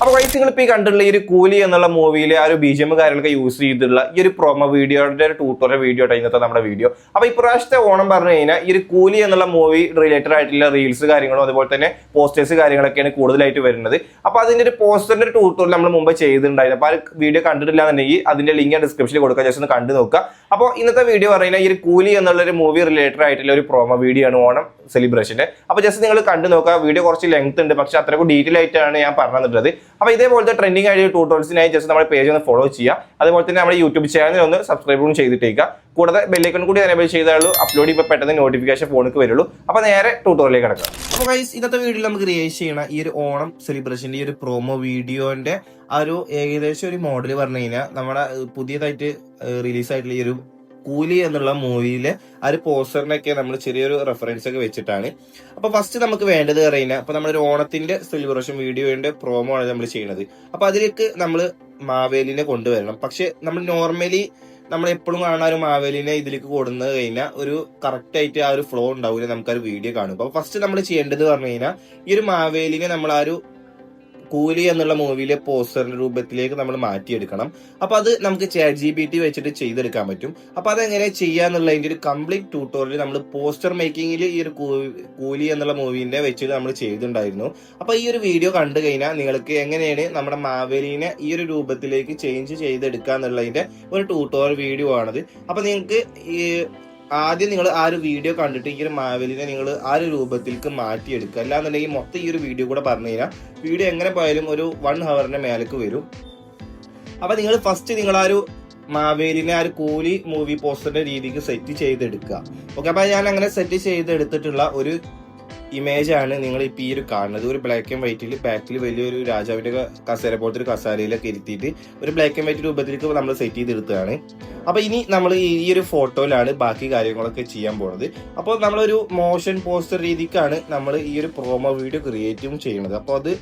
അപ്പോൾ ഗൈസ് നിങ്ങൾ ഇപ്പോൾ ഈ കണ്ടിട്ടുള്ള ഈ ഒരു കൂലി എന്നുള്ള മൂവിയിലെ ആ ഒരു BGM കാര്യങ്ങളൊക്കെ യൂസ് ചെയ്തിട്ടുള്ള ഈ ഒരു പ്രൊമോ വീഡിയോയുടെ ഒരു ട്യൂട്ടോറിയൽ വീഡിയോ ആയിട്ട് ഇന്നത്തെ നമ്മുടെ വീഡിയോ. അപ്പോൾ ഇപ്രാവശ്യത്തെ ഓണം പറഞ്ഞു കഴിഞ്ഞാൽ ഈ ഒരു കൂലി എന്നുള്ള മൂവി റിലേറ്റഡ് ആയിട്ടുള്ള റീൽസ് കാര്യങ്ങളും അതുപോലെ തന്നെ പോസ്റ്റേഴ്സ് കാര്യങ്ങളൊക്കെയാണ് കൂടുതലായിട്ട് വരുന്നത്. അപ്പോൾ അതിന്റെ ഒരു പോസ്റ്ററിന്റെ ഒരു ട്യൂട്ടോറിയൽ നമ്മൾ മുമ്പ് ചെയ്തിട്ടുണ്ടായിരുന്നു. അപ്പോൾ ആ വീഡിയോ കണ്ടിട്ടില്ല എന്നുണ്ടെങ്കിൽ അതിന്റെ ലിങ്ക് ഞാൻ ഡിസ്ക്രിപ്ഷനിൽ കൊടുക്കാം, ജസ്റ്റ് ഒന്ന് കണ്ടു നോക്കുക. അപ്പോൾ ഇന്നത്തെ വീഡിയോ പറയുന്നത് ഈ ഒരു കൂലി എന്നുള്ള ഒരു മൂവി റിലേറ്റഡ് ആയിട്ടുള്ള ഒരു പ്രൊമോ വീഡിയോ ആണ് ഓണം സെലിബ്രേഷന്റെ. അപ്പോൾ ജസ്റ്റ് നിങ്ങൾ കണ്ടു നോക്കുക. വീഡിയോ കുറച്ച് ലെങ്ത് ഉണ്ട്, പക്ഷെ അത്രയ്ക്ക് ഡീറ്റെയിൽ ആയിട്ടാണ് ഞാൻ പറഞ്ഞു തന്നിട്ടുള്ളത്. അപ്പോൾ ഇതേപോലത്തെ ട്രെൻഡിങ് ആയിട്ട് ട്യൂട്ടോറിയൽസിനായി ജസ്റ്റ് നമ്മുടെ പേജ് ഒന്ന് ഫോളോ ചെയ്യുക. അതുപോലെ തന്നെ നമ്മുടെ യൂട്യൂബ് ചാനൽ ഒന്ന് സബ്സ്ക്രൈബും ചെയ്തിട്ടേക്കുക. കൂടാതെ ബെല്ലൈക്കൺ കൂടി എനേബിൾ ചെയ്താലും അപ്ലോഡ് ചെയ്യുമ്പോൾ പെട്ടെന്ന് നോട്ടിഫിക്കേഷൻ ഫോണിലേക്ക് വരുള്ളൂ. അപ്പോൾ നേരെ ട്യൂട്ടോറിയലിലേക്ക് കിടക്കാം. അപ്പോൾ ഗൈസ് ഇന്നത്തെ വീഡിയോയിൽ നമുക്ക് ക്രിയേറ്റ് ചെയ്യണം ഈ ഒരു ഓണം സെലിബ്രേഷൻ്റെ ഈ ഒരു പ്രൊമോ വീഡിയോന്റെ ആ ഒരു ഏകദേശം ഒരു മോഡൽ പറഞ്ഞു കഴിഞ്ഞാൽ നമ്മുടെ പുതിയതായിട്ട് റിലീസായിട്ടുള്ള ഈ ഒരു കൂലി എന്നുള്ള മൂവിയിലെ ആ ഒരു പോസ്റ്ററിനൊക്കെ നമ്മൾ ചെറിയൊരു റെഫറൻസ് ഒക്കെ വെച്ചിട്ടാണ്. അപ്പൊ ഫസ്റ്റ് നമുക്ക് വേണ്ടത് പറയുന്നത് അപ്പൊ നമ്മളൊരു ഓണത്തിന്റെ സെലിബ്രേഷൻ വീഡിയോന്റെ പ്രോമോ ആണ് നമ്മൾ ചെയ്യുന്നത്. അപ്പൊ അതിലേക്ക് നമ്മൾ മാവേലിനെ കൊണ്ടുവരണം. പക്ഷെ നമ്മൾ നോർമലി നമ്മൾ എപ്പോഴും കാണുന്ന ഒരു മാവേലിനെ ഇതിലേക്ക് കൊടുന്നു കഴിഞ്ഞാൽ ഒരു കറക്റ്റ് ആയിട്ട് ആ ഒരു ഫ്ലോ ഉണ്ടാവില്ല, നമുക്ക് ആ ഒരു വീഡിയോ കാണും. അപ്പൊ ഫസ്റ്റ് നമ്മൾ ചെയ്യേണ്ടത് പറഞ്ഞു കഴിഞ്ഞാൽ ഈ ഒരു മാവേലിനെ നമ്മൾ ആ ഒരു കൂലി എന്നുള്ള മൂവിയിലെ പോസ്റ്ററിന്റെ രൂപത്തിലേക്ക് നമ്മൾ മാറ്റിയെടുക്കണം. അപ്പൊ അത് നമുക്ക് ChatGPT വെച്ചിട്ട് ചെയ്തെടുക്കാൻ പറ്റും. അപ്പൊ അതെങ്ങനെ ചെയ്യാന്നുള്ളതിന്റെ ഒരു കംപ്ലീറ്റ് ട്യൂട്ടോറിയൽ നമ്മൾ പോസ്റ്റർ മേക്കിങ്ങിൽ ഈ ഒരു കൂലി എന്നുള്ള മൂവിന്റെ വെച്ചിട്ട് നമ്മൾ ചെയ്തിട്ടുണ്ടായിരുന്നു. അപ്പൊ ഈ ഒരു വീഡിയോ കണ്ടു കഴിഞ്ഞാൽ നിങ്ങൾക്ക് എങ്ങനെയാണ് നമ്മുടെ മാവേലിനെ ഈ ഒരു രൂപത്തിലേക്ക് ചേഞ്ച് ചെയ്തെടുക്കുക എന്നുള്ളതിന്റെ ഒരു ട്യൂട്ടോറിയൽ വീഡിയോ ആണത്. അപ്പൊ നിങ്ങൾക്ക് ആദ്യം നിങ്ങൾ ആ ഒരു വീഡിയോ കണ്ടിട്ട് ഈ ഒരു മാവേലിനെ നിങ്ങൾ ആ ഒരു രൂപത്തിലേക്ക് മാറ്റിയെടുക്കുക. അല്ലാന്നുണ്ടെങ്കിൽ മൊത്തം ഈ ഒരു വീഡിയോ കൂടെ പറഞ്ഞു കഴിഞ്ഞാൽ വീഡിയോ എങ്ങനെ പോയാലും ഒരു 1 ഹവറിന്റെ മേലേക്ക് വരും. അപ്പൊ നിങ്ങൾ ഫസ്റ്റ് നിങ്ങൾ ആ ഒരു മാവേലിനെ ആ ഒരു കൂലി മൂവി പോസ്റ്ററിന്റെ രീതിക്ക് സെറ്റ് ചെയ്തെടുക്കുക. ഓക്കെ, അപ്പൊ ഞാൻ അങ്ങനെ സെറ്റ് ചെയ്തെടുത്തിട്ടുള്ള ഒരു ഇമേജ് ആണ് നിങ്ങൾ ഇപ്പൊ ഈ ഒരു കാണുന്നത്. ഒരു ബ്ലാക്ക് ആൻഡ് വൈറ്റിൽ ബാക്കിൽ വലിയൊരു രാജാവിന്റെ കസേര പോലത്തെ ഒരു കസാരയിലൊക്കെ ഇരുത്തിയിട്ട് ഒരു ബ്ലാക്ക് ആൻഡ് വൈറ്റ് രൂപത്തിലേക്ക് നമ്മൾ സെറ്റ് ചെയ്തെടുത്തതാണ്. അപ്പൊ ഇനി നമ്മൾ ഈ ഒരു ഫോട്ടോയിലാണ് ബാക്കി കാര്യങ്ങളൊക്കെ ചെയ്യാൻ പോകുന്നത്. അപ്പോൾ നമ്മളൊരു മോഷൻ പോസ്റ്റർ രീതിക്കാണ് നമ്മൾ ഈ ഒരു പ്രോമോ വീഡിയോ ക്രിയേറ്റും ചെയ്യുന്നത്. അപ്പോൾ അത്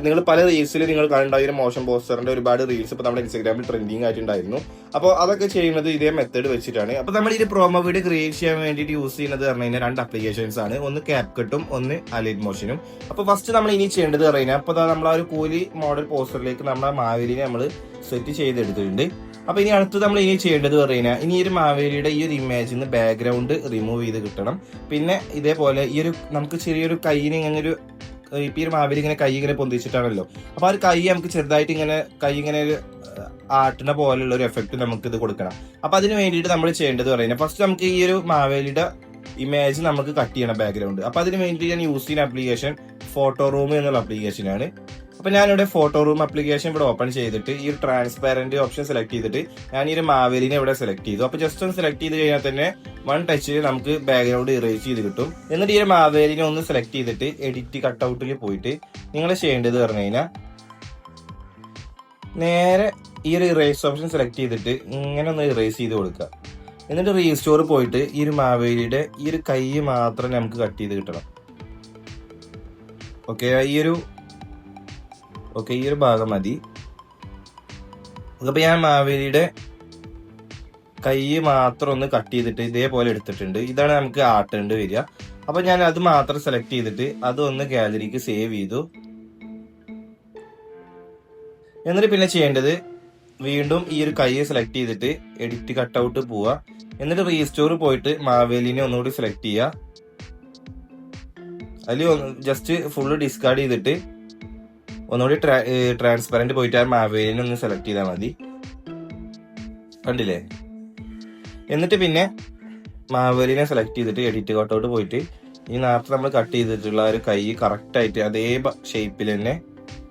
നിങ്ങൾ പല റീൽസിൽ നിങ്ങൾ കണ്ടുണ്ടായ മോഷൻ പോസ്റ്ററിന്റെ ഒരുപാട് റീൽസ് ഇപ്പൊ നമ്മുടെ ഇൻസ്റ്റാഗ്രാമിൽ ട്രെൻഡിങ് ആയിട്ടുണ്ടായിരുന്നു. അപ്പോൾ അതൊക്കെ ചെയ്യുന്നത് ഇതേ മെത്തേഡ് വെച്ചിട്ടാണ്. അപ്പൊ നമ്മൾ ഈ പ്രോമോ വീഡിയോ ക്രിയേറ്റ് ചെയ്യാൻ വേണ്ടിയിട്ട് യൂസ് ചെയ്യുന്നത് പറഞ്ഞു കഴിഞ്ഞാൽ 2 ആപ്ലിക്കേഷൻസ് ആണ്. ഒന്ന് CapCutഉം ഒന്ന് അലൈറ്റ് മോഷനും. അപ്പൊ ഫസ്റ്റ് നമ്മൾ ഇനി ചെയ്യേണ്ടത് പറയുന്നത് അപ്പൊ നമ്മൾ ആ ഒരു കൂലി മോഡൽ പോസ്റ്ററിലേക്ക് നമ്മുടെ മാവേലിനെ നമ്മൾ സെറ്റ് ചെയ്തെടുത്തിട്ടുണ്ട്. അപ്പൊ ഇനി അടുത്ത് നമ്മൾ ഇനി ചെയ്യേണ്ടത് പറയുന്നത് ഇനി ഒരു മാവേലിയുടെ ഈ ഒരു ഇമേജിൽ നിന്ന് ബാക്ക്ഗ്രൗണ്ട് റിമൂവ് ചെയ്ത് കിട്ടണം. പിന്നെ ഇതേപോലെ ഈ ഒരു നമുക്ക് ചെറിയൊരു കൈയിന് ഇങ്ങനെ ഒരു ഇപ്പൊ ഈ മാവേലി ഇങ്ങനെ കൈ ഇങ്ങനെ പൊന്തിച്ചിട്ടാണല്ലോ. അപ്പൊ ആ ഒരു കൈ നമുക്ക് ചെറുതായിട്ട് ഇങ്ങനെ കൈ ഇങ്ങനെ ആട്ടുന്ന പോലുള്ള ഒരു എഫക്ട് നമുക്ക് ഇത് കൊടുക്കണം. അപ്പൊ അതിന് വേണ്ടിയിട്ട് നമ്മൾ ചെയ്യേണ്ടത് പറയുന്നത് ഫസ്റ്റ് നമുക്ക് ഈ ഒരു മാവേലിയുടെ ഇമേജ് നമുക്ക് കട്ട് ചെയ്യണം ബാക്ക്ഗ്രൗണ്ട്. അപ്പൊ അതിന് വേണ്ടിയിട്ട് ഞാൻ യൂസ് ചെയ്യുന്ന ആപ്ലിക്കേഷൻ ഫോട്ടോ റൂം എന്നുള്ള ആപ്ലിക്കേഷനാണ്. അപ്പൊ ഞാനിവിടെ ഫോട്ടോ റൂം ആപ്ലിക്കേഷൻ ഇവിടെ ഓപ്പൺ ചെയ്തിട്ട് ഈ ഒരു ട്രാൻസ്പാരന്റ് ഓപ്ഷൻ സെലക്ട് ചെയ്തിട്ട് ഞാൻ ഈ ഒരു മാവേലിനെ ഇവിടെ സെലക്ട് ചെയ്തു. അപ്പൊ ജസ്റ്റ് ഒന്ന് സെലക്ട് ചെയ്ത് കഴിഞ്ഞാൽ തന്നെ 1 ടച്ചിൽ നമുക്ക് ബാക്ക്ഗ്രൗണ്ട് ഇറേസ് ചെയ്ത് കിട്ടും. എന്നിട്ട് ഈ ഒരു മാവേലിനെ ഒന്ന് സെലക്ട് ചെയ്തിട്ട് എഡിറ്റ് കട്ടൗട്ടിൽ പോയിട്ട് നിങ്ങൾ ചെയ്യേണ്ടത് പറഞ്ഞു കഴിഞ്ഞാൽ നേരെ ഈ ഒരു ഇറേസ് ഓപ്ഷൻ സെലക്ട് ചെയ്തിട്ട് ഇങ്ങനെ ഒന്ന് ഇറേസ് ചെയ്ത് കൊടുക്കുക. എന്നിട്ട് റീസ്റ്റോർ പോയിട്ട് ഈ ഒരു മാവേലിയുടെ ഈ ഒരു കൈ മാത്രം നമുക്ക് കട്ട് ചെയ്ത് കിട്ടണം. ഓക്കെ, ഈ ഒരു ഭാഗം മതി. അപ്പൊ ഞാൻ മാവേലിയുടെ കൈ മാത്രം ഒന്ന് കട്ട് ചെയ്തിട്ട് ഇതേപോലെ എടുത്തിട്ടുണ്ട്. ഇതാണ് നമുക്ക് ആട്ടേണ്ടി വരിക. അപ്പൊ ഞാൻ അത് മാത്രം സെലക്ട് ചെയ്തിട്ട് അതൊന്ന് ഗാലറിക്ക് സേവ് ചെയ്തു. എന്നിട്ട് പിന്നെ ചെയ്യേണ്ടത് വീണ്ടും ഈ ഒരു കൈ സെലക്ട് ചെയ്തിട്ട് എഡിറ്റ് കട്ടൗട്ട് പോവുക. എന്നിട്ട് റീസ്റ്റോർ പോയിട്ട് മാവേലിനെ ഒന്നുകൂടി സെലക്ട് ചെയ്യുക. അതിൽ ജസ്റ്റ് ഫുള്ള് ഡിസ്കാർഡ് ചെയ്തിട്ട് ഒന്നുകൂടി ട്രാൻസ്പെറന്റ് പോയിട്ട് ആ മാവേലിനെ ഒന്ന് സെലക്ട് ചെയ്താൽ മതി. കണ്ടില്ലേ? എന്നിട്ട് പിന്നെ മാവേലിനെ സെലക്ട് ചെയ്തിട്ട് എഡിറ്റ് കട്ടൗട്ട് പോയിട്ട് ഈ നേരത്തെ നമ്മൾ കട്ട് ചെയ്തിട്ടുള്ള ഒരു കൈ കറക്റ്റ് ആയിട്ട് അതേ ഷേപ്പിൽ തന്നെ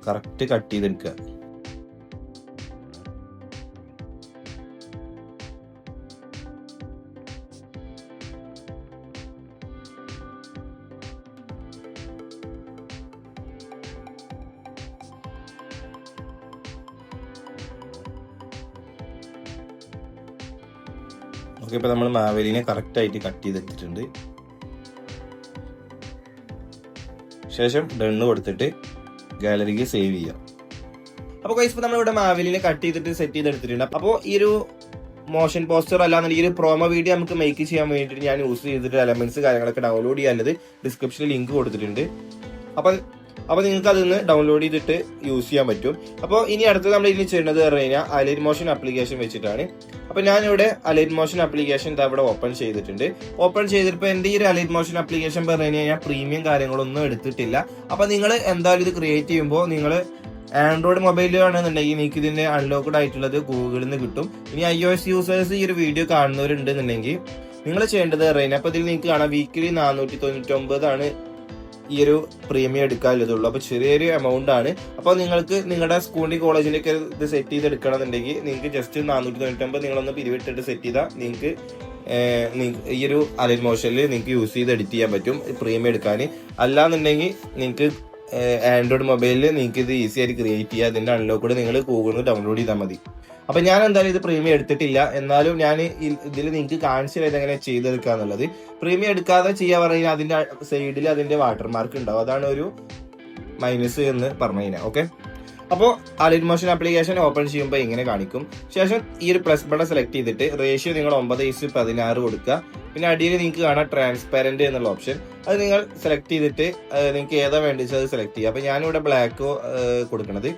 കറക്റ്റ് കട്ട് ചെയ്തെടുക്കുക. ഓക്കെ, ഇപ്പൊ നമ്മൾ മാവേലിനെ കറക്റ്റ് ആയിട്ട് കട്ട് ചെയ്തെടുത്തിട്ടുണ്ട്. ശേഷം ഡണ്ണ് കൊടുത്തിട്ട് ഗാലറിക്ക് സേവ് ചെയ്യാം. അപ്പോൾ ഗൈസ് നമ്മൾ ഇവിടെ മാവേലിനെ കട്ട് ചെയ്തിട്ട് സെറ്റ് ചെയ്തെടുത്തിട്ടുണ്ട്. അപ്പോൾ ഈ ഒരു മോഷൻ പോസ്റ്റർ അല്ലാന്നുണ്ടെങ്കിൽ ഈ ഒരു പ്രോമോ വീഡിയോ നമുക്ക് മേക്ക് ചെയ്യാൻ വേണ്ടിയിട്ട് ഞാൻ യൂസ് ചെയ്തിട്ട് എലമെന്റ്സ് കാര്യങ്ങളൊക്കെ ഡൗൺലോഡ് ചെയ്യാനുള്ളത് ഡിസ്ക്രിപ്ഷനിൽ ലിങ്ക് കൊടുത്തിട്ടുണ്ട്. അപ്പം അപ്പോൾ നിങ്ങൾക്ക് അതിന്ന് ഡൗൺലോഡ് ചെയ്തിട്ട് യൂസ് ചെയ്യാൻ പറ്റും. അപ്പോൾ ഇനി അടുത്തത് നമ്മൾ ഇനി ചെയ്യേണ്ടത് പറഞ്ഞു കഴിഞ്ഞാൽ അലൈൻ മോഷൻ ആപ്ലിക്കേഷൻ വെച്ചിട്ടാണ്. അപ്പോൾ ഞാനിവിടെ അലൈൻ മോഷൻ ആപ്ലിക്കേഷൻ ഇവിടെ ഓപ്പൺ ചെയ്തിട്ടുണ്ട്. ഓപ്പൺ ചെയ്തിപ്പോൾ എൻ്റെ ഈ ഒരു അലൈൻ മോഷൻ ആപ്ലിക്കേഷൻ പറഞ്ഞു കഴിഞ്ഞാൽ പ്രീമിയം കാര്യങ്ങളൊന്നും എടുത്തിട്ടില്ല. അപ്പോൾ നിങ്ങൾ എന്തായാലും ഇത് ക്രിയേറ്റ് ചെയ്യുമ്പോൾ നിങ്ങൾ ആൻഡ്രോയിഡ് മൊബൈലിലാണെന്നുണ്ടെങ്കിൽ നിങ്ങൾക്ക് ഇതിന്റെ അൺലോക്ക്ഡ് ആയിട്ടുള്ളത് ഗൂഗിളിൽ നിന്ന് കിട്ടും. ഇനി iOS യൂസേഴ്സ് ഈ ഒരു വീഡിയോ കാണുന്നവരുണ്ടെന്നുണ്ടെങ്കിൽ നിങ്ങൾ ചെയ്യേണ്ടത് അറിയാം. അപ്പോൾ ഇതിൽ നിങ്ങൾക്ക് കാണാം വീക്കിലി 499 ഈ ഒരു പ്രീമിയം എടുക്കാനുള്ളതുള്ളൂ. അപ്പോൾ ചെറിയൊരു എമൗണ്ട് ആണ്. അപ്പോൾ നിങ്ങൾക്ക് നിങ്ങളുടെ സ്കൂളിൽ കോളേജിലേക്ക് ഇത് സെറ്റ് ചെയ്ത് എടുക്കണമെന്നുണ്ടെങ്കിൽ നിങ്ങൾക്ക് ജസ്റ്റ് 499 നിങ്ങളൊന്ന് പിരിവിട്ടിട്ട് സെറ്റ് ചെയ്താൽ നിങ്ങൾക്ക് ഈ ഒരു അലൈൻ മോഷനിൽ നിങ്ങൾക്ക് യൂസ് ചെയ്ത് എഡിറ്റ് ചെയ്യാൻ പറ്റും പ്രീമിയം എടുക്കാൻ. അല്ലാന്നുണ്ടെങ്കിൽ നിങ്ങൾക്ക് ആൻഡ്രോയിഡ് മൊബൈലിൽ നിങ്ങൾക്ക് ഇത് ഈസി ആയിട്ട് ക്രിയേറ്റ് ചെയ്യുക. അതിന്റെ അൺലോക്ക് നിങ്ങൾ ഗൂഗിളിൽ നിന്ന് ഡൗൺലോഡ് ചെയ്താൽ മതി. അപ്പൊ ഞാൻ എന്തായാലും ഇത് പ്രീമിയം എടുത്തിട്ടില്ല, എന്നാലും ഞാൻ ഇതിൽ നിങ്ങൾക്ക് കാണിച്ചു തരാം എങ്ങനെ ചെയ്തെടുക്കുക എന്നുള്ളത്. പ്രീമിയം എടുക്കാതെ ചെയ്യാൻ പറഞ്ഞാൽ അതിന്റെ സൈഡിൽ അതിന്റെ വാട്ടർമാർക്ക് ഉണ്ടാവും, അതാണ് ഒരു മൈനസ് എന്ന് പറഞ്ഞു കഴിഞ്ഞാൽ. ഓക്കെ, അപ്പോൾ അലൈൻ മോഷൻ ആപ്ലിക്കേഷൻ ഓപ്പൺ ചെയ്യുമ്പോൾ ഇങ്ങനെ കാണിക്കും. ശേഷം ഈ ഒരു പ്ലസ് ബട്ടൺ സെലക്ട് ചെയ്തിട്ട് റേഷ്യോ നിങ്ങൾ 9:16 കൊടുക്കുക. പിന്നെ അടിയിൽ നിങ്ങൾക്ക് കാണാം ട്രാൻസ്പാരന്റ് എന്നുള്ള ഓപ്ഷൻ, അത് നിങ്ങൾ സെലക്ട് ചെയ്തിട്ട് നിങ്ങൾക്ക് ഏതാ വേണ്ടിച്ച് അത് സെലക്ട് ചെയ്യുക. അപ്പോൾ ഞാനിവിടെ ബ്ലാക്ക് കൊടുക്കണത്.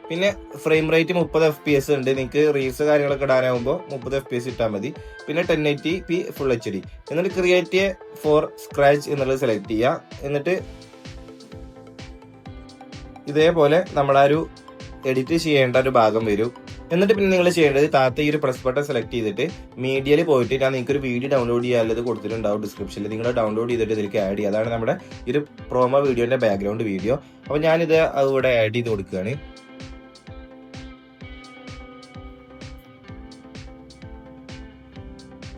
പിന്നെ ഫ്രെയിം റേറ്റ് 30 FPS ഉണ്ട്. നിങ്ങൾക്ക് റീൽസ് കാര്യങ്ങളൊക്കെ ഇടാനാകുമ്പോൾ 30 FPS ഇട്ടാൽ മതി. പിന്നെ 1080p ഫുൾ HD. എന്നിട്ട് ക്രിയേറ്റ് ഫോർ സ്ക്രാച്ച് എന്നുള്ളത് സെലക്ട് ചെയ്യുക. എന്നിട്ട് ഇതേപോലെ നമ്മളൊരു എഡിറ്റ് ചെയ്യേണ്ട ഒരു ഭാഗം വരും. എന്നിട്ട് പിന്നെ നിങ്ങൾ ചെയ്യേണ്ടത് താഴത്തെ ഈ ഒരു പ്ലസ് ബട്ടൺ സെലക്ട് ചെയ്തിട്ട് മീഡിയയിൽ പോയിട്ട് ഞാൻ നിങ്ങൾക്ക് ഒരു വീഡിയോ ഡൗൺലോഡ് ചെയ്യാനുള്ളത് കൊടുത്തിട്ടുണ്ടാവും ഡിസ്ക്രിപ്ഷനിൽ. നിങ്ങൾ ഡൗൺലോഡ് ചെയ്തിട്ട് ഇതിലേക്ക് ആഡ് ചെയ്യുക. അതാണ് നമ്മുടെ ഈ ഒരു പ്രോമോ വീഡിയോന്റെ ബാക്ക്ഗ്രൗണ്ട് വീഡിയോ. അപ്പോൾ ഞാനിത് അവിടെ ആഡ് ചെയ്ത് കൊടുക്കുകയാണ്.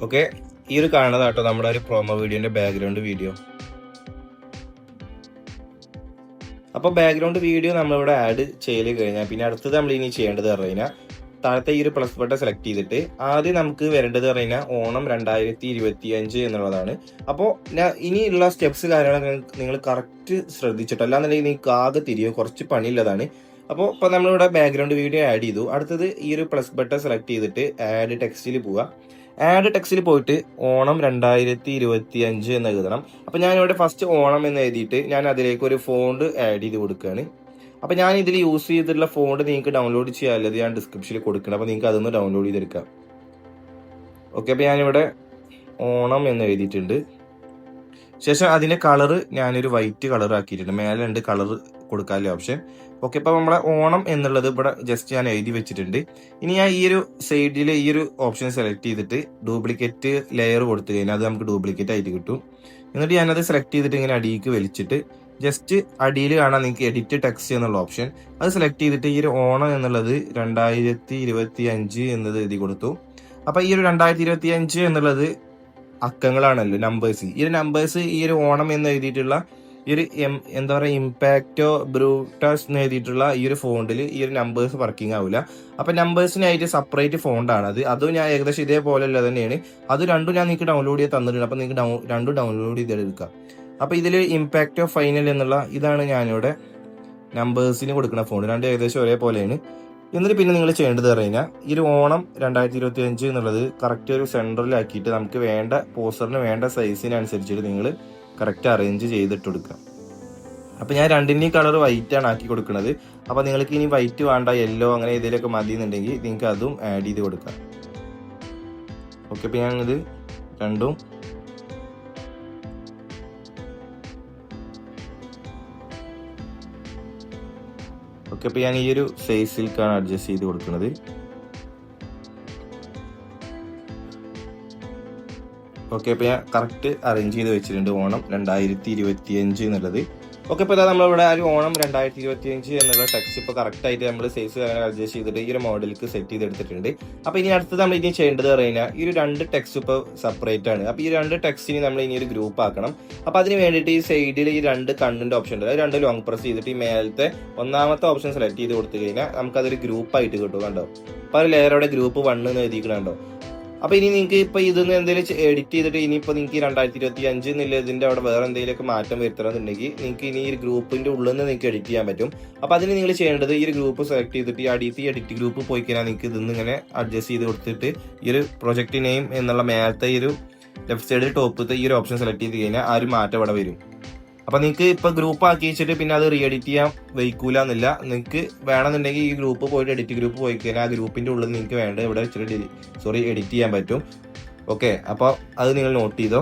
ഓക്കെ, ഈ ഒരു കാണുന്നതാട്ടോ നമ്മുടെ ഒരു പ്രോമോ വീഡിയോന്റെ ബാക്ക്ഗ്രൗണ്ട് വീഡിയോ. അപ്പോൾ ബാക്ക്ഗ്രൗണ്ട് വീഡിയോ നമ്മളിവിടെ ആഡ് ചെയ്ത് കഴിഞ്ഞാൽ പിന്നെ അടുത്തത് നമ്മൾ ഇനി ചെയ്യേണ്ടത് പറഞ്ഞു കഴിഞ്ഞാൽ താഴത്തെ ഈ ഒരു പ്ലസ് ബട്ടൺ സെലക്ട് ചെയ്തിട്ട് ആദ്യം നമുക്ക് വരേണ്ടത് പറഞ്ഞു കഴിഞ്ഞാൽ ഓണം 2025 എന്നുള്ളതാണ്. അപ്പോൾ ഇനിയുള്ള സ്റ്റെപ്സ് കാര്യങ്ങളൊക്കെ നിങ്ങൾ കറക്റ്റ് ശ്രദ്ധിച്ചിട്ട്, അല്ലാന്നുണ്ടെങ്കിൽ നിങ്ങൾക്ക് ആകെ തിരിയോ, കുറച്ച് പണിയുള്ളതാണ്. അപ്പോൾ ഇപ്പോൾ നമ്മളിവിടെ ബാക്ക്ഗ്രൗണ്ട് വീഡിയോ ആഡ് ചെയ്തു. അടുത്തത് ഈ ഒരു പ്ലസ് ബട്ടൺ സെലക്ട് ചെയ്തിട്ട് ആഡ് ടെക്സ്റ്റിൽ പോവുക. ആഡ് ടെക്സ്റ്റിൽ പോയിട്ട് ഓണം 2025 എന്ന് എഴുതണം. അപ്പോൾ ഞാനിവിടെ ഫസ്റ്റ് ഓണം എന്ന് എഴുതിയിട്ട് ഞാൻ അതിലേക്ക് ഒരു ഫോണ്ട് ആഡ് ചെയ്ത് കൊടുക്കുകയാണ്. അപ്പോൾ ഞാൻ ഇതിൽ യൂസ് ചെയ്തിട്ടുള്ള ഫോണ്ട് നിങ്ങൾക്ക് ഡൗൺലോഡ് ചെയ്യാനുള്ളത് ഞാൻ ഡിസ്ക്രിപ്ഷനിൽ കൊടുക്കണം. അപ്പോൾ നിങ്ങൾക്ക് അതൊന്ന് ഡൗൺലോഡ് ചെയ്തെടുക്കാം. ഓക്കെ, അപ്പോൾ ഞാനിവിടെ ഓണം എന്ന് എഴുതിയിട്ടുണ്ട്. ശേഷം അതിന്റെ കളർ ഞാനൊരു വൈറ്റ് കളർ ആക്കിയിട്ടുണ്ട്. മേലെ 2 കളർ കൊടുക്കാനുള്ള ഓപ്ഷൻ. ഓക്കെ, അപ്പോൾ നമ്മളെ ഓണം എന്നുള്ളത് ഇവിടെ ജസ്റ്റ് ഞാൻ എഴുതി വെച്ചിട്ടുണ്ട്. ഇനി ഞാൻ ഈ ഒരു സൈഡിൽ ഈ ഒരു ഓപ്ഷൻ സെലക്ട് ചെയ്തിട്ട് ഡ്യൂപ്ലിക്കേറ്റ് ലെയർ കൊടുത്തു കഴിഞ്ഞാൽ അത് നമുക്ക് ഡ്യൂപ്ലിക്കേറ്റ് ആയിട്ട് കിട്ടും. എന്നിട്ട് ഞാനത് സെലക്ട് ചെയ്തിട്ട് ഇങ്ങനെ അടിയിലേക്ക് വലിച്ചിട്ട് ജസ്റ്റ് അടിയിൽ കാണാൻ നിങ്ങൾക്ക് എഡിറ്റ് ടെക്സ്റ്റ് എന്നുള്ള ഓപ്ഷൻ, അത് സെലക്ട് ചെയ്തിട്ട് ഈ ഒരു ഓണം എന്നുള്ളത് 2025 എന്നത് എഴുതി കൊടുത്തു. അപ്പോൾ ഈ ഒരു 2025 എന്നുള്ളത് അക്കങ്ങളാണല്ലോ, നമ്പേഴ്സ്. ഈ ഒരു നമ്പേഴ്സ് ഈ ഒരു ഓണം എന്ന് എഴുതിയിട്ടുള്ള ഈ ഒരു എന്താ പറയുക ഇമ്പാക്റ്റോ ബ്രൂട്ടസ് എന്ന് എഴുതിയിട്ടുള്ള ഈ ഒരു ഫോണ്ടിൽ ഈ ഒരു നമ്പേഴ്സ് വർക്കിംഗ് ആവില്ല. അപ്പം നമ്പേഴ്സിനായിട്ട് സെപ്പറേറ്റ് ഫോണ്ടാണ് അത്. അതും ഞാൻ ഏകദേശം ഇതേപോലെ ഉള്ളത് തന്നെയാണ്. അത് രണ്ടും ഞാൻ നിങ്ങൾക്ക് ഡൗൺലോഡ് ചെയ്ത് തന്നിട്ടുണ്ട്. അപ്പം നിങ്ങൾക്ക് രണ്ടും ഡൗൺലോഡ് ചെയ്തെടുക്കാം. അപ്പോൾ ഇതിൽ ഇമ്പാക്റ്റോ ഫൈനൽ എന്നുള്ള ഇതാണ് ഞാനിവിടെ നമ്പേഴ്സിന് കൊടുക്കുന്ന ഫോണ്ട്. രണ്ടും ഏകദേശം ഒരേപോലെയാണ്. എന്നിട്ട് പിന്നെ നിങ്ങൾ ചെയ്യേണ്ടത് പറഞ്ഞാൽ ഈ ഒരു ഓണം 2025 എന്നുള്ളത് കറക്റ്റ് ഒരു സെൻറ്ററിലാക്കിയിട്ട് നമുക്ക് വേണ്ട പോസ്റ്ററിന് വേണ്ട സൈസിനനുസരിച്ചിട്ട് നിങ്ങൾ കറക്റ്റ് അറേഞ്ച് ചെയ്തിട്ട് കൊടുക്കുക. അപ്പോൾ ഞാൻ രണ്ടിൻ്റെയും കളർ വൈറ്റ് ആണ് ആക്കി കൊടുക്കുന്നത്. അപ്പോൾ നിങ്ങൾക്ക് ഇനി വൈറ്റ് വേണ്ട യെല്ലോ അങ്ങനെ ഏതെങ്കിലുമൊക്കെ മതി എന്നുണ്ടെങ്കിൽ നിങ്ങൾക്ക് അതും ആഡ് ചെയ്ത് കൊടുക്കാം. ഓക്കെ, അപ്പോൾ ഞാനിത് രണ്ടും ഓക്കെ, അപ്പോൾ ഞാൻ ഈ ഒരു സൈസിലേക്കാണ് അഡ്ജസ്റ്റ് ചെയ്ത് കൊടുക്കുന്നത്. ഓക്കെ, അപ്പോൾ ഞാൻ കറക്റ്റ് അറേഞ്ച് ചെയ്ത് വെച്ചിട്ടുണ്ട് ഓണം 2025 എന്നുള്ളത്. ഓക്കെ, ഇപ്പോൾ നമ്മളിവിടെ ഒരു ഓണം 2025 എന്നുള്ള ടെക്സ്റ്റ് ഇപ്പോൾ കറക്റ്റായിട്ട് നമ്മൾ സൈസ് അഡ്ജസ്റ്റ് ചെയ്തിട്ട് ഈ ഒരു മോഡലിലേക്ക് സെറ്റ് ചെയ്തെടുത്തിട്ടുണ്ട്. അപ്പോൾ ഇനി അടുത്തത് നമ്മൾ ഇനി ചെയ്യേണ്ടത് പറഞ്ഞാൽ ഈ ഒരു 2 ടെക്സ്റ്റ് ഇപ്പോൾ സെപ്പറേറ്റ് ആണ്. അപ്പോൾ ഈ 2 ടെക്സ്റ്റിന് നമ്മൾ ഇനി ഒരു ഗ്രൂപ്പ് ആക്കണം. അപ്പോൾ അതിന് വേണ്ടിയിട്ട് ഈ സൈഡിൽ ഈ 2 കണ്ടന്റ് ഓപ്ഷൻ ഉണ്ട്. അത് 2 ലോങ് പ്രസ് ചെയ്തിട്ട് ഈ മേലത്തെ 1ാമത്തെ ഓപ്ഷൻ സെലക്ട് ചെയ്ത് കൊടുത്തു കഴിഞ്ഞാൽ നമുക്കതൊരു ഗ്രൂപ്പായിട്ട് കിട്ടും. കണ്ടോ, അപ്പോൾ ഒരു ലെയറോടെ ഗ്രൂപ്പ് 1 എന്ന് എഴുതിക്കണോ. അപ്പോൾ ഇനി നിങ്ങൾക്ക് ഇപ്പോൾ ഇതൊന്ന് എന്തെങ്കിലും എഡിറ്റ് ചെയ്തിട്ട് ഇനിയിപ്പോൾ നിങ്ങൾക്ക് 2025 എന്നുള്ള ഇതിൻ്റെ അവിടെ വേറെ എന്തെങ്കിലുമൊക്കെ മാറ്റം വരുത്തണമെന്നുണ്ടെങ്കിൽ നിങ്ങൾക്ക് ഇനി ഈ ഗ്രൂപ്പിൻ്റെ ഉള്ളിൽ നിന്ന് നിങ്ങൾക്ക് എഡിറ്റ് ചെയ്യാൻ പറ്റും. അപ്പോൾ അതിന് നിങ്ങൾ ചെയ്യേണ്ടത് ഈ ഒരു ഗ്രൂപ്പ് സെലക്ട് ചെയ്തിട്ട് ഈ അടിയത്തി എഡിറ്റ് ഗ്രൂപ്പ് പോയി കഴിഞ്ഞാൽ നിങ്ങൾക്ക് ഇതൊന്നും ഇങ്ങനെ അഡ്ജസ്റ്റ് ചെയ്ത് കൊടുത്തിട്ട് ഈ ഒരു പ്രൊജക്റ്റ് നെയിം എന്നുള്ള മേലത്തെ ഈ ഒരു ലെഫ്റ്റ് സൈഡിൽ ടോപ്പത്തെ ഈ ഒരു ഓപ്ഷൻ സെലക്ട് ചെയ്ത് കഴിഞ്ഞാൽ ആ ഒരു മാറ്റം അവിടെ വരും. അപ്പോൾ നിങ്ങൾക്ക് ഇപ്പോൾ ഗ്രൂപ്പ് ആക്കി വെച്ചിട്ട് പിന്നെ അത് റീ എഡിറ്റ് ചെയ്യാൻ വയ്ക്കൂല എന്നില്ല. നിങ്ങൾക്ക് വേണമെന്നുണ്ടെങ്കിൽ ഈ ഗ്രൂപ്പ് പോയിട്ട് എഡിറ്റ് ഗ്രൂപ്പ് പോയി കഴിഞ്ഞാൽ ആ ഗ്രൂപ്പിൻ്റെ ഉള്ളിൽ നിങ്ങൾക്ക് വേണ്ട ഇവിടെ വെച്ചിട്ട് എഡിറ്റ് ചെയ്യാൻ പറ്റും. ഓക്കെ, അപ്പോൾ അത് നിങ്ങൾ നോട്ട് ചെയ്തോ.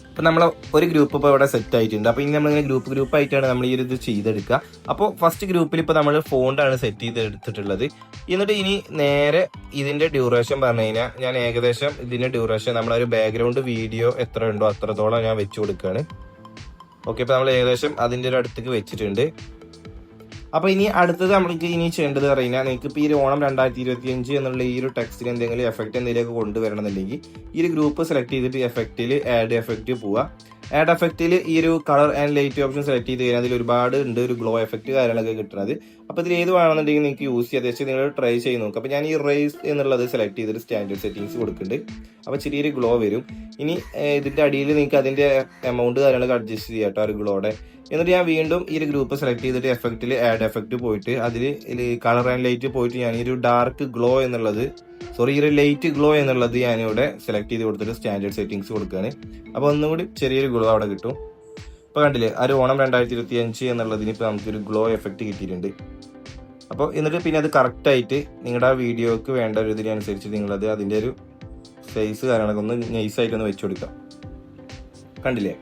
അപ്പോൾ നമ്മൾ ഒരു ഗ്രൂപ്പ് ഇപ്പോൾ ഇവിടെ സെറ്റ് ആയിട്ടുണ്ട്. അപ്പോൾ ഇനി നമ്മളിങ്ങനെ ഗ്രൂപ്പ് ആയിട്ടാണ് നമ്മൾ ഈ ഒരു ഇത് ചെയ്തെടുക്കുക. അപ്പോൾ ഫസ്റ്റ് ഗ്രൂപ്പിൽ ഇപ്പോൾ നമ്മൾ ഫോണ്ടാണ് സെറ്റ് ചെയ്തെടുത്തിട്ടുള്ളത്. എന്നിട്ട് ഇനി നേരെ ഇതിൻ്റെ ഡ്യൂറേഷൻ പറഞ്ഞു കഴിഞ്ഞാൽ ഞാൻ ഏകദേശം ഇതിൻ്റെ ഡ്യൂറേഷൻ നമ്മളൊരു ബാക്ക്ഗ്രൗണ്ട് വീഡിയോ എത്ര ഉണ്ടോ അത്രത്തോളം ഞാൻ വെച്ച് കൊടുക്കുകയാണ്. ഓക്കെ, ഇപ്പോൾ നമ്മൾ ഏകദേശം അതിൻ്റെ ഒരു അടുത്തേക്ക് വെച്ചിട്ടുണ്ട്. അപ്പോൾ ഇനി അടുത്തത് നമ്മൾക്ക് ഇനി ചെയ്യേണ്ടത് പറഞ്ഞാൽ നിങ്ങൾക്ക് ഇപ്പോൾ ഈ ഓണം 2025 എന്നുള്ള ഈ ഒരു ടെക്സ്റ്റിന് എന്തെങ്കിലും എഫക്റ്റ് എന്തെങ്കിലുമൊക്കെ കൊണ്ടുവരണമെന്നുണ്ടെങ്കിൽ ഈ ഒരു ഗ്രൂപ്പ് സെലക്ട് ചെയ്തിട്ട് എഫക്റ്റിൽ ആഡ് എഫക്റ്റ് പോവുക. ആഡ് എഫക്റ്റിൽ ഈ ഒരു colour and light option select ചെയ്ത് കഴിഞ്ഞാൽ അതിൽ ഒരുപാട് ഉണ്ട്, ഒരു ഗ്ലോ എഫക്റ്റ് കാര്യങ്ങളൊക്കെ കിട്ടുന്നത്. അപ്പോൾ ഇതിൽ ഏത് വേണമെന്നുണ്ടെങ്കിൽ നിങ്ങൾക്ക് യൂസ് ചെയ്യാം. അത്യാവശ്യം നിങ്ങൾ ട്രൈ ചെയ്ത് നോക്കുക. അപ്പോൾ ഞാൻ ഈ റേസ് എന്നുള്ളത് സെലക്ട് ചെയ്തിട്ട് സ്റ്റാൻഡേർഡ് സെറ്റിംഗ്സ് കൊടുക്കുന്നുണ്ട്. അപ്പോൾ ചെറിയൊരു ഗ്ലോ വരും. ഇനി ഇതിൻ്റെ അടിയിൽ നിങ്ങൾക്ക് അതിൻ്റെ എമൗണ്ട് കാര്യങ്ങളൊക്കെ അഡ്ജസ്റ്റ് ചെയ്യാം കേട്ടോ, ഒരു ഗ്ലോയുടെ. എന്നിട്ട് ഞാൻ വീണ്ടും ഈ ഒരു ഗ്രൂപ്പ് സെലക്ട് ചെയ്തിട്ട് എഫക്റ്റിൽ ആഡ് എഫക്റ്റ് പോയിട്ട് അതിൽ കളർ ആൻഡ് ലൈറ്റ് പോയിട്ട് ഞാൻ ഈ ഒരു ഡാർക്ക് ഗ്ലോ എന്നുള്ളത് ഈ ഒരു ലൈറ്റ് ഗ്ലോ എന്നുള്ളത് ഞാനിവിടെ സെലക്ട് ചെയ്ത് കൊടുത്തിട്ട് സ്റ്റാൻഡേർഡ് സെറ്റിംഗ്സ് കൊടുക്കുകയാണ്. അപ്പോൾ ഒന്നുകൂടി ചെറിയൊരു ഗ്ലോ അവിടെ കിട്ടും. ഇപ്പോൾ കണ്ടില്ലേ, ആ ഒരു ഓണം 2025 എന്നുള്ളതിന് ഇപ്പോൾ നമുക്കൊരു ഗ്ലോ എഫക്റ്റ് കിട്ടിയിട്ടുണ്ട്. അപ്പോൾ എന്നിട്ട് പിന്നെ അത് കറക്റ്റായിട്ട് നിങ്ങളുടെ ആ വീഡിയോക്ക് വേണ്ട ഒരു ഇതിനനുസരിച്ച് നിങ്ങളത് അതിൻ്റെ ഒരു സൈസ് കാര്യങ്ങളൊക്കെ ഒന്ന് നൈസായിട്ടൊന്ന് വെച്ച് കൊടുക്കാം. കണ്ടില്ലേ,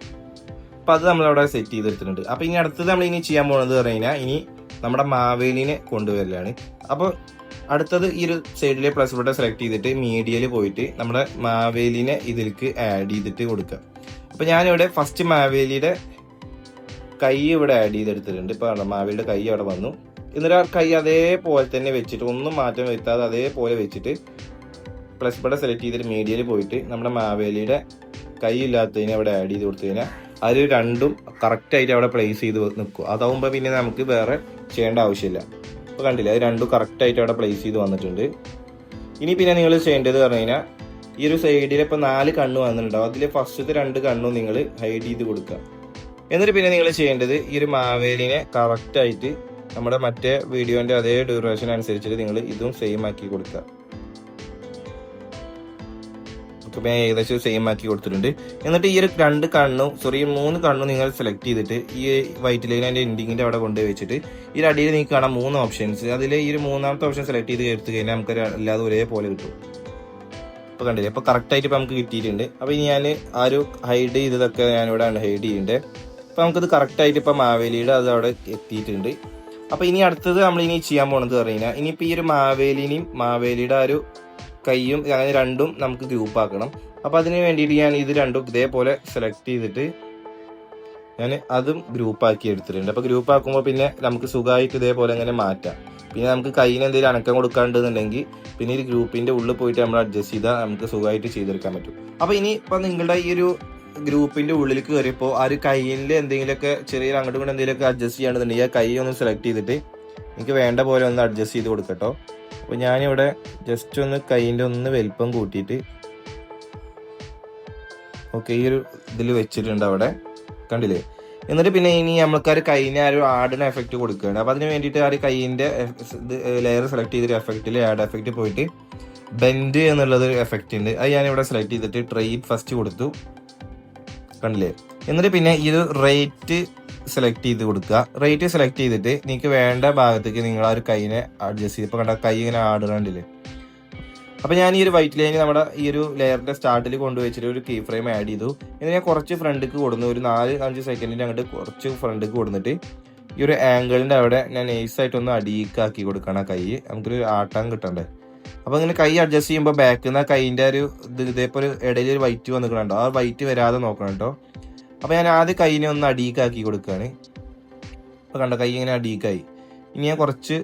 അപ്പോൾ അത് നമ്മളവിടെ സെറ്റ് ചെയ്തെടുത്തിട്ടുണ്ട്. അപ്പോൾ ഇനി അടുത്തത് നമ്മൾ ഇനി ചെയ്യാൻ പോകുന്നത് പറഞ്ഞു കഴിഞ്ഞാൽ ഇനി നമ്മുടെ മാവേലിനെ കൊണ്ടുവരലാണ്. അപ്പോൾ അടുത്തത് ഈ ഒരു സൈഡിലെ പ്ലസ് ബട്ടൺ സെലക്ട് ചെയ്തിട്ട് മീഡിയയിൽ പോയിട്ട് നമ്മുടെ മാവേലിനെ ഇതിലേക്ക് ആഡ് ചെയ്തിട്ട് കൊടുക്കുക. അപ്പോൾ ഞാനിവിടെ ഫസ്റ്റ് മാവേലിയുടെ കൈ ഇവിടെ ആഡ് ചെയ്തെടുത്തിട്ടുണ്ട്. ഇപ്പോൾ മാവേലിയുടെ കൈ അവിടെ വന്നു. എന്നിട്ട് ആ കൈ അതേപോലെ തന്നെ വെച്ചിട്ട് ഒന്നും മാറ്റം വരുത്താതെ അതേപോലെ വെച്ചിട്ട് പ്ലസ് ബട്ടൺ സെലക്ട് ചെയ്തിട്ട് മീഡിയയിൽ പോയിട്ട് നമ്മുടെ മാവേലിയുടെ കൈ ഇല്ലാത്തതിനെ അവിടെ ആഡ് ചെയ്ത് കൊടുത്തു കഴിഞ്ഞാൽ അത് രണ്ടും കറക്റ്റായിട്ട് അവിടെ പ്ലേസ് ചെയ്ത് നിൽക്കും. അതാവുമ്പോൾ പിന്നെ നമുക്ക് വേറെ ചെയ്യേണ്ട ആവശ്യമില്ല. ഇപ്പോൾ കണ്ടില്ല, അത് രണ്ടും കറക്റ്റായിട്ട് അവിടെ പ്ലേസ് ചെയ്ത് വന്നിട്ടുണ്ട്. ഇനി പിന്നെ നിങ്ങൾ ചെയ്യേണ്ടത് പറഞ്ഞു കഴിഞ്ഞാൽ ഈ ഒരു സൈഡിൽ ഇപ്പോൾ 4 കണ്ണ് വന്നിട്ടുണ്ടാവും. അതിൽ ഫസ്റ്റത്തെ 2 കണ്ണും നിങ്ങൾ ഹൈഡ് ചെയ്ത് കൊടുക്കുക. എന്നിട്ട് പിന്നെ നിങ്ങൾ ചെയ്യേണ്ടത് ഈ ഒരു മാവേലിനെ കറക്റ്റായിട്ട് നമ്മുടെ മറ്റേ വീഡിയോൻ്റെ അതേ ഡ്യൂറേഷൻ അനുസരിച്ചിട്ട് നിങ്ങൾ ഇതും സെയിം ആക്കി കൊടുക്കുക. ഞാൻ ഏകദേശം സെയിം ആക്കി കൊടുത്തിട്ടുണ്ട്. എന്നിട്ട് ഈ ഒരു 3 കണ്ണും നിങ്ങൾ സെലക്ട് ചെയ്തിട്ട് ഈ വൈറ്റ് ലൈൻ അതിൻ്റെ എൻഡിങ്ങിൻ്റെ അവിടെ കൊണ്ടുപോയി വെച്ചിട്ട് ഈ അടിയിൽ നിങ്ങൾക്ക് കാണാം 3 ഓപ്ഷൻസ്. അതിൽ ഈ ഒരു 3ാമത്തെ ഓപ്ഷൻ സെലക്ട് ചെയ്ത് എടുത്തു കഴിഞ്ഞാൽ നമുക്ക് എല്ലാതും ഒരേപോലെ കിട്ടും. ഇപ്പോൾ കണ്ടില്ലേ, അപ്പോൾ കറക്റ്റായിട്ട് ഇപ്പോൾ നമുക്ക് കിട്ടിയിട്ടുണ്ട്. അപ്പോൾ ഇനി ഞാൻ ആ ഒരു ഹൈഡ് ചെയ്തതൊക്കെ ഞാനിവിടെ ഹൈഡ് ചെയ്യുന്നുണ്ട്. അപ്പോൾ നമുക്കത് കറക്റ്റായിട്ട് ഇപ്പോൾ മാവേലിയുടെ അത് അവിടെ എത്തിയിട്ടുണ്ട്. അപ്പോൾ ഇനി അടുത്തത് നമ്മൾ ഇനി ചെയ്യാൻ പോകണത് പറഞ്ഞു കഴിഞ്ഞാൽ ഇനിയിപ്പോൾ ഈ ഒരു മാവേലിയുടെ ആ ഒരു കൈയും അങ്ങനെ രണ്ടും നമുക്ക് ഗ്രൂപ്പ് ആക്കണം. അപ്പോൾ അതിന് വേണ്ടിയിട്ട് ഞാൻ ഇത് രണ്ടും ഇതേപോലെ സെലക്ട് ചെയ്തിട്ട് ഞാൻ അതും ഗ്രൂപ്പാക്കി എടുത്തിട്ടുണ്ട്. അപ്പോൾ ഗ്രൂപ്പ് ആക്കുമ്പോൾ പിന്നെ നമുക്ക് സുഖമായിട്ട് ഇതേപോലെ അങ്ങനെ മാറ്റാം. പിന്നെ നമുക്ക് കയ്യിൽ എന്തെങ്കിലും അനക്കം കൊടുക്കാണ്ടെന്നുണ്ടെങ്കിൽ പിന്നെ ഈ ഗ്രൂപ്പിൻ്റെ ഉള്ളിൽ പോയിട്ട് നമ്മൾ അഡ്ജസ്റ്റ് ചെയ്താൽ നമുക്ക് സുഖമായിട്ട് ചെയ്തെടുക്കാൻ പറ്റും. അപ്പോൾ ഇനി ഇപ്പോൾ നിങ്ങളുടെ ഈ ഒരു ഗ്രൂപ്പിൻ്റെ ഉള്ളിൽ കയറിയപ്പോൾ ആ ഒരു കയ്യിൽ എന്തെങ്കിലുമൊക്കെ ചെറിയ അങ്ങോട്ടും കൂടെ എന്തെങ്കിലുമൊക്കെ അഡ്ജസ്റ്റ് ചെയ്യാണ്ടെന്നുണ്ടെങ്കിൽ ആ കൈ ഒന്ന് സെലക്ട് ചെയ്തിട്ട് എനിക്ക് വേണ്ട പോലെ ഒന്ന് അഡ്ജസ്റ്റ് ചെയ്ത് കൊടുക്കട്ടോ. അപ്പോൾ ഞാനിവിടെ ജസ്റ്റ് ഒന്ന് കൈയിൻ്റെ ഒന്ന് വലിപ്പം കൂട്ടിയിട്ട് ഓക്കെ ഈ ഒരു ഇതിൽ വെച്ചിട്ടുണ്ട് അവിടെ, കണ്ടില്ലേ. എന്നിട്ട് പിന്നെ ഇനി നമുക്ക് ആ ഒരു കൈയിന് ആ ഒരു ആഡിന് എഫക്റ്റ് കൊടുക്കുകയാണ്. അപ്പോൾ അതിന് വേണ്ടിയിട്ട് ആ ഒരു കൈയിൻ്റെ ലെയർ സെലക്ട് ചെയ്തിട്ട് എഫക്റ്റിൽ ആഡ് എഫക്റ്റ് പോയിട്ട് ബെൻഡ് എന്നുള്ളത് എഫക്റ്റ് ഉണ്ട്. അത് ഞാനിവിടെ സെലക്ട് ചെയ്തിട്ട് ട്രൈ ഫസ്റ്റ് കൊടുത്തു, കണ്ടില്ലേ. എന്നിട്ട് പിന്നെ ഈ ഒരു റേറ്റ് സെലക്ട് ചെയ്ത് കൊടുക്കുക. റേറ്റ് സെലക്ട് ചെയ്തിട്ട് നിങ്ങൾക്ക് വേണ്ട ഭാഗത്തേക്ക് നിങ്ങൾ ആ ഒരു കൈനെ അഡ്ജസ്റ്റ് ചെയ്ത് ഇപ്പോൾ കണ്ട കൈ ഇങ്ങനെ ആടുകണ്ടില്ലേ. അപ്പോൾ ഞാൻ ഈ ഒരു വൈറ്റ് ലൈൻ നമ്മുടെ ഈ ഒരു ലെയറിൻ്റെ സ്റ്റാർട്ടിൽ കൊണ്ടുവച്ചിട്ട് ഒരു കീ ഫ്രെയിം ആഡ് ചെയ്തു. എന്നിട്ട് ഞാൻ കുറച്ച് ഫ്രണ്ടിക്ക് കൊടുന്നു, ഒരു 4-5 സെക്കൻഡിൻ്റെ അങ്ങോട്ട് കുറച്ച് ഫ്രണ്ടിക്ക് കൊടുത്തിട്ട് ഈ ഒരു ആംഗിളിൻ്റെ അവിടെ ഞാൻ നൈസായിട്ടൊന്ന് അടിയിക്കാക്കി കൊടുക്കണം. കൈ നമുക്കൊരു ആട്ടം കിട്ടണ്ടേ. അപ്പോൾ ഇങ്ങനെ കൈ അഡ്ജസ്റ്റ് ചെയ്യുമ്പോൾ ബാക്കിൽ നിന്ന് കൈയിൻ്റെ ഒരു ഇതേപോലെ ഇടയിൽ ഒരു വൈറ്റ് വന്നിട്ടുണ്ടോ, ആ വൈറ്റ് വരാതെ നോക്കണം കേട്ടോ. അപ്പോൾ ഞാൻ ആദ്യം കൈയിനെ ഒന്ന് അടിയിക്കാക്കി കൊടുക്കുകയാണ്. അപ്പോൾ കണ്ടോ കൈ ഇങ്ങനെ അടിയിക്കായി. ഇനി ഞാൻ കുറച്ച്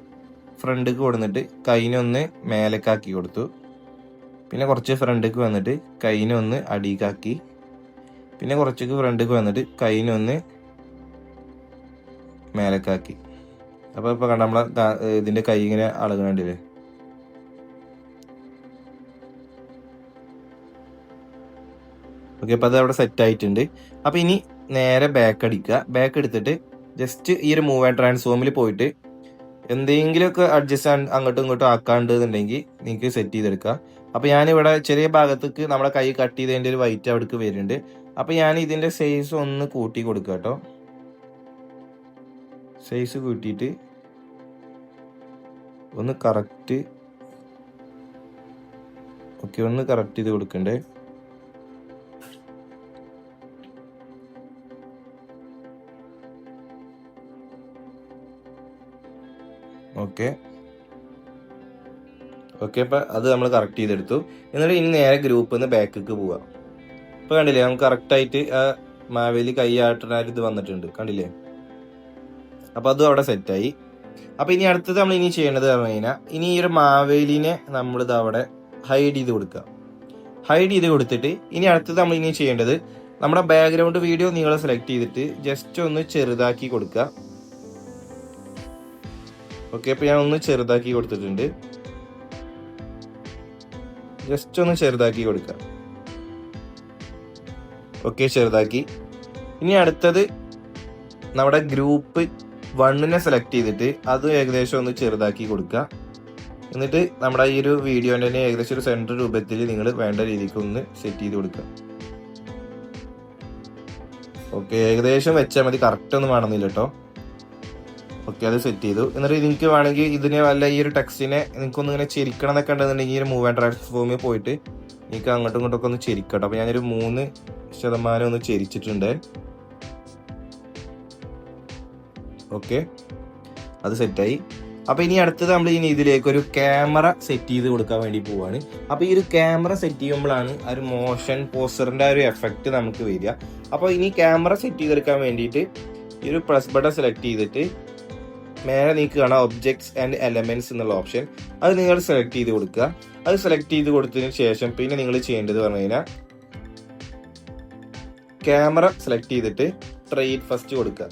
ഫ്രണ്ടിക്ക് കൊടുത്തിട്ട് കൈയിനെ ഒന്ന് മേലേക്കാക്കി കൊടുത്തു. പിന്നെ കുറച്ച് ഫ്രണ്ടിക്ക് വന്നിട്ട് കൈയിനെ ഒന്ന് അടിയിക്കാക്കി. പിന്നെ കുറച്ചൊക്കെ ഫ്രണ്ടിക്ക് വന്നിട്ട് കൈയിനെ ഒന്ന് മേലേക്കാക്കി. അപ്പോൾ ഇപ്പോൾ കണ്ട നമ്മളെ ഇതിൻ്റെ കൈ ഇങ്ങനെ അളകണ്ടില്ലേ. ഓക്കെ, അപ്പോൾ അത് അവിടെ സെറ്റ് ആയിട്ടുണ്ട്. അപ്പോൾ ഇനി നേരെ ബാക്ക് അടിക്കുക. ബാക്ക് എടുത്തിട്ട് ജസ്റ്റ് ഈ ഒരു മൂവ് ആൻഡ് ട്രാൻസ്ഫോമിൽ പോയിട്ട് എന്തെങ്കിലുമൊക്കെ അഡ്ജസ്റ്റ് അങ്ങോട്ടും ഇങ്ങോട്ടും ആക്കാണ്ടെന്നുണ്ടെങ്കിൽ നിങ്ങൾക്ക് സെറ്റ് ചെയ്തെടുക്കുക. അപ്പോൾ ഞാനിവിടെ ചെറിയ ഭാഗത്തേക്ക് നമ്മുടെ കൈ കട്ട് ചെയ്തതിൻ്റെ ഒരു വൈറ്റ് അവിടേക്ക് വരുന്നുണ്ട്. അപ്പോൾ ഞാൻ ഇതിൻ്റെ സൈസ് ഒന്ന് കൂട്ടി കൊടുക്കുക കേട്ടോ. സൈസ് കൂട്ടിയിട്ട് ഒന്ന് കറക്റ്റ് ഒന്ന് കറക്റ്റ് ചെയ്ത് കൊടുക്കണ്ടേ. ഓക്കെ അപ്പം അത് നമ്മൾ കറക്റ്റ് ചെയ്തെടുത്തു. എന്നിട്ട് ഇനി നേരെ ഗ്രൂപ്പിൽ നിന്ന് ബാക്കിലേക്ക് പോവാം. ഇപ്പം കണ്ടില്ലേ, നമുക്ക് കറക്റ്റായിട്ട് ആ മാവേലി കൈ ആട്ടുന്ന ഇത് വന്നിട്ടുണ്ട്, കണ്ടില്ലേ? അപ്പം അതും അവിടെ സെറ്റായി. അപ്പം ഇനി അടുത്തത് നമ്മൾ ഇനി ചെയ്യേണ്ടത് പറഞ്ഞു കഴിഞ്ഞാൽ, ഇനി ഈ ഒരു മാവേലിനെ നമ്മളിത് അവിടെ ഹൈഡ് ചെയ്ത് കൊടുക്കുക. ഹൈഡ് ചെയ്ത് കൊടുത്തിട്ട് ഇനി അടുത്തത് നമ്മൾ ഇനി ചെയ്യേണ്ടത്, നമ്മുടെ ബാക്ക്ഗ്രൗണ്ട് വീഡിയോ നിങ്ങൾ സെലക്ട് ചെയ്തിട്ട് ജസ്റ്റ് ഒന്ന് ചെറുതാക്കി കൊടുക്കുക. ഓക്കെ, അപ്പം ഞാൻ ഒന്ന് ചെറുതാക്കി കൊടുത്തിട്ടുണ്ട്. ജസ്റ്റ് ഒന്ന് ചെറുതാക്കി കൊടുക്കുക. ഓക്കെ, ചെറുതാക്കി. ഇനി അടുത്തത് നമ്മുടെ ഗ്രൂപ്പ് 1 സെലക്ട് ചെയ്തിട്ട് അത് ഏകദേശം ഒന്ന് ചെറുതാക്കി കൊടുക്കുക. എന്നിട്ട് നമ്മുടെ ഈ ഒരു വീഡിയോൻ്റെ തന്നെ ഏകദേശം ഒരു സെൻറ്റർ രൂപത്തിൽ നിങ്ങൾ വേണ്ട രീതിക്ക് ഒന്ന് സെറ്റ് ചെയ്ത് കൊടുക്കുക. ഓക്കെ, ഏകദേശം വെച്ചാൽ മതി, കറക്റ്റ് ഒന്നും വേണമെന്നില്ല കേട്ടോ. ഓക്കെ, അത് സെറ്റ് ചെയ്തു. എന്നിട്ട് നിങ്ങൾക്ക് വേണമെങ്കിൽ ഇതിനെ വല്ല ഈ ഒരു ടെക്സ്റ്റിനെ നിങ്ങൾക്കൊന്ന് ഇങ്ങനെ ചെരിക്കണം എന്നൊക്കെ ഉണ്ടെന്നുണ്ടെങ്കിൽ ഈ ഒരു മൂവ് ആൻഡ് ട്രാൻസ്ഫോമിൽ പോയിട്ട് നിങ്ങൾക്ക് അങ്ങോട്ടും ഇങ്ങോട്ടൊക്കെ ഒന്ന് ചെരിക്കട്ടോ. അപ്പോൾ ഞാനൊരു 3% ഒന്ന് ചെരിച്ചിട്ടുണ്ട്. ഓക്കെ, അത് സെറ്റായി. അപ്പോൾ ഇനി അടുത്തത് നമ്മൾ ഇനി ഇതിലേക്ക് ഒരു ക്യാമറ സെറ്റ് ചെയ്ത് കൊടുക്കാൻ വേണ്ടി പോവാണ്. അപ്പോൾ ഈ ഒരു ക്യാമറ സെറ്റ് ചെയ്യുമ്പോഴാണ് ആ ഒരു മോഷൻ പോസ്റ്ററിൻ്റെ ആ ഒരു എഫക്റ്റ് നമുക്ക് വരിക. അപ്പോൾ ഇനി ക്യാമറ സെറ്റ് ചെയ്തെടുക്കാൻ വേണ്ടിയിട്ട് ഈ ഒരു പ്ലസ് ബട്ടൺ സെലക്ട് ചെയ്തിട്ട് മേലെ നിങ്ങൾക്ക് കാണാം ഒബ്ജക്ട്സ് ആൻഡ് എലമെന്റ്സ് എന്നുള്ള ഓപ്ഷൻ, അത് നിങ്ങൾ സെലക്ട് ചെയ്ത് കൊടുക്കുക. അത് സെലക്ട് ചെയ്ത് കൊടുത്തതിന് ശേഷം പിന്നെ നിങ്ങൾ ചെയ്യേണ്ടത് പറഞ്ഞു കഴിഞ്ഞാൽ ക്യാമറ സെലക്ട് ചെയ്തിട്ട് ട്രേഡ് ഫസ്റ്റ് കൊടുക്കുക.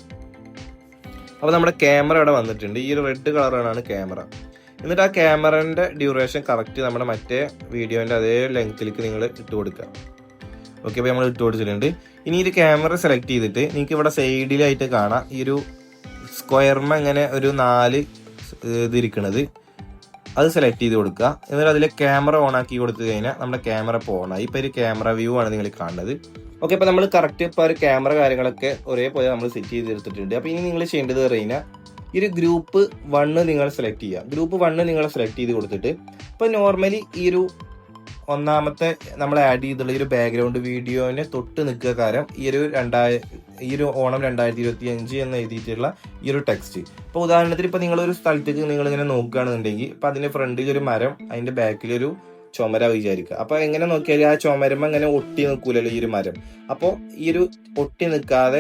അപ്പോൾ നമ്മുടെ ക്യാമറ ഇവിടെ വന്നിട്ടുണ്ട്. ഈ ഒരു റെഡ് കളറാണ് ക്യാമറ. എന്നിട്ട് ആ ക്യാമറൻ്റെ ഡ്യൂറേഷൻ കറക്റ്റ് നമ്മുടെ മറ്റേ വീഡിയോൻ്റെ അതേ ലെങ്ത്തിലേക്ക് നിങ്ങൾ ഇട്ട് കൊടുക്കുക. ഓക്കെ, അപ്പോൾ നമ്മൾ ഇട്ട് കൊടുത്തിട്ടുണ്ട്. ഇനി ഈ ക്യാമറ സെലക്ട് ചെയ്തിട്ട് നിങ്ങൾക്ക് ഇവിടെ സൈഡിലായിട്ട് കാണാം ഈ ഒരു സ്ക്വയർമ ഇങ്ങനെ ഒരു 4 ഇതിരിക്കണത്, അത് സെലക്ട് ചെയ്ത് കൊടുക്കുക. എന്നിട്ട് അതിൽ ക്യാമറ ഓൺ ആക്കി കൊടുത്തു കഴിഞ്ഞാൽ നമ്മുടെ ക്യാമറ ഇപ്പോൾ ഓണായി. ഇപ്പോൾ ഒരു ക്യാമറ വ്യൂ ആണ് നിങ്ങൾ കാണുന്നത്. ഓക്കെ, അപ്പോൾ നമ്മൾ കറക്റ്റ് ഇപ്പോൾ ഒരു ക്യാമറ കാര്യങ്ങളൊക്കെ ഒരേപോലെ നമ്മൾ സെറ്റ് ചെയ്തെടുത്തിട്ടുണ്ട്. അപ്പോൾ ഇനി നിങ്ങൾ ചെയ്യേണ്ടത് പറഞ്ഞു കഴിഞ്ഞാൽ ഈ ഒരു ഗ്രൂപ്പ് 1 നിങ്ങൾ സെലക്ട് ചെയ്യുക. ഗ്രൂപ്പ് 1 നിങ്ങൾ സെലക്ട് ചെയ്ത് കൊടുത്തിട്ട് ഇപ്പോൾ നോർമലി ഈ ഒരു ഒന്നാമത്തെ നമ്മൾ ആഡ് ചെയ്തിട്ടുള്ള ഈ ഒരു ബാക്ക്ഗ്രൗണ്ട് വീഡിയോനെ തൊട്ട് നിൽക്കുക കാരണം ഈ ഒരു ഓണം 2025 എന്ന് എഴുതിയിട്ടുള്ള ഈ ഒരു ടെക്സ്റ്റ്. ഇപ്പോൾ ഉദാഹരണത്തിന് ഇപ്പോൾ നിങ്ങളൊരു സ്ഥലത്തേക്ക് നിങ്ങളിങ്ങനെ നോക്കുകയാണെന്നുണ്ടെങ്കിൽ ഇപ്പോൾ അതിൻ്റെ ഫ്രണ്ടിൽ ഒരു മരം, അതിൻ്റെ ബാക്കിലൊരു ചുമര വിചാരിക്കുക. അപ്പോൾ എങ്ങനെ നോക്കിയാൽ ആ ചുമരമ്മ അങ്ങനെ ഒട്ടി നിൽക്കൂലല്ലോ ഈ ഒരു മരം. അപ്പോൾ ഈ ഒരു ഒട്ടി നിൽക്കാതെ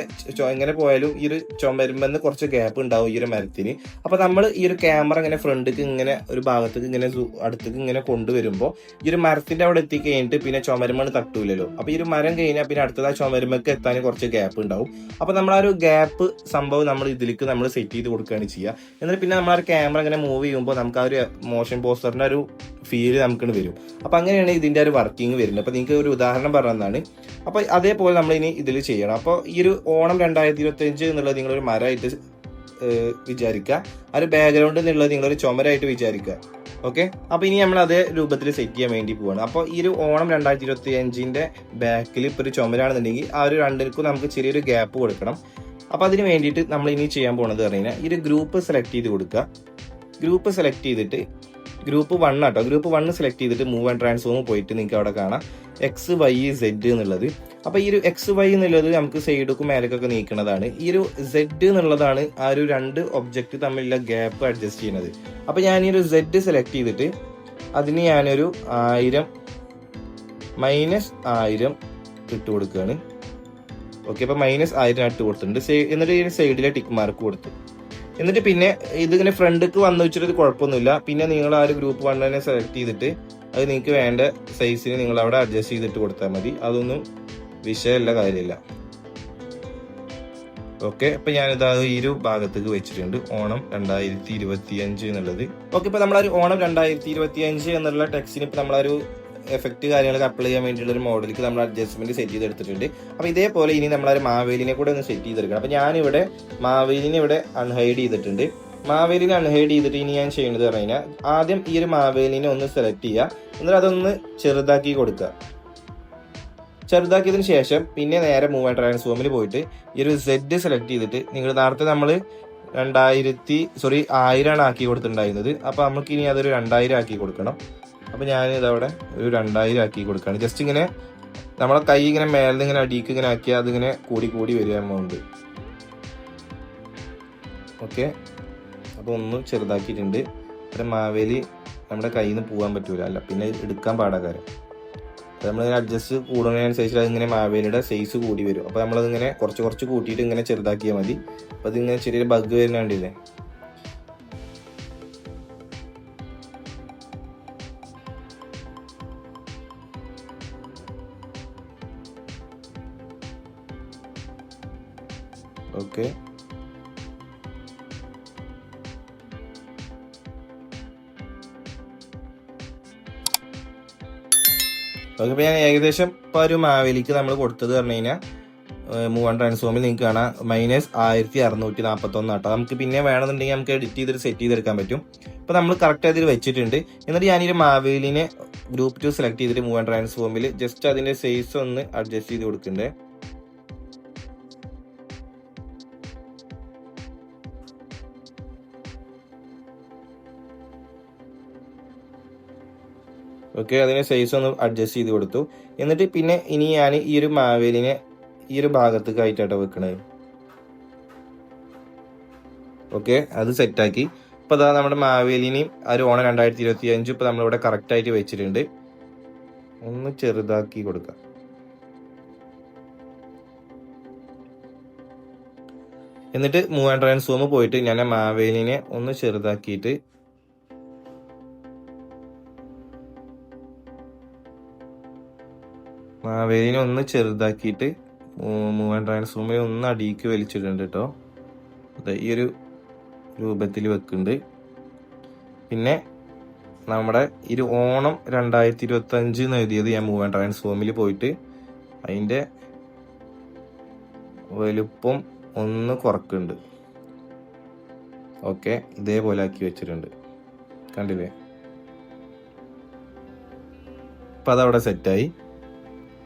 എങ്ങനെ പോയാലും ഈ ഒരു ചുമരുമെന്ന് കുറച്ച് ഗ്യാപ്പ് ഉണ്ടാവും ഈ ഒരു മരത്തിന്. അപ്പോൾ നമ്മൾ ഈ ഒരു ക്യാമറ ഇങ്ങനെ ഫ്രണ്ടിക്ക് ഇങ്ങനെ ഒരു ഭാഗത്തേക്ക് ഇങ്ങനെ അടുത്തേക്ക് ഇങ്ങനെ കൊണ്ടുവരുമ്പോൾ ഈ ഒരു മരത്തിന്റെ അവിടെ എത്തിക്കഴിഞ്ഞിട്ട് പിന്നെ ചുമരുമാണ് തട്ടൂലല്ലോ. അപ്പോൾ ഈ ഒരു മരം കഴിഞ്ഞാൽ പിന്നെ അടുത്തത് ആ ചുമരുമക്ക് എത്താൻ കുറച്ച് ഗ്യാപ്പ് ഉണ്ടാവും. അപ്പോൾ നമ്മൾ ആ ഒരു ഗ്യാപ്പ് സംഭവം നമ്മൾ ഇതിലേക്ക് നമ്മൾ സെറ്റ് ചെയ്ത് കൊടുക്കുകയാണ് ചെയ്യുക. എന്നിട്ട് പിന്നെ നമ്മൾ ആ ഒരു ക്യാമറ ഇങ്ങനെ മൂവ് ചെയ്യുമ്പോൾ നമുക്ക് ആ ഒരു മോഷൻ പോസ്റ്ററിന്റെ ഒരു ഫീല് നമുക്ക് വരും. അപ്പോൾ അങ്ങനെയാണ് ഇതിന്റെ ഒരു വർക്കിംഗ് വരുന്നത്. അപ്പോൾ നിങ്ങൾക്ക് ഒരു ഉദാഹരണം പറഞ്ഞതാണ്. അപ്പോൾ അതേപോലെ നമ്മൾ ഇനി ഇതിൽ ചെയ്യണം. അപ്പോൾ ഈ ഒരു ഓണം 2025 എന്നുള്ളത് നിങ്ങളൊരു മരമായിട്ട് വിചാരിക്കുക, ആ ഒരു ബാക്ക്ഗ്രൗണ്ട് എന്നുള്ളത് നിങ്ങളൊരു ചുമരായിട്ട് വിചാരിക്കുക. ഓക്കെ, അപ്പോൾ ഇനി നമ്മൾ അതേ രൂപത്തിൽ സെറ്റ് ചെയ്യാൻ വേണ്ടി പോവാണ്. അപ്പോൾ ഈ ഒരു ഓണം 2025 ബാക്കിൽ ഇപ്പോൾ ഒരു ചുമരാണെന്നുണ്ടെങ്കിൽ ആ ഒരു രണ്ടിനും നമുക്ക് ചെറിയൊരു ഗ്യാപ്പ് കൊടുക്കണം. അപ്പോൾ അതിന് വേണ്ടിയിട്ട് നമ്മൾ ഇനി ചെയ്യാൻ പോകുന്നത് പറഞ്ഞു കഴിഞ്ഞാൽ ഈ ഒരു ഗ്രൂപ്പ് സെലക്ട് ചെയ്ത് കൊടുക്കുക. ഗ്രൂപ്പ് സെലക്ട് ചെയ്തിട്ട് ഗ്രൂപ്പ് 1 ആട്ടോ, ഗ്രൂപ്പ് 1 സെലക്ട് ചെയ്തിട്ട് മൂവ് ആൻഡ് ട്രാൻസ്ഫോം പോയിട്ട് നിങ്ങൾക്ക് അവിടെ കാണാം XYZ എന്നുള്ളത്. അപ്പോൾ ഈ ഒരു XY എന്നുള്ളത് നമുക്ക് സൈഡൊക്കെ മേലേക്കൊക്കെ നീക്കുന്നതാണ്. ഈ ഒരു Z എന്നുള്ളതാണ് ആ ഒരു 2 ഒബ്ജക്റ്റ് തമ്മിലുള്ള ഗ്യാപ്പ് അഡ്ജസ്റ്റ് ചെയ്യുന്നത്. അപ്പോൾ ഞാൻ ഈ ഒരു Z സെലക്ട് ചെയ്തിട്ട് അതിന് ഞാനൊരു 1000 -1000 ഇട്ട് കൊടുക്കുകയാണ്. ഓക്കെ, അപ്പോൾ -1000 ഇട്ട് കൊടുത്തിട്ടുണ്ട്. എന്നിട്ട് ഈ സൈഡിലെ ടിക്ക് മാർക്ക് കൊടുത്തു. എന്നിട്ട് പിന്നെ ഇതിങ്ങനെ ഫ്രണ്ടിക്ക് വന്നു വെച്ചിട്ട് കുഴപ്പമൊന്നുമില്ല. പിന്നെ നിങ്ങൾ ആ ഒരു ഗ്രൂപ്പ് 1 തന്നെ സെലക്ട് ചെയ്തിട്ട് അത് നിങ്ങൾക്ക് വേണ്ട സൈസിന് നിങ്ങൾ അവിടെ അഡ്ജസ്റ്റ് ചെയ്തിട്ട് കൊടുത്താൽ മതി. അതൊന്നും വിഷയമല്ല, കാര്യമില്ല. ഓക്കെ, അപ്പം ഞാനിത് ഈ ഒരു ഭാഗത്തേക്ക് വെച്ചിട്ടുണ്ട് ഓണം 2025 എന്നുള്ളത്. ഓക്കെ, ഇപ്പം നമ്മളൊരു ഓണം 2025 എന്നുള്ള ടെക്സ്റ്റിന് ഇപ്പം നമ്മളൊരു എഫക്റ്റ് കാര്യങ്ങളൊക്കെ അപ്ലൈ ചെയ്യാൻ വേണ്ടിയുള്ള ഒരു മോഡലിക്ക് നമ്മൾ അഡ്ജസ്റ്റ്മെന്റ് സെറ്റ് ചെയ്തെടുത്തിട്ടുണ്ട്. അപ്പോൾ ഇതേപോലെ ഇനി നമ്മളൊരു മാവേലിനെ കൂടെ ഒന്ന് സെറ്റ് ചെയ്തെടുക്കണം. അപ്പോൾ ഞാനിവിടെ മാവേലിനെ ഇവിടെ അൺഹൈഡ് ചെയ്തിട്ടുണ്ട്. മാവേലിനെ അൺഹൈഡ് ചെയ്തിട്ട് ഇനി ഞാൻ ചെയ്യുന്നത് പറഞ്ഞു കഴിഞ്ഞാൽ ആദ്യം ഈ ഒരു മാവേലിനെ ഒന്ന് സെലക്ട് ചെയ്യുക. എന്നിട്ട് അതൊന്ന് ചെറുതാക്കി കൊടുക്കുക. ചെറുതാക്കിയതിന് ശേഷം പിന്നെ നേരെ മൂവ് ആൻഡ് ട്രാൻസ്ഫോമിൽ പോയിട്ട് ഈ ഒരു Z സെലക്ട് ചെയ്തിട്ട് നിങ്ങൾ നേരത്തെ നമ്മൾ 1000 ആക്കി കൊടുത്തിട്ടുണ്ടായിരുന്നത്. അപ്പോൾ നമുക്ക് ഇനി അതൊരു 2000 ആക്കി കൊടുക്കണം. അപ്പോൾ ഞാൻ ഇതവിടെ ഒരു 2000 ആക്കി കൊടുക്കുകയാണ്. ജസ്റ്റ് ഇങ്ങനെ നമ്മളെ കൈ ഇങ്ങനെ മേലെ ഇങ്ങനെ അടിക്ക് ഇങ്ങനെ ആക്കിയാൽ അതിങ്ങനെ കൂടി കൂടി വരിക എമൗണ്ട്. ഓക്കെ, അപ്പോൾ ഒന്ന് ചെറുതാക്കിയിട്ടുണ്ട്. ഒരു മാവേലി നമ്മുടെ കയ്യിൽ നിന്ന് പോകാൻ പറ്റൂല, അല്ല പിന്നെ എടുക്കാൻ പാടാകാരം. അപ്പോൾ നമ്മളിങ്ങനെ അഡ്ജസ്റ്റ് കൂടുന്നതിനനുസരിച്ച് അതിങ്ങനെ മാവേലിയുടെ സൈസ് കൂടി വരും. അപ്പോൾ നമ്മളതിങ്ങനെ കുറച്ച് കുറച്ച് കൂട്ടിയിട്ട് ഇങ്ങനെ ചെറുതാക്കിയാൽ മതി. അപ്പോൾ അതിങ്ങനെ ചെറിയൊരു ബഗ് വരുന്നുണ്ടല്ലേ. ഓക്കെ, അപ്പോൾ ഞാൻ ഏകദേശം ഇപ്പോൾ ഒരു മാവേലിക്ക് നമ്മൾ കൊടുത്തത് പറഞ്ഞു കഴിഞ്ഞാൽ മൂവ് ആൻഡ് ട്രാൻസ്ഫോമിൽ നിങ്ങൾക്ക് കാണാം -1641 ആട്ടോ. നമുക്ക് പിന്നെ വേണമെന്നുണ്ടെങ്കിൽ നമുക്ക് എഡിറ്റ് ചെയ്തിട്ട് സെറ്റ് ചെയ്തെടുക്കാൻ പറ്റും. അപ്പോൾ നമ്മൾ കറക്റ്റ് അതിൽ വെച്ചിട്ടുണ്ട്. എന്നിട്ട് ഞാനൊരു മാവേലിനെ ഗ്രൂപ്പ് 2 സെലക്ട് ചെയ്തിട്ട് മൂവ് ആൻഡ് ട്രാൻസ്ഫോമിൽ ജസ്റ്റ് അതിൻ്റെ സൈസ് ഒന്ന് അഡ്ജസ്റ്റ് ചെയ്ത് കൊടുക്കണ്ടേ. ഓക്കെ, അതിന് സൈസ് ഒന്ന് അഡ്ജസ്റ്റ് ചെയ്ത് കൊടുത്തു. എന്നിട്ട് പിന്നെ ഇനി ഞാൻ ഈ ഒരു മാവേലിനെ ഈ ഒരു ഭാഗത്തേക്കായിട്ടാട്ടോ വെക്കണത്. ഓക്കെ, അത് സെറ്റാക്കി. ഇപ്പോൾ അതാ നമ്മുടെ മാവേലിനെയും ആ ഒരു ഓണം 2025 ഇപ്പോൾ നമ്മളിവിടെ കറക്റ്റായിട്ട് വെച്ചിട്ടുണ്ട്. ഒന്ന് ചെറുതാക്കി കൊടുക്കാം. എന്നിട്ട് മൂവ് ആൻഡ് ട്രാൻസ്ഫോം പോയിട്ട് ഞാൻ മാവേലിനെ ഒന്ന് ചെറുതാക്കിയിട്ട് മാവേലിനെ ഒന്ന് ചെറുതാക്കിയിട്ട് മൂവ് ആൻഡ് ട്രാൻസ്ഫോമിൽ ഒന്ന് അടിയിക്ക് വലിച്ചിട്ടുണ്ട് കേട്ടോ. അതെ, ഈ ഒരു രൂപത്തിൽ വെക്കുന്നുണ്ട്. പിന്നെ നമ്മുടെ ഈ ഒരു ഓണം 2025 എന്ന് എഴുതിയത് ഞാൻ മൂവ് ആൻഡ് ട്രാൻസ്ഫോമിൽ പോയിട്ട് അതിൻ്റെ വലുപ്പം ഒന്ന് കുറക്കുന്നുണ്ട്. ഓക്കെ, ഇതേപോലെ ആക്കി വെച്ചിട്ടുണ്ട്, കണ്ടില്ലേ. അപ്പം അതവിടെ സെറ്റായി.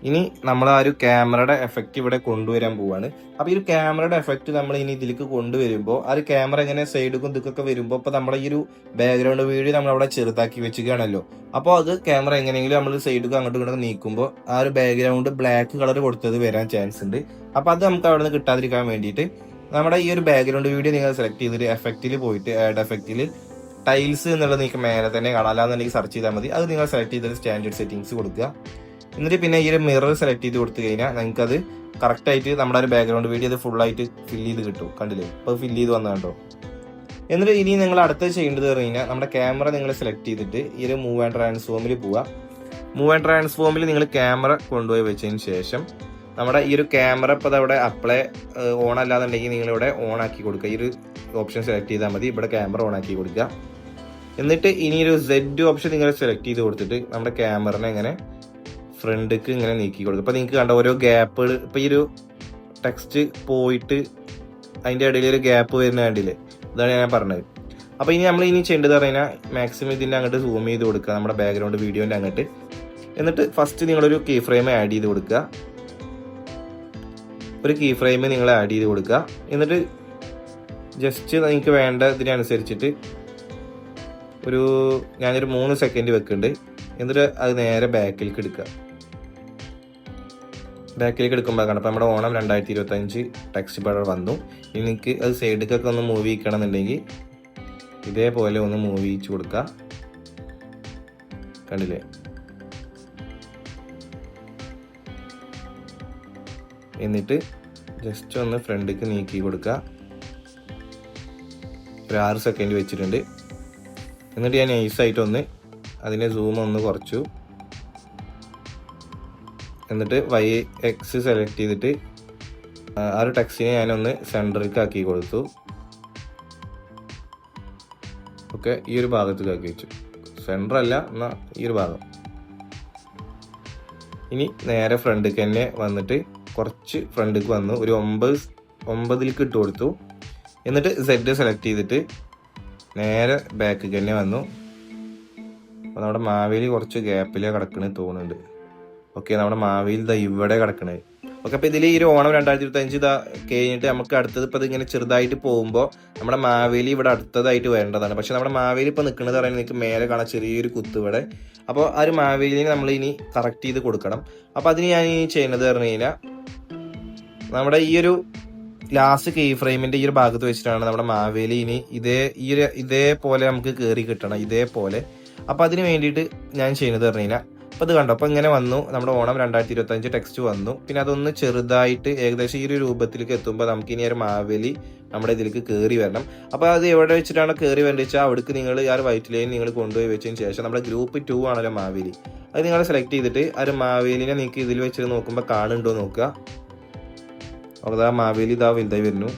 ഇനി നമ്മൾ ആ ഒരു ക്യാമറയുടെ എഫക്റ്റ് ഇവിടെ കൊണ്ടുവരാൻ പോവാണ്. അപ്പോൾ ഈ ഒരു ക്യാമറയുടെ എഫക്റ്റ് നമ്മൾ ഇനി ഇതിലേക്ക് കൊണ്ടുവരുമ്പോൾ ആ ഒരു ക്യാമറ ഇങ്ങനെ സൈഡുക്കും ഇതൊക്കെ വരുമ്പോൾ ഇപ്പോൾ നമ്മുടെ ഈ ഒരു ബാക്ക്ഗ്രൗണ്ട് വീഡിയോ നമ്മളവിടെ ചെറുതാക്കി വെച്ചുകയാണല്ലോ. അപ്പോൾ അത് ക്യാമറ എങ്ങനെയെങ്കിലും നമ്മൾ സൈഡുക്കും അങ്ങോട്ടും ഇങ്ങോട്ടും നീക്കുമ്പോൾ ആ ഒരു ബാക്ക്ഗ്രൗണ്ട് ബ്ലാക്ക് കളർ കൊടുത്തത് വരാൻ ചാൻസ് ഉണ്ട്. അപ്പോൾ അത് നമുക്ക് അവിടെ നിന്ന് കിട്ടാതിരിക്കാൻ വേണ്ടിയിട്ട് നമ്മുടെ ഈ ഒരു ബാക്ക്ഗ്രൗണ്ട് വീഡിയോ നിങ്ങൾ സെലക്ട് ചെയ്തിട്ട് എഫക്റ്റിൽ പോയിട്ട് ആഡ് എഫക്റ്റിൽ ടൈൽസ് എന്നുള്ളത് നിങ്ങൾക്ക് മേലെ തന്നെ കാണാം, അല്ലാന്നുണ്ടെങ്കിൽ സെർച്ച് ചെയ്താൽ മതി. അത് നിങ്ങൾ സെലക്ട് ചെയ്തിട്ട് സ്റ്റാൻഡേർഡ് സെറ്റിംഗ്സ് കൊടുക്കുക. എന്നിട്ട് പിന്നെ ഈ ഒരു മിറർ സെലക്ട് ചെയ്ത് കൊടുത്തു കഴിഞ്ഞാൽ നിങ്ങൾക്കത് കറക്റ്റായിട്ട് നമ്മുടെ ഒരു ബാക്ക്ഗ്രൗണ്ട് വീഡിയോ അത് ഫുള്ളായിട്ട് ഫില്ല് ചെയ്ത് കിട്ടും, കണ്ടില്ലേ. ഇപ്പോൾ ഫില്ല് ചെയ്ത് വന്നു കണ്ടോ. എന്നിട്ട് ഇനി നിങ്ങൾ അടുത്ത് ചെയ്യേണ്ടത് പറഞ്ഞു കഴിഞ്ഞാൽ നമ്മുടെ ക്യാമറ നിങ്ങൾ സെലക്ട് ചെയ്തിട്ട് ഈ ഒരു മൂവ് ആൻഡ് ട്രാൻസ്ഫോമിൽ പോവുക. മൂവ് ആൻഡ് ട്രാൻസ്ഫോമിൽ നിങ്ങൾ ക്യാമറ കൊണ്ടുപോയി വെച്ചതിന് ശേഷം നമ്മുടെ ഈ ഒരു ക്യാമറ ഇപ്പോൾ അതവിടെ അപ്ലൈ ഓൺ അല്ലാന്നുണ്ടെങ്കിൽ നിങ്ങളിവിടെ ഓൺ ആക്കി കൊടുക്കുക. ഈ ഒരു ഓപ്ഷൻ സെലക്ട് ചെയ്താൽ മതി. ഇവിടെ ക്യാമറ ഓൺ ആക്കി കൊടുക്കുക. എന്നിട്ട് ഇനി ഒരു Z ഓപ്ഷൻ നിങ്ങൾ സെലക്ട് ചെയ്ത് കൊടുത്തിട്ട് നമ്മുടെ ക്യാമറനെ ഇങ്ങനെ ഫ്രണ്ടിക്ക് ഇങ്ങനെ നീക്കി കൊടുക്കും. അപ്പോൾ നിങ്ങൾക്ക് കണ്ട ഓരോ ഗ്യാപ്പുകൾ, ഇപ്പോൾ ഈ ഒരു ടെക്സ്റ്റ് പോയിട്ട് അതിൻ്റെ ഇടയിൽ ഒരു ഗ്യാപ്പ് വരുന്ന കണ്ടില്ലേ, ഇതാണ് ഞാൻ പറഞ്ഞത്. അപ്പോൾ ഇനി നമ്മൾ ചെയ്യേണ്ടത് പറഞ്ഞാൽ മാക്സിമം ഇതിൻ്റെ അങ്ങോട്ട് സൂം ചെയ്ത് കൊടുക്കുക, നമ്മുടെ ബാക്ക്ഗ്രൗണ്ട് വീഡിയോൻ്റെ അങ്ങോട്ട്. എന്നിട്ട് ഫസ്റ്റ് നിങ്ങളൊരു കീ ഫ്രെയിം ആഡ് ചെയ്ത് കൊടുക്കുക. ഒരു കീ ഫ്രെയിം നിങ്ങൾ ആഡ് ചെയ്ത് കൊടുക്കുക. എന്നിട്ട് ജസ്റ്റ് നിങ്ങൾക്ക് വേണ്ട ഇതിനനുസരിച്ചിട്ട് ഞാനൊരു 3 സെക്കൻഡ് വെക്കുന്നുണ്ട്. എന്നിട്ട് അത് നേരെ ബാക്കിലേക്ക് എടുക്കുക. ബാക്കിലേക്ക് എടുക്കുമ്പോൾ കാണാം അപ്പോൾ നമ്മുടെ ഓണം 2025 ടെക്സ്റ്റ് ബാർ വന്നു. ഇനി നിങ്ങൾക്ക് അത് സൈഡിലേക്കൊക്കെ ഒന്ന് മൂവ് ചെയ്യിക്കണം എന്നുണ്ടെങ്കിൽ ഇതേപോലെ ഒന്ന് മൂവ് ചെയ്യിച്ച് കൊടുക്കുക, കണ്ടില്ലേ. എന്നിട്ട് ജസ്റ്റ് ഒന്ന് ഫ്രണ്ടിലേക്ക് നീക്കി കൊടുക്കുക. ഒരു 6 സെക്കൻഡ് വെച്ചിട്ടുണ്ട്. എന്നിട്ട് ഞാൻ നൈസായിട്ടൊന്ന് അതിൻ്റെ സൂം ഒന്ന് കുറച്ചു. എന്നിട്ട് YX സെലക്ട് ചെയ്തിട്ട് ആ ഒരു ടെക്സ്റ്റിനെ ഞാനൊന്ന് സെൻറ്ററിലേക്ക് ആക്കി കൊടുത്തു. ഓക്കെ, ഈ ഒരു ഭാഗത്തേക്ക് ആക്കി വെച്ചു. സെൻറ്റർ അല്ല, എന്നാൽ ഈ ഒരു ഭാഗം. ഇനി നേരെ ഫ്രണ്ടിലേക്ക് തന്നെ വന്നിട്ട് കുറച്ച് ഫ്രണ്ടിലേക്ക് വന്നു, ഒരു 9ലേക്ക് ഇട്ട് കൊടുത്തു. എന്നിട്ട് Z സെലക്ട് ചെയ്തിട്ട് നേരെ ബാക്കിലേക്ക് തന്നെ വന്നു. അപ്പോൾ നമ്മുടെ മാവേലി കുറച്ച് ഗ്യാപ്പിലേ കിടക്കണ തോന്നുന്നുണ്ട്. ഓക്കെ, നമ്മുടെ മാവേലി ഇതാ ഇവിടെ കിടക്കണത്. ഓക്കെ, അപ്പോൾ ഇതിൽ ഈ ഒരു ഓണം 2025 ഇതാ കഴിഞ്ഞിട്ട് നമുക്ക് അടുത്തത് ഇപ്പോൾ ഇതിങ്ങനെ ചെറുതായിട്ട് പോകുമ്പോൾ നമ്മുടെ മാവേലി ഇവിടെ അടുത്തതായിട്ട് വരേണ്ടതാണ്. പക്ഷെ നമ്മുടെ മാവേലി ഇപ്പോൾ നിൽക്കുന്നത് പറയുന്നത് നിങ്ങൾക്ക് മേലെ കാണാൻ ചെറിയൊരു കുത്ത് ഇവിടെ. അപ്പോൾ ആ ഒരു മാവേലിനെ നമ്മൾ ഇനി കറക്റ്റ് ചെയ്ത് കൊടുക്കണം. അപ്പോൾ അതിന് ഞാൻ ഇനി ചെയ്യുന്നത് പറഞ്ഞു കഴിഞ്ഞാൽ നമ്മുടെ ഈ ഒരു ലാസ്റ്റ് കീ ഫ്രെയിമിന്റെ ഈ ഒരു ഭാഗത്ത് വെച്ചിട്ടാണ് നമ്മുടെ മാവേലി ഇനി ഇതേപോലെ നമുക്ക് കയറി കിട്ടണം, ഇതേപോലെ. അപ്പോൾ അതിന് വേണ്ടിയിട്ട് ഞാൻ ചെയ്യുന്നത് പറഞ്ഞു കഴിഞ്ഞാൽ അപ്പോൾ ഇത് കണ്ടോ, അപ്പോൾ ഇങ്ങനെ വന്നു നമ്മുടെ ഓണം 2025 ടെക്സ്റ്റ് വന്നു. പിന്നെ അതൊന്ന് ചെറുതായിട്ട് ഏകദേശം ഈ ഒരു രൂപത്തിലേക്ക് എത്തുമ്പോൾ നമുക്ക് ഇനി ഒരു മാവേലി നമ്മുടെ ഇതിലേക്ക് കയറി വരണം. അപ്പോൾ അത് എവിടെ വെച്ചിട്ടാണ് കയറി വരേണ്ടത് വെച്ചാൽ അവിടേക്ക് നിങ്ങൾ ആ ഒരു വൈറ്റ് ലൈൻ നിങ്ങൾ കൊണ്ടുപോയി വെച്ചതിന് ശേഷം നമ്മുടെ ഗ്രൂപ്പ് 2 ആണല്ലോ മാവേലി, അത് നിങ്ങൾ സെലക്ട് ചെയ്തിട്ട് ആ ഒരു മാവേലിനെ നിങ്ങൾക്ക് ഇതിൽ വെച്ച് നോക്കുമ്പോൾ കാണുന്നുണ്ടോ നോക്കുക. അപ്പോൾ ആ മാവേലി ഇതാ വലുതായി വരുന്നു,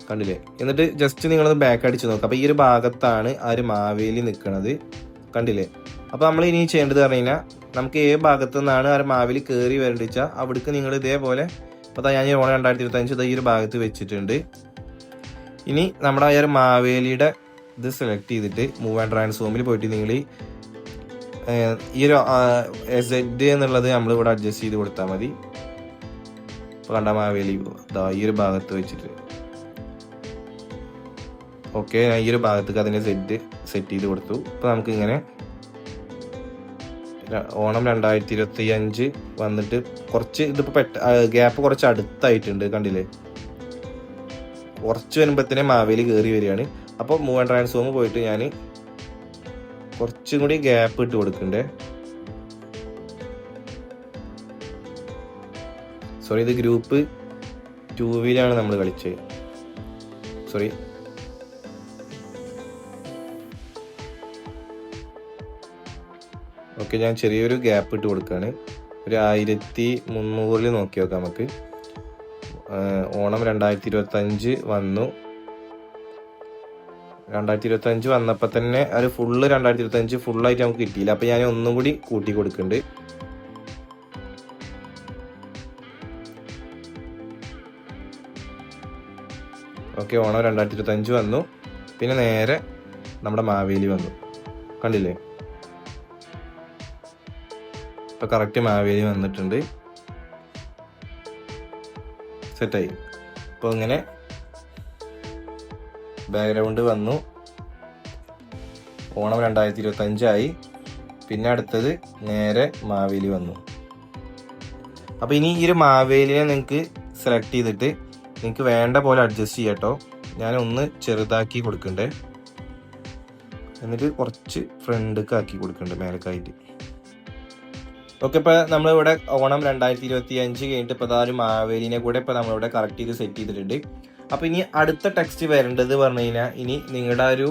കണ്ടില്ലേ? എന്നിട്ട് ജസ്റ്റ് നിങ്ങളത് ബാക്ക് അടിച്ച് നോക്കുക. അപ്പോൾ ഈ ഒരു ഭാഗത്താണ് ആ ഒരു മാവേലി നിൽക്കുന്നത്, കണ്ടില്ലേ? അപ്പോൾ നമ്മൾ ഇനി ചെയ്യേണ്ടത് പറഞ്ഞു കഴിഞ്ഞാൽ നമുക്ക് ഏത് ഭാഗത്തു നിന്നാണ് ആ ഒരു മാവേലി കയറി വരേണ്ടത് വെച്ചാൽ അവിടേക്ക് നിങ്ങൾ ഇതേപോലെ, അപ്പോൾ ഞാൻ ഈ ഓണം 2025 ഈ ഒരു ഭാഗത്ത് വെച്ചിട്ടുണ്ട്. ഇനി നമ്മുടെ ആ ഒരു മാവേലിയുടെ ഇത് സെലക്ട് ചെയ്തിട്ട് മൂവ് ആൻഡ് ട്രാൻസ്ഫോമിൽ പോയിട്ട് നിങ്ങൾ ഈ ഒരു സെഡ് എന്നുള്ളത് നമ്മളിവിടെ അഡ്ജസ്റ്റ് ചെയ്ത് കൊടുത്താൽ മതി. ഇപ്പോൾ കണ്ട മാവേലി ഈ ഒരു ഭാഗത്ത് വെച്ചിട്ട് ഓക്കെ, ഈ ഒരു ഭാഗത്തേക്ക് അതിനെ സെറ്റ് ചെയ്ത് കൊടുത്തു. ഇപ്പോൾ നമുക്കിങ്ങനെ ഓണം 2025 വന്നിട്ട് കുറച്ച് ഇതിപ്പോൾ ഗ്യാപ്പ് കുറച്ച് അടുത്തായിട്ടുണ്ട്, കണ്ടില്ലേ? കുറച്ച് വരുമ്പോഴത്തേനെ മാവേലി കയറി വരികയാണ്. അപ്പോൾ മൂവ് ആൻഡ് ട്രാൻസ്ഫോം പോയിട്ട് ഞാൻ കുറച്ചും കൂടി ഗ്യാപ്പ് ഇട്ട് കൊടുക്കണ്ടേ. സോറി, ഇത് ഗ്രൂപ്പ് 2 നമ്മൾ കളിച്ചത്. സോറി, ഓക്കെ, ഞാൻ ചെറിയൊരു ഗ്യാപ്പ് ഇട്ട് കൊടുക്കുകയാണ്. ഒരു 1300 നോക്കി നോക്കാം നമുക്ക്. ഓണം 2025 വന്നു. 2025 വന്നപ്പോൾ തന്നെ ഒരു ഫുള്ള് 2025 ഫുള്ളായിട്ട് നമുക്ക് കിട്ടിയില്ല. അപ്പോൾ ഞാൻ ഒന്നും കൂടി കൂട്ടി കൊടുക്കുന്നുണ്ട്. ഓക്കെ, ഓണം 2025 വന്നു. പിന്നെ നേരെ നമ്മുടെ മാവേലി വന്നു, കണ്ടില്ലേ? ഇപ്പോൾ കറക്റ്റ് മാവേലി വന്നിട്ടുണ്ട്, സെറ്റായി. അപ്പോൾ ഇങ്ങനെ ബാക്ക്ഗ്രൗണ്ട് വന്നു, ഓണം 2025 ആയി. പിന്നെ അടുത്തത് നേരെ മാവേലി വന്നു. അപ്പോൾ ഇനി ഈ ഒരു മാവേലിനെ നിങ്ങൾക്ക് സെലക്ട് ചെയ്തിട്ട് നിങ്ങൾക്ക് വേണ്ട പോലെ അഡ്ജസ്റ്റ് ചെയ്യാം കേട്ടോ. ഞാൻ ഒന്ന് ചെറുതാക്കി കൊടുക്കണ്ടേ, എന്നിട്ട് കുറച്ച് ഫ്രണ്ടിലേക്ക് ആക്കി കൊടുക്കണ്ടേ മേലക്കായിട്ട്. ഓക്കെ, ഇപ്പോൾ നമ്മളിവിടെ ഓണം 2025 കഴിഞ്ഞിട്ട് ഇപ്പോൾ ഒരു മാവേലിനെ കൂടെ ഇപ്പോൾ നമ്മളിവിടെ കറക്റ്റ് ചെയ്ത് സെറ്റ് ചെയ്തിട്ടുണ്ട്. അപ്പോൾ ഇനി അടുത്ത ടെക്സ്റ്റ് വരേണ്ടത് പറഞ്ഞു കഴിഞ്ഞാൽ ഇനി നിങ്ങളുടെ ഒരു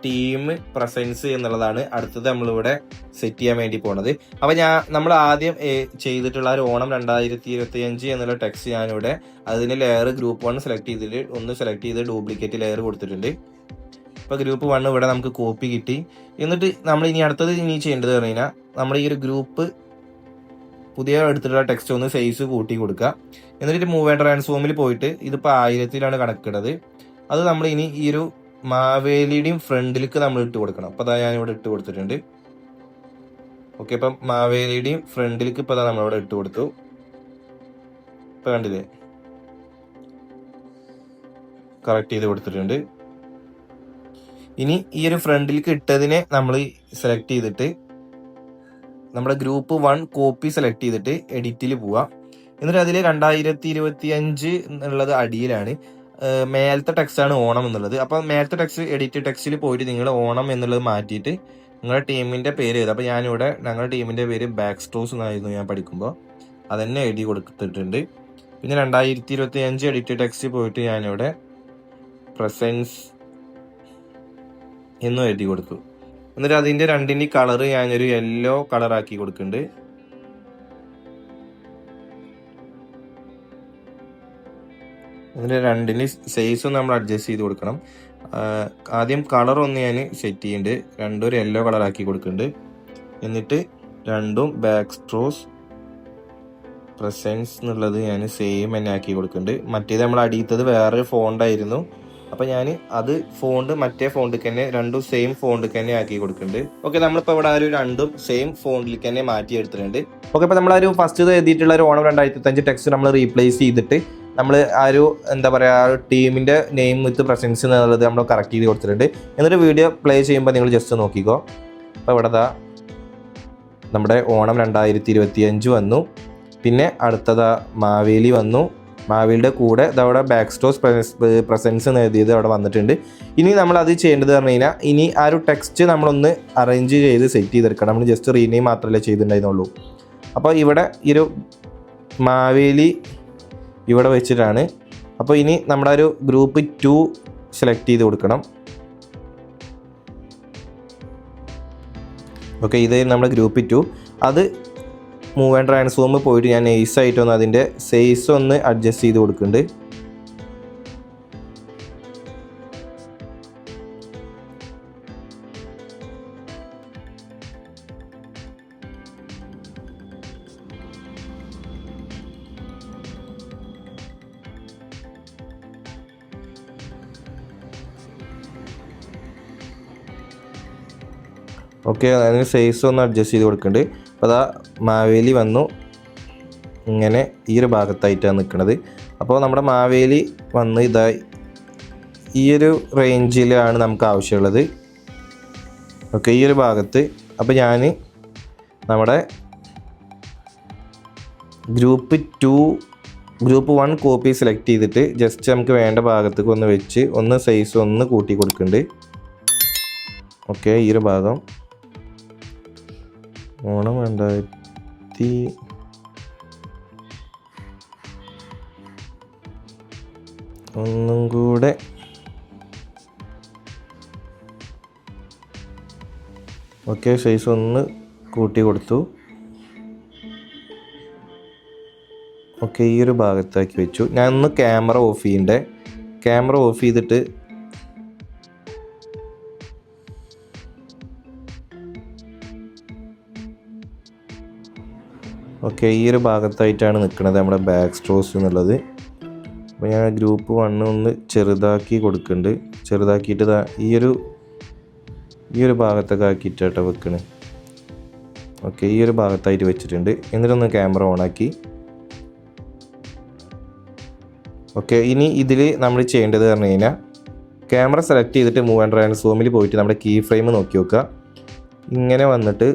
ടീം പ്രസൻസ് എന്നുള്ളതാണ് അടുത്തത് നമ്മളിവിടെ സെറ്റ് ചെയ്യാൻ വേണ്ടി പോണത്. അപ്പോൾ നമ്മൾ ആദ്യം ചെയ്തിട്ടുള്ള ഒരു ഓണം 2025 എന്നുള്ള ടെക്സ്റ്റ് ഞാനിവിടെ അതിന് ലെയർ ഗ്രൂപ്പ് 1 സെലക്ട് ചെയ്തിട്ട് ഒന്ന് സെലക്ട് ചെയ്ത് ഡ്യൂപ്ലിക്കേറ്റ് ലെയർ കൊടുത്തിട്ടുണ്ട്. ഇപ്പോൾ ഗ്രൂപ്പ് 1 ഇവിടെ നമുക്ക് കോപ്പി കിട്ടി. എന്നിട്ട് നമ്മൾ ഇനി അടുത്തത് ചെയ്യേണ്ടത് പറഞ്ഞു കഴിഞ്ഞാൽ നമ്മൾ ഈ ഒരു ഗ്രൂപ്പ് പുതിയ എടുത്തിട്ടുള്ള ടെക്സ്റ്റ് ഒന്ന് സൈസ് കൂട്ടി കൊടുക്കുക. എന്നിട്ട് മൂവ് ആൻഡ് ട്രാൻസ്ഫോമിൽ പോയിട്ട് ഇതിപ്പോൾ 1000 കണക്കിടുന്നത്. അത് നമ്മൾ ഇനി ഈ ഒരു മാവേലിയുടെയും ഫ്രണ്ടിലേക്ക് നമ്മൾ ഇട്ട് കൊടുക്കണം. അപ്പോൾ അതാ ഞാനിവിടെ ഇട്ട് കൊടുത്തിട്ടുണ്ട്. ഓക്കെ, അപ്പം മാവേലിയുടെയും ഫ്രണ്ടിലേക്ക് ഇപ്പോൾ നമ്മളിവിടെ ഇട്ട് കൊടുത്തു. ഇപ്പം കണ്ടില്ലേ, കറക്റ്റ് ചെയ്ത് കൊടുത്തിട്ടുണ്ട്. ഇനി ഈ ഒരു ഫ്രണ്ടിലേക്ക് ഇട്ടതിനെ നമ്മൾ സെലക്ട് ചെയ്തിട്ട് നമ്മുടെ ഗ്രൂപ്പ് 1 കോപ്പി സെലക്ട് ചെയ്തിട്ട് എഡിറ്റിൽ പോവാം. എന്നിട്ട് അതിൽ 2025 എന്നുള്ളത് അടിയിലാണ്, മേലത്തെ ടെക്സ്റ്റാണ് ഓണം എന്നുള്ളത്. അപ്പം മേലത്തെ ടെക്സ്റ്റ് എഡിറ്റ് ടെക്സ്റ്റിൽ പോയിട്ട് നിങ്ങൾ ഓണം എന്നുള്ളത് മാറ്റിയിട്ട് നിങ്ങളുടെ ടീമിൻ്റെ പേര് എഴുതുക. അപ്പോൾ ഞാനിവിടെ ഞങ്ങളുടെ ടീമിൻ്റെ പേര് ബാക്ക് സ്ട്രോസ് എന്നായിരുന്നു ഞാൻ പഠിക്കുമ്പോൾ, അതന്നെ എഴുതി കൊടുത്തിട്ടുണ്ട്. പിന്നെ 2025 എഡിറ്റ് ടെക്സ്റ്റ് പോയിട്ട് ഞാനിവിടെ പ്രസൻസ് എന്നും എഴുതി കൊടുത്തു. എന്നിട്ട് അതിൻ്റെ രണ്ടിൻ്റെ കളർ ഞാനൊരു യെല്ലോ കളറാക്കി കൊടുക്കുന്നുണ്ട്. അതിൻ്റെ രണ്ടിന് സൈസും നമ്മൾ അഡ്ജസ്റ്റ് ചെയ്ത് കൊടുക്കണം. ആദ്യം കളർ ഒന്ന് ഞാൻ സെറ്റ് ചെയ്യുന്നുണ്ട്, രണ്ടും ഒരു യെല്ലോ കളറാക്കി കൊടുക്കുന്നുണ്ട്. എന്നിട്ട് രണ്ടും ബാക്ക് സ്ട്രോസ് പ്രസൻസ് എന്നുള്ളത് ഞാൻ സെയിം തന്നെ ആക്കി കൊടുക്കുന്നുണ്ട്. മറ്റേത് നമ്മൾ അടിയത്തത് വേറൊരു ഫോണ്ടായിരുന്നു, അപ്പോൾ ഞാൻ അത് മറ്റേ ഫോണ്ടിൽ തന്നെ രണ്ടും സെയിം ഫോണ്ടിൽ തന്നെ ആക്കി കൊടുക്കുന്നുണ്ട്. ഓക്കെ, നമ്മളിപ്പോൾ ഇവിടെ ഒരു രണ്ടും സെയിം ഫോണ്ടിലേക്ക് തന്നെ മാറ്റിയെടുത്തിട്ടുണ്ട്. ഓക്കെ, അപ്പോൾ നമ്മളൊരു ഫസ്റ്റ് എഴുതിയിട്ടുള്ള ഒരു ഓണം 2025 ടെക്സ്റ്റ് നമ്മൾ റീപ്ലേസ് ചെയ്തിട്ട് നമ്മൾ ആ ഒരു എന്താ പറയുക ടീമിൻ്റെ നെയിം വിത്ത് പ്രസൻസ് എന്നുള്ളത് നമ്മൾ കറക്റ്റ് ചെയ്ത് കൊടുത്തിട്ടുണ്ട്. എന്നിട്ട് വീഡിയോ പ്ലേ ചെയ്യുമ്പോൾ നിങ്ങൾ ജസ്റ്റ് നോക്കിക്കോ. അപ്പോൾ ഇവിടെ നമ്മുടെ ഓണം 2025 വന്നു. പിന്നെ അടുത്തതാ മാവേലി വന്നു. മാവേലിയുടെ കൂടെ ഇതവിടെ ബാക്ക് സ്റ്റോസ് പ്രസൻസ് എന്ന് എഴുതിയത് അവിടെ വന്നിട്ടുണ്ട്. ഇനി നമ്മൾ അത് ചെയ്യേണ്ടത് പറഞ്ഞു കഴിഞ്ഞാൽ ഇനി ആ ഒരു ടെക്സ്റ്റ് നമ്മളൊന്ന് അറേഞ്ച് ചെയ്ത് സെറ്റ് ചെയ്തെടുക്കണം. നമ്മൾ ജസ്റ്റ് റീനെയിം മാത്രമല്ലേ ചെയ്തിട്ടുണ്ടായിരുന്നുള്ളൂ. അപ്പോൾ ഇവിടെ ഈ ഒരു മാവേലി ഇവിടെ വെച്ചിട്ടാണ്. അപ്പോൾ ഇനി നമ്മുടെ ഒരു ഗ്രൂപ്പ് 2 സെലക്ട് ചെയ്ത് കൊടുക്കണം. ഓക്കെ, ഇത് നമ്മുടെ ഗ്രൂപ്പ് 2. അത് മൂവ് ആൻഡ് ട്രാൻസ്ഫോം പോയിട്ട് ഞാൻ നൈസായിട്ടൊന്ന് അതിൻ്റെ സൈസ് ഒന്ന് അഡ്ജസ്റ്റ് ചെയ്ത് കൊടുക്കുന്നുണ്ട്. ഓക്കെ, അതിന് സൈസ് ഒന്ന് അഡ്ജസ്റ്റ് ചെയ്ത് കൊടുക്കുന്നുണ്ട്. അപ്പോൾ അതാ മാവേലി വന്നു. ഇങ്ങനെ ഈ ഒരു ഭാഗത്തായിട്ടാണ് നിൽക്കുന്നത്. അപ്പോൾ നമ്മുടെ മാവേലി വന്ന് ഇതാ ഈ ഒരു റേഞ്ചിലാണ് നമുക്ക് ആവശ്യമുള്ളത്. ഓക്കെ, ഈ ഒരു ഭാഗത്ത്. അപ്പോൾ ഞാൻ നമ്മുടെ ഗ്രൂപ്പ് 1 കോപ്പി സെലക്ട് ചെയ്തിട്ട് ജസ്റ്റ് നമുക്ക് വേണ്ട ഭാഗത്തേക്ക് ഒന്ന് വെച്ച് ഒന്ന് സൈസ് ഒന്ന് കൂട്ടി കൊടുക്കുന്നുണ്ട്. ഓക്കെ, ഈ ഒരു ഭാഗം ഓണം 2000 ഒന്നും കൂടെ ഓക്കെ സൈസ് ഒന്ന് കൂട്ടി കൊടുത്തു. ഓക്കെ, ഈ ഒരു ഭാഗത്താക്കി വെച്ചു. ഞാൻ ഒന്ന് ക്യാമറ ഓഫ് ചെയ്യണ്ടേ. ക്യാമറ ഓഫ് ചെയ്തിട്ട് ഓക്കെ ഈ ഒരു ഭാഗത്തായിട്ടാണ് നിൽക്കുന്നത് നമ്മുടെ ബാക്ക് സ്ട്രോസ് എന്നുള്ളത്. അപ്പോൾ ഞാൻ ഗ്രൂപ്പ് 1 ഒന്ന് ചെറുതാക്കി കൊടുക്കുന്നുണ്ട്. ചെറുതാക്കിയിട്ട് ഈ ഒരു ഭാഗത്തൊക്കെ ആക്കിയിട്ടാണ് വെക്കണേ. ഓക്കെ, ഈ ഒരു ഭാഗത്തായിട്ട് വെച്ചിട്ടുണ്ട്. എന്നിട്ടൊന്ന് ക്യാമറ ഓണാക്കി. ഓക്കെ, ഇനി ഇതിൽ നമ്മൾ ചെയ്യേണ്ടത് പറഞ്ഞു കഴിഞ്ഞാൽ ക്യാമറ സെലക്ട് ചെയ്തിട്ട് മൂവ് ആൻഡ് ട്രാൻസ്ഫോമിൽ പോയിട്ട് നമ്മുടെ കീ ഫ്രെയിം നോക്കി നോക്കുക. ഇങ്ങനെ വന്നിട്ട്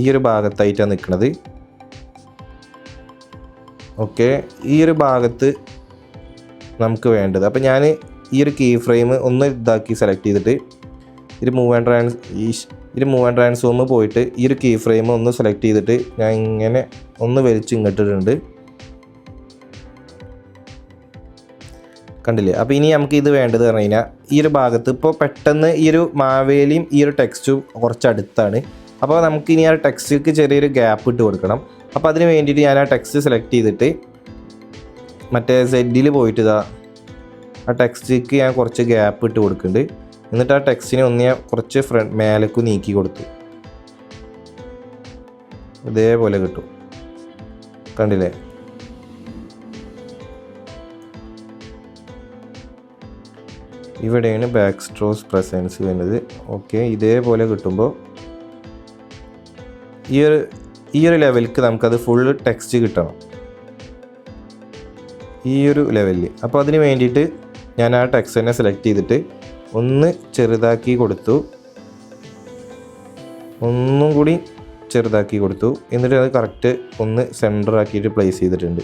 ഈ ഒരു ഭാഗത്തായിട്ടാണ് നിൽക്കുന്നത്. ഓക്കെ, ഈ ഒരു ഭാഗത്ത് നമുക്ക് വേണ്ടത്. അപ്പോൾ ഞാൻ ഈ ഒരു കീ ഫ്രെയിം ഒന്ന് ഇതാക്കി സെലക്ട് ചെയ്തിട്ട് ഇത് മൂവ് ആൻഡ് ട്രാൻസ്ഫോം പോയിട്ട് ഈ ഒരു കീ ഫ്രെയിം ഒന്ന് സെലക്ട് ചെയ്തിട്ട് ഞാൻ ഇങ്ങനെ ഒന്ന് വലിച്ച് ഇങ്ങോട്ടിട്ടുണ്ട്. കണ്ടില്ലേ? അപ്പോൾ ഇനി നമുക്ക് ഇത് വേണ്ടത് പറഞ്ഞു കഴിഞ്ഞാൽ ഈ ഒരു ഭാഗത്ത് ഇപ്പോൾ പെട്ടെന്ന് ഈ ഒരു മാവേലിയും ഈ ഒരു ടെക്സ്റ്റും കുറച്ച് അടുത്താണ്. അപ്പോൾ നമുക്ക് ഇനി ആ ടെക്സ്റ്റിക്ക് ചെറിയൊരു ഗ്യാപ്പ് ഇട്ട് കൊടുക്കണം. അപ്പോൾ അതിന് വേണ്ടിയിട്ട് ഞാൻ ആ ടെക്സ്റ്റ് സെലക്ട് ചെയ്തിട്ട് മറ്റേ സെഡിൽ പോയിട്ട് ആ ടെക്സ്റ്റിക്ക് ഞാൻ കുറച്ച് ഗ്യാപ്പ് ഇട്ട് കൊടുക്കുന്നുണ്ട്. എന്നിട്ട് ആ ടെക്സ്റ്റിനെ ഒന്ന് ഞാൻ കുറച്ച് മേലേക്ക് നീക്കി കൊടുത്തു. ഇതേപോലെ കിട്ടും. കണ്ടില്ലേ? ഇവിടെയാണ് ബാക്ക് സ്ട്രോസ് പ്രസൻസ് വരുന്നത്. ഓക്കെ, ഇതേപോലെ കിട്ടുമ്പോൾ ഈ ഒരു ലെവലിക്ക് നമുക്കത് ഫുൾ ടെക്സ്റ്റ് കിട്ടണം, ഈ ഒരു ലെവലിൽ. അപ്പോൾ അതിന് വേണ്ടിയിട്ട് ഞാൻ ആ ടെക്സ്റ്റിനെ സെലക്ട് ചെയ്തിട്ട് ഒന്ന് ചെറുതാക്കി കൊടുത്തു, ഒന്നും കൂടി ചെറുതാക്കി കൊടുത്തു. എന്നിട്ട് അത് കറക്റ്റ് ഒന്ന് സെൻറ്റർ ആക്കിയിട്ട് പ്ലേസ് ചെയ്തിട്ടുണ്ട്.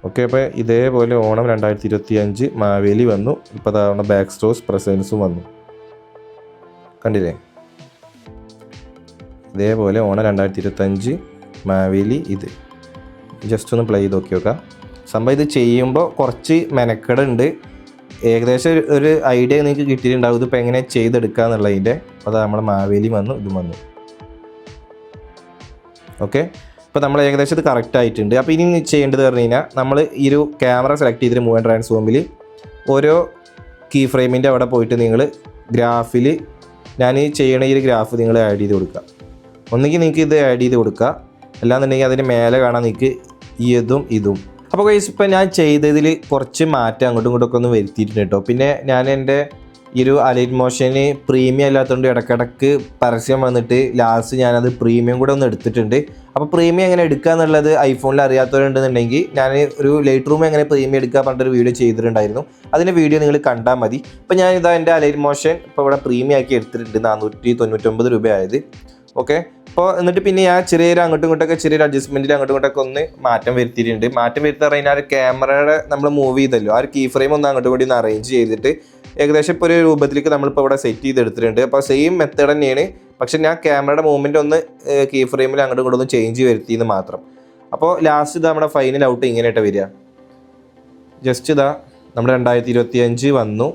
ഓക്കെ, അപ്പോൾ ഇതേപോലെ ഓണം 2025 മാവേലി വന്നു. ഇപ്പോൾ തവണ ബാക്ക് സ്ട്രോസ് പ്രസൻസും വന്നു. കണ്ടില്ലേ? ഇതേപോലെ ഓണം 2025 മാവേലി. ഇത് ജസ്റ്റ് ഒന്ന് പ്ലേ ചെയ്ത് നോക്കാം. സംഭവം ഇത് ചെയ്യുമ്പോൾ കുറച്ച് മെനക്കെടുണ്ട്. ഏകദേശം ഒരു ഐഡിയ നിങ്ങൾക്ക് കിട്ടിയിട്ടുണ്ടാവും ഇതിപ്പോൾ എങ്ങനെ ചെയ്തെടുക്കുക എന്നുള്ളതിൻ്റെ. അപ്പോൾ നമ്മളെ മാവേലി വന്നു, ഇതും വന്നു. ഓക്കെ, ഇപ്പോൾ നമ്മൾ ഏകദേശം ഇത് കറക്റ്റ് ആയിട്ടുണ്ട്. അപ്പോൾ ഇനി ചെയ്യേണ്ടത് പറഞ്ഞു കഴിഞ്ഞാൽ നമ്മൾ ഈ ഒരു ക്യാമറ സെലക്ട് ചെയ്തിട്ട് മൂവ് ആൻഡ് ട്രാൻസ്ഫോമിൽ ഓരോ കീ ഫ്രെയിമിൻ്റെ അവിടെ പോയിട്ട് നിങ്ങൾ ഗ്രാഫിൽ ഞാൻ ഈ ചെയ്യണ ഈ ഒരു ഗ്രാഫ് നിങ്ങൾ ആഡ് ചെയ്ത് കൊടുക്കുക. ഒന്നുകിൽ നിങ്ങൾക്ക് ഇത് ആഡ് ചെയ്ത് കൊടുക്കുക, അല്ലാന്നുണ്ടെങ്കിൽ അതിന് മേലെ കാണാൻ നിങ്ങൾക്ക് ഇതും അപ്പോൾ ഗൈസ് ഇപ്പോൾ ഞാൻ ചെയ്തതിൽ കുറച്ച് മാറ്റം അങ്ങോട്ടും ഇങ്ങോട്ടൊക്കെ ഒന്ന് വരുത്തിയിട്ടുണ്ട് കേട്ടോ. പിന്നെ ഞാൻ എൻ്റെ ഈ ഒരു അലൈറ്റ് മോഷന് പ്രീമിയം അല്ലാത്തതുകൊണ്ട് ഇടയ്ക്കിടയ്ക്ക് പരസ്യം വന്നിട്ട് ലാസ്റ്റ് ഞാനത് പ്രീമിയം കൂടെ ഒന്ന് എടുത്തിട്ടുണ്ട്. അപ്പോൾ പ്രീമിയം എങ്ങനെ എടുക്കുക എന്നുള്ളത് ഐഫോണിൽ അറിയാത്തവരുണ്ടെന്നുണ്ടെങ്കിൽ ഞാൻ ഒരു ലൈറ്റ് റൂം എങ്ങനെ പ്രീമിയം എടുക്കുക പറഞ്ഞിട്ടൊരു വീഡിയോ ചെയ്തിട്ടുണ്ടായിരുന്നു. അതിൻ്റെ വീഡിയോ നിങ്ങൾ കണ്ടാൽ മതി. ഇപ്പോൾ ഞാനിതാ എൻ്റെ അലൈറ്റ് മോഷൻ ഇപ്പോൾ ഇവിടെ പ്രീമിയം ആക്കി എടുത്തിട്ടുണ്ട് 499 രൂപയായത്. ഓക്കെ, അപ്പോൾ എന്നിട്ട് പിന്നെ ഞാൻ ചെറിയൊരു അങ്ങോട്ടും ഇങ്ങോട്ടൊക്കെ ചെറിയൊരു അഡ്ജസ്റ്റ്മെൻറ്റിൽ അങ്ങോട്ടും ഇങ്ങോട്ടൊക്കെ ഒന്ന് മാറ്റം വരുത്തിയിട്ടുണ്ട്. മാറ്റം വരുത്താൻ കഴിഞ്ഞാൽ ആ ഒരു ക്യാമറയുടെ നമ്മൾ മൂവ് ചെയ്തല്ലോ, ആ ഒരു കീ ഫ്രെയിം ഒന്ന് അങ്ങോട്ടും കൂടി ഒന്ന് അറേഞ്ച് ചെയ്തിട്ട് ഏകദേശം ഇപ്പോൾ ഒരു രൂപത്തിലേക്ക് നമ്മളിപ്പോൾ ഇവിടെ സെറ്റ് ചെയ്തെടുത്തിട്ടുണ്ട്. അപ്പോൾ സെയിം മെത്തേഡ് തന്നെയാണ്, പക്ഷെ ഞാൻ ക്യാമറയുടെ മൂവ്മെൻറ്റ് ഒന്ന് കീ ഫ്രെയിമിൽ അങ്ങോട്ടും ഇങ്ങോട്ടും ഒന്ന് ചേഞ്ച് വരുത്തിയെന്ന് മാത്രം. അപ്പോൾ ലാസ്റ്റ് ഇതാ നമ്മുടെ ഫൈനൽ ഔട്ട് ഇങ്ങനെയായിട്ട് വരിക. ജസ്റ്റ് ഇതാ നമ്മുടെ 2025 വന്നു.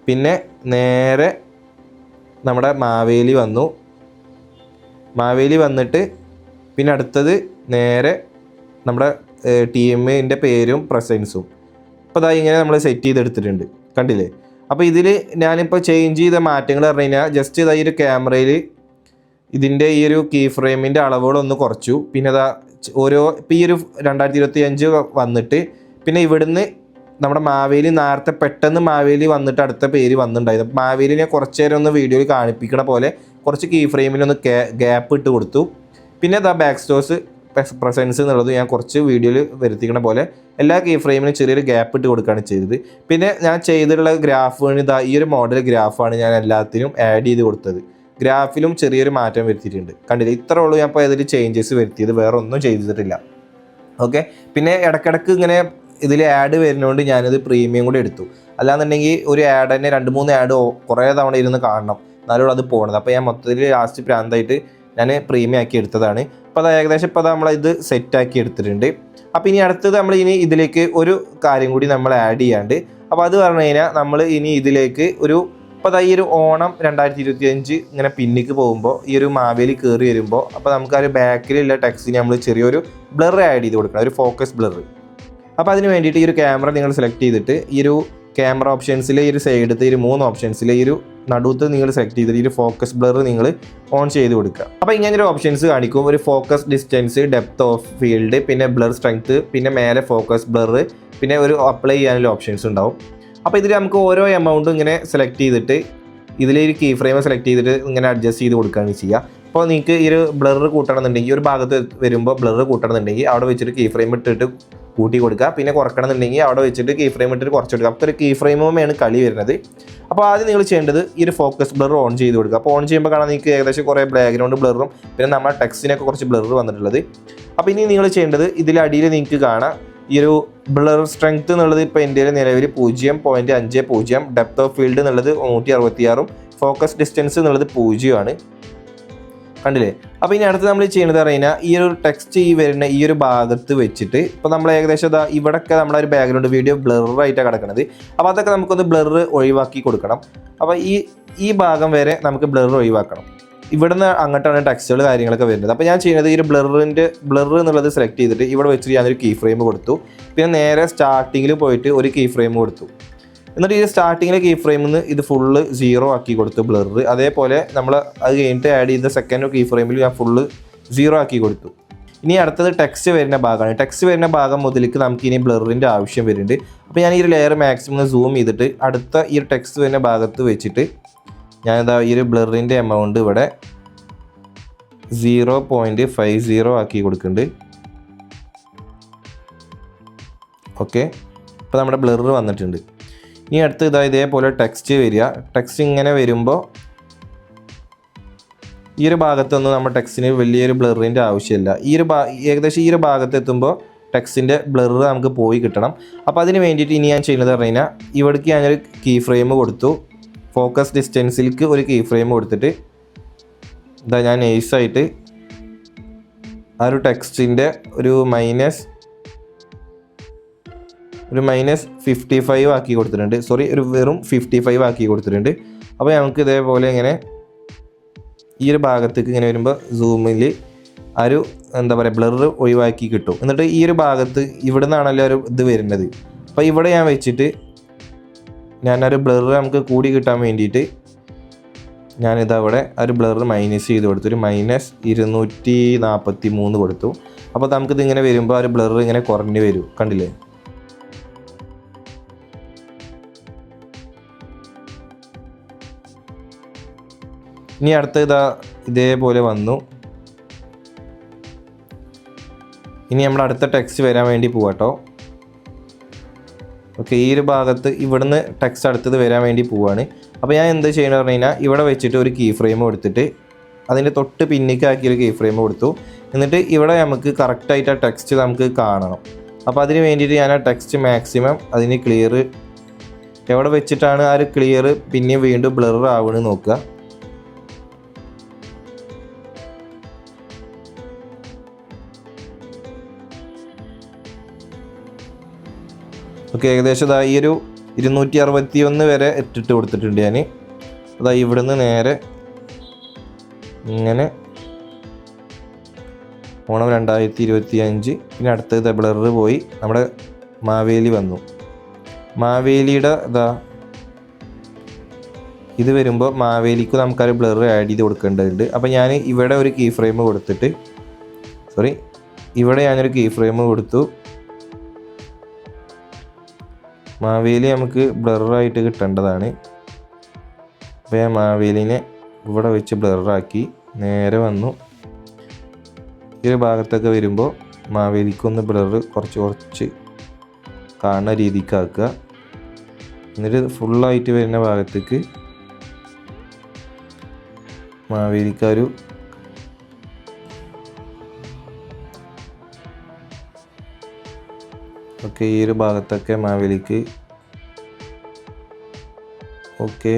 പിന്നെ നേരെ നമ്മുടെ മാവേലി വന്നു. മാവേലി വന്നിട്ട് പിന്നെ അടുത്തത് നേരെ നമ്മുടെ ടീമിൻ്റെ പേരും പ്രസൻസും. അപ്പോൾ അതാ ഇങ്ങനെ നമ്മൾ സെറ്റ് ചെയ്തെടുത്തിട്ടുണ്ട്, കണ്ടില്ലേ? അപ്പോൾ ഇതിൽ ഞാനിപ്പോൾ ചേഞ്ച് ചെയ്ത മാറ്റങ്ങൾ പറഞ്ഞു കഴിഞ്ഞാൽ ജസ്റ്റ് ഇതാ ഈ ഒരു ക്യാമറയിൽ ഇതിൻ്റെ ഈ ഒരു കീ ഫ്രെയിമിൻ്റെ അളവുകളൊന്ന് കുറച്ചു. പിന്നെ അതാ ഓരോ ഇപ്പോൾ ഈ ഒരു 2025 വന്നിട്ട് പിന്നെ ഇവിടുന്ന് നമ്മുടെ മാവേലി നേരത്തെ പെട്ടെന്ന് മാവേലി വന്നിട്ട് അടുത്ത പേര് വന്നിട്ടുണ്ടായിരുന്നു. മാവേലിനെ കുറച്ച് നേരം ഒന്ന് വീഡിയോയിൽ കാണിപ്പിക്കണ പോലെ കുറച്ച് കീ ഫ്രെയിമിലൊന്ന് ഗ്യാപ്പ് ഇട്ട് കൊടുത്തു. പിന്നെ അതാ ബാക്ക് സ്റ്റോഴ്സ് പ്രസൻസ് എന്നുള്ളത് ഞാൻ കുറച്ച് വീഡിയോയിൽ വരുത്തിക്കണ പോലെ എല്ലാ കീ ഫ്രെയിമിനും ചെറിയൊരു ഗ്യാപ്പ് ഇട്ട് കൊടുക്കുകയാണ് ചെയ്തത്. പിന്നെ ഞാൻ ചെയ്തിട്ടുള്ള ഗ്രാഫുകൾ ഇതാ ഈ ഒരു മോഡൽ ഗ്രാഫാണ് ഞാൻ എല്ലാത്തിനും ആഡ് ചെയ്ത് കൊടുത്തത്. ഗ്രാഫിലും ചെറിയൊരു മാറ്റം വരുത്തിയിട്ടുണ്ട്, കണ്ടില്ല? ഇത്രേ ഉള്ളൂ ഞാൻ ഇപ്പോൾ അതിൽ ചേഞ്ചസ് വരുത്തിയത്, വേറെ ഒന്നും ചെയ്തിട്ടില്ല. ഓക്കെ, പിന്നെ ഇടയ്ക്കിടയ്ക്ക് ഇങ്ങനെ ഇതിൽ ആഡ് വരുന്നതുകൊണ്ട് ഞാനിത് പ്രീമിയം കൂടി എടുത്തു. അല്ലാന്നുണ്ടെങ്കിൽ ഒരു ആഡ് തന്നെ 2-3 ആഡ് കുറേ തവണ ഇരുന്ന് കാണണം, എന്നാലും അത് പോകണത്. അപ്പോൾ ഞാൻ മൊത്തത്തിൽ ലാസ്റ്റ് പ്രാന്തായിട്ട് ഞാൻ പ്രീമിയം ആക്കി എടുത്തതാണ്. അപ്പോൾ അത് ഏകദേശം ഇപ്പോൾ നമ്മൾ ഇത് സെറ്റാക്കി എടുത്തിട്ടുണ്ട്. അപ്പോൾ ഇനി അടുത്തത് നമ്മൾ ഇനി ഇതിലേക്ക് ഒരു കാര്യം കൂടി നമ്മൾ ആഡ് ചെയ്യാണ്ട്. അപ്പോൾ അത് പറഞ്ഞു കഴിഞ്ഞാൽ നമ്മൾ ഇനി ഇതിലേക്ക് ഇപ്പോൾ ഈ ഒരു ഓണം 2025 ഇങ്ങനെ പിന്നിക്ക് പോകുമ്പോൾ ഈ ഒരു മാവേലി കയറി വരുമ്പോൾ അപ്പോൾ നമുക്ക് ആ ഒരു ബാക്കിലുള്ള ടെക്സ്റ്റിന് നമ്മൾ ചെറിയൊരു ബ്ലർ ആഡ് ചെയ്ത് കൊടുക്കണം, ഒരു ഫോക്കസ് ബ്ലർ. അപ്പോൾ അതിന് വേണ്ടിയിട്ട് ഈ ഒരു ക്യാമറ നിങ്ങൾ സെലക്ട് ചെയ്തിട്ട് ഈ ഒരു ക്യാമറ ഓപ്ഷൻസിലെ ഈ ഒരു സൈഡത്തെ ഈ 3 ഓപ്ഷൻസിലെ ഈ ഒരു നടുവത്ത് നിങ്ങൾ സെലക്ട് ചെയ്തിട്ട് ഈ ഒരു ഫോക്കസ് ബ്ലർ നിങ്ങൾ ഓൺ ചെയ്ത് കൊടുക്കുക. അപ്പോൾ ഇങ്ങനെ ഒരു ഓപ്ഷൻസ് കാണിക്കും, ഒരു focus distance, depth of field, പിന്നെ ബ്ലർ സ്ട്രെങ്ത്, പിന്നെ മേലെ ഫോക്കസ് ബ്ലർ, പിന്നെ ഒരു അപ്ലൈ ചെയ്യാനുള്ള ഓപ്ഷൻസ് ഉണ്ടാവും. അപ്പോൾ ഇതിൽ നമുക്ക് ഓരോ എമൗണ്ടും ഇങ്ങനെ സെലക്ട് ചെയ്തിട്ട് ഇതിലൊരു കീ ഫ്രെയിം സെലക്ട് ചെയ്തിട്ട് ഇങ്ങനെ അഡ്ജസ്റ്റ് ചെയ്ത് കൊടുക്കുകയാണ് ചെയ്യുക. അപ്പോൾ നിങ്ങൾക്ക് ഈ ഒരു ബ്ലർ കൂട്ടണമെന്നുണ്ടെങ്കിൽ ഒരു ഭാഗത്ത് വരുമ്പോൾ ബ്ലർ കൂട്ടണമെന്നുണ്ടെങ്കിൽ അവിടെ വെച്ചിട്ട് കീ ഫ്രെയിം ഇട്ടിട്ട് കൂട്ടി കൊടുക്കുക. പിന്നെ കുറക്കണമെന്നുണ്ടെങ്കിൽ അവിടെ വെച്ചിട്ട് കീ ഫ്രെയിം ഇട്ടിട്ട് കുറച്ച് കൊടുക്കുക. അപ്പോൾ ഒരു കീ ഫ്രെയിമുമാണ് കളി വരുന്നത്. അപ്പോൾ ആദ്യം നിങ്ങൾ ചെയ്യേണ്ടത് ഈ ഒരു ഫോക്കസ് ബ്ലർ ഓൺ ചെയ്ത് കൊടുക്കുക. അപ്പോൾ ഓൺ ചെയ്യുമ്പോൾ കാണാൻ നിങ്ങൾക്ക് ഏകദേശം കുറേ ബാക്ക്ഗ്രൗണ്ട് ബ്ലറും പിന്നെ നമ്മുടെ ടെക്സ്റ്റിനൊക്കെ കുറച്ച് ബ്ലർ വന്നിട്ടുള്ളത്. അപ്പോൾ ഇനി നിങ്ങൾ ചെയ്യേണ്ടത് ഇതിലടിയിൽ നിങ്ങൾക്ക് കാണാം ഈ ഒരു ബ്ലർ സ്ട്രെങ്ത് എന്നുള്ളത് ഇപ്പോൾ ഇന്ത്യയിൽ നിലവിൽ 0.50, ഡെപ്ത് ഓഫ് ഫീൽഡ് എന്നുള്ളത് 166, ഫോക്കസ് ഡിസ്റ്റൻസ് എന്നുള്ളത് 0 കണ്ടില്ലേ? അപ്പോൾ ഇനി അടുത്ത് നമ്മൾ ചെയ്യുന്നത് പറഞ്ഞാൽ ഈ ഒരു ടെക്സ്റ്റ് ഈ വരുന്ന ഈ ഒരു ഭാഗത്ത് വെച്ചിട്ട് ഇപ്പോൾ നമ്മൾ ഏകദേശം ഇവിടെയൊക്കെ നമ്മുടെ ഒരു ബാക്ക്ഗ്രൗണ്ട് വീഡിയോ ബ്ലറായിട്ടാണ് കിടക്കുന്നത്. അപ്പോൾ അതൊക്കെ നമുക്കൊന്ന് ബ്ലർ ഒഴിവാക്കി കൊടുക്കണം. അപ്പോൾ ഈ ഭാഗം വരെ നമുക്ക് ബ്ലർ ഒഴിവാക്കണം. ഇവിടുന്ന് അങ്ങോട്ടാണ് ടെക്സ്റ്റുകൾ കാര്യങ്ങളൊക്കെ വരുന്നത്. അപ്പോൾ ഞാൻ ചെയ്യുന്നത് ഈ ഒരു ബ്ലർ എന്നുള്ളത് സെലക്ട് ചെയ്തിട്ട് ഇവിടെ വെച്ചിട്ട് ഞാനൊരു കീ ഫ്രെയിം കൊടുത്തു. പിന്നെ നേരെ സ്റ്റാർട്ടിങ്ങിൽ പോയിട്ട് ഒരു കീ ഫ്രെയിം കൊടുത്തു. എന്നിട്ട് ഈ സ്റ്റാർട്ടിങ്ങിലെ കീ ഫ്രെയിമിൽ നിന്ന് ഇത് ഫുള്ള് 0 ആക്കി കൊടുത്തു ബ്ലർ. അതേപോലെ നമ്മൾ അത് കഴിഞ്ഞിട്ട് ആഡ് ചെയ്ത സെക്കൻഡ് കീ ഫ്രെയിമിൽ ഞാൻ ഫുള്ള് 0 ആക്കി കൊടുത്തു. ഇനി അടുത്തത് ടെക്സ്റ്റ് വരുന്ന ഭാഗമാണ്. ടെക്സ്റ്റ് വരുന്ന ഭാഗം മുതലേക്ക് നമുക്ക് ഇനി ബ്ലറിൻ്റെ ആവശ്യം വരുന്നുണ്ട്. അപ്പോൾ ഞാൻ ഈ ഒരു ലെയർ മാക്സിമം സൂം ചെയ്തിട്ട് അടുത്ത ഈ ഒരു ടെക്സ്റ്റ് വരുന്ന ഭാഗത്ത് വെച്ചിട്ട് ഞാനിതാ ഈ ഒരു ബ്ലറിൻ്റെ എമൗണ്ട് ഇവിടെ 0.50 ആക്കി കൊടുക്കുന്നുണ്ട്. ഓക്കെ, ഇപ്പോൾ നമ്മുടെ ബ്ലർ വന്നിട്ടുണ്ട്. ഇനി അടുത്ത് ഇതേപോലെ ടെക്സ്റ്റ് വരിക. ടെക്സ്റ്റ് ഇങ്ങനെ വരുമ്പോൾ ഈ ഒരു ഭാഗത്തൊന്നും നമ്മുടെ ടെക്സ്റ്റിന് വലിയൊരു ബ്ലറിൻ്റെ ആവശ്യമില്ല. ഏകദേശം ഈ ഒരു ഭാഗത്ത് എത്തുമ്പോൾ ടെക്സ്റ്റിൻ്റെ ബ്ലർ നമുക്ക് പോയി കിട്ടണം. അപ്പോൾ അതിന് വേണ്ടിയിട്ട് ഇനി ഞാൻ ചെയ്യുന്നത് പറഞ്ഞു കഴിഞ്ഞാൽ ഇവിടേക്ക് ഞാനൊരു കീ ഫ്രെയിം കൊടുത്തു. ഫോക്കസ് ഡിസ്റ്റൻസിലേക്ക് ഒരു കീ ഫ്രെയിം കൊടുത്തിട്ട് ഞാൻ നൈസായിട്ട് ആ ഒരു ടെക്സ്റ്റിൻ്റെ ഒരു -55 ആക്കി കൊടുത്തിട്ടുണ്ട്. ഒരു വെറും 55 ആക്കി കൊടുത്തിട്ടുണ്ട്. അപ്പോൾ നമുക്ക് ഇതേപോലെ ഇങ്ങനെ ഈ ഒരു ഭാഗത്തേക്ക് ഇങ്ങനെ വരുമ്പോൾ സൂമിൽ ആ ഒരു ബ്ലർ ഒഴിവാക്കി കിട്ടും. എന്നിട്ട് ഈ ഒരു ഭാഗത്ത് ഇവിടെ നിന്നാണല്ലോ ഒരു ഇത് വരുന്നത്. അപ്പോൾ ഇവിടെ ഞാൻ വെച്ചിട്ട് ഞാനൊരു ബ്ലർ നമുക്ക് കൂടി കിട്ടാൻ വേണ്ടിയിട്ട് ഞാനിതവിടെ ഒരു ബ്ലർ മൈനസ് ചെയ്ത് കൊടുത്തു. ഒരു -243 കൊടുത്തു. അപ്പോൾ നമുക്കിത് ഇങ്ങനെ വരുമ്പോൾ ആ ഒരു ബ്ലർ ഇങ്ങനെ കുറഞ്ഞു വരും, കണ്ടില്ലേ? ഇനി അടുത്ത ഇതേപോലെ വന്നു. ഇനി നമ്മൾ അടുത്ത ടെക്സ്റ്റ് വരാൻ വേണ്ടി പോവാട്ടോ. ഓക്കെ, ഈ ഒരു ഭാഗത്ത് ഇവിടുന്ന് ടെക്സ്റ്റ് അടുത്തത് വരാൻ വേണ്ടി പോവാണ്. അപ്പോൾ ഞാൻ എന്താ ചെയ്യണമെന്ന് പറഞ്ഞു കഴിഞ്ഞാൽ ഇവിടെ വെച്ചിട്ട് ഒരു കീ ഫ്രെയിം കൊടുത്തിട്ട് അതിൻ്റെ തൊട്ട് പിന്നിക്കാക്കിയൊരു കീ ഫ്രെയിം കൊടുത്തു. എന്നിട്ട് ഇവിടെ നമുക്ക് കറക്റ്റായിട്ട് ആ ടെക്സ്റ്റ് നമുക്ക് കാണണം. അപ്പോൾ അതിന് വേണ്ടിയിട്ട് ഞാൻ ആ ടെക്സ്റ്റ് മാക്സിമം അതിന് ക്ലിയർ എവിടെ വെച്ചിട്ടാണ് ആ ഒരു ക്ലിയർ പിന്നെ വീണ്ടും ബ്ലർ ആവണമെന്ന് നോക്കുക. ഓക്കെ, ഏകദേശം ഈ ഒരു 261 വരെ ഇട്ടിട്ട് കൊടുത്തിട്ടുണ്ട് ഞാൻ. ഇവിടുന്ന് നേരെ ഇങ്ങനെ ഓണം 2025. പിന്നെ അടുത്തത് ബ്ലർ പോയി നമ്മുടെ മാവേലി വന്നു. മാവേലിയുടെ ഇത് വരുമ്പോൾ മാവേലിക്ക് നമുക്കൊരു ബ്ലർ ആഡ് ചെയ്ത് കൊടുക്കേണ്ടതുണ്ട്. അപ്പോൾ ഞാൻ ഇവിടെ ഒരു കീ ഫ്രെയിം കൊടുത്തിട്ട് ഇവിടെ ഞാനൊരു കീ ഫ്രെയിം കൊടുത്തു. മാവേലി നമുക്ക് ബ്ലറായിട്ട് കിട്ടേണ്ടതാണ്. അപ്പോൾ ഞാൻ മാവേലിനെ ഇവിടെ വെച്ച് ബ്ലറാക്കി നേരെ വന്നു. ഈ ഒരു ഭാഗത്തൊക്കെ വരുമ്പോൾ മാവേലിക്കൊന്ന് ബ്ലർ കുറച്ച് കാണുന്ന രീതിക്ക് ആക്കുക. എന്നിട്ട് ഫുള്ളായിട്ട് വരുന്ന ഭാഗത്തേക്ക് മാവേലിക്കൊരു ഓക്കെ, ഈ ഒരു ഭാഗത്തൊക്കെ മാവേലിക്ക് ഓക്കെ.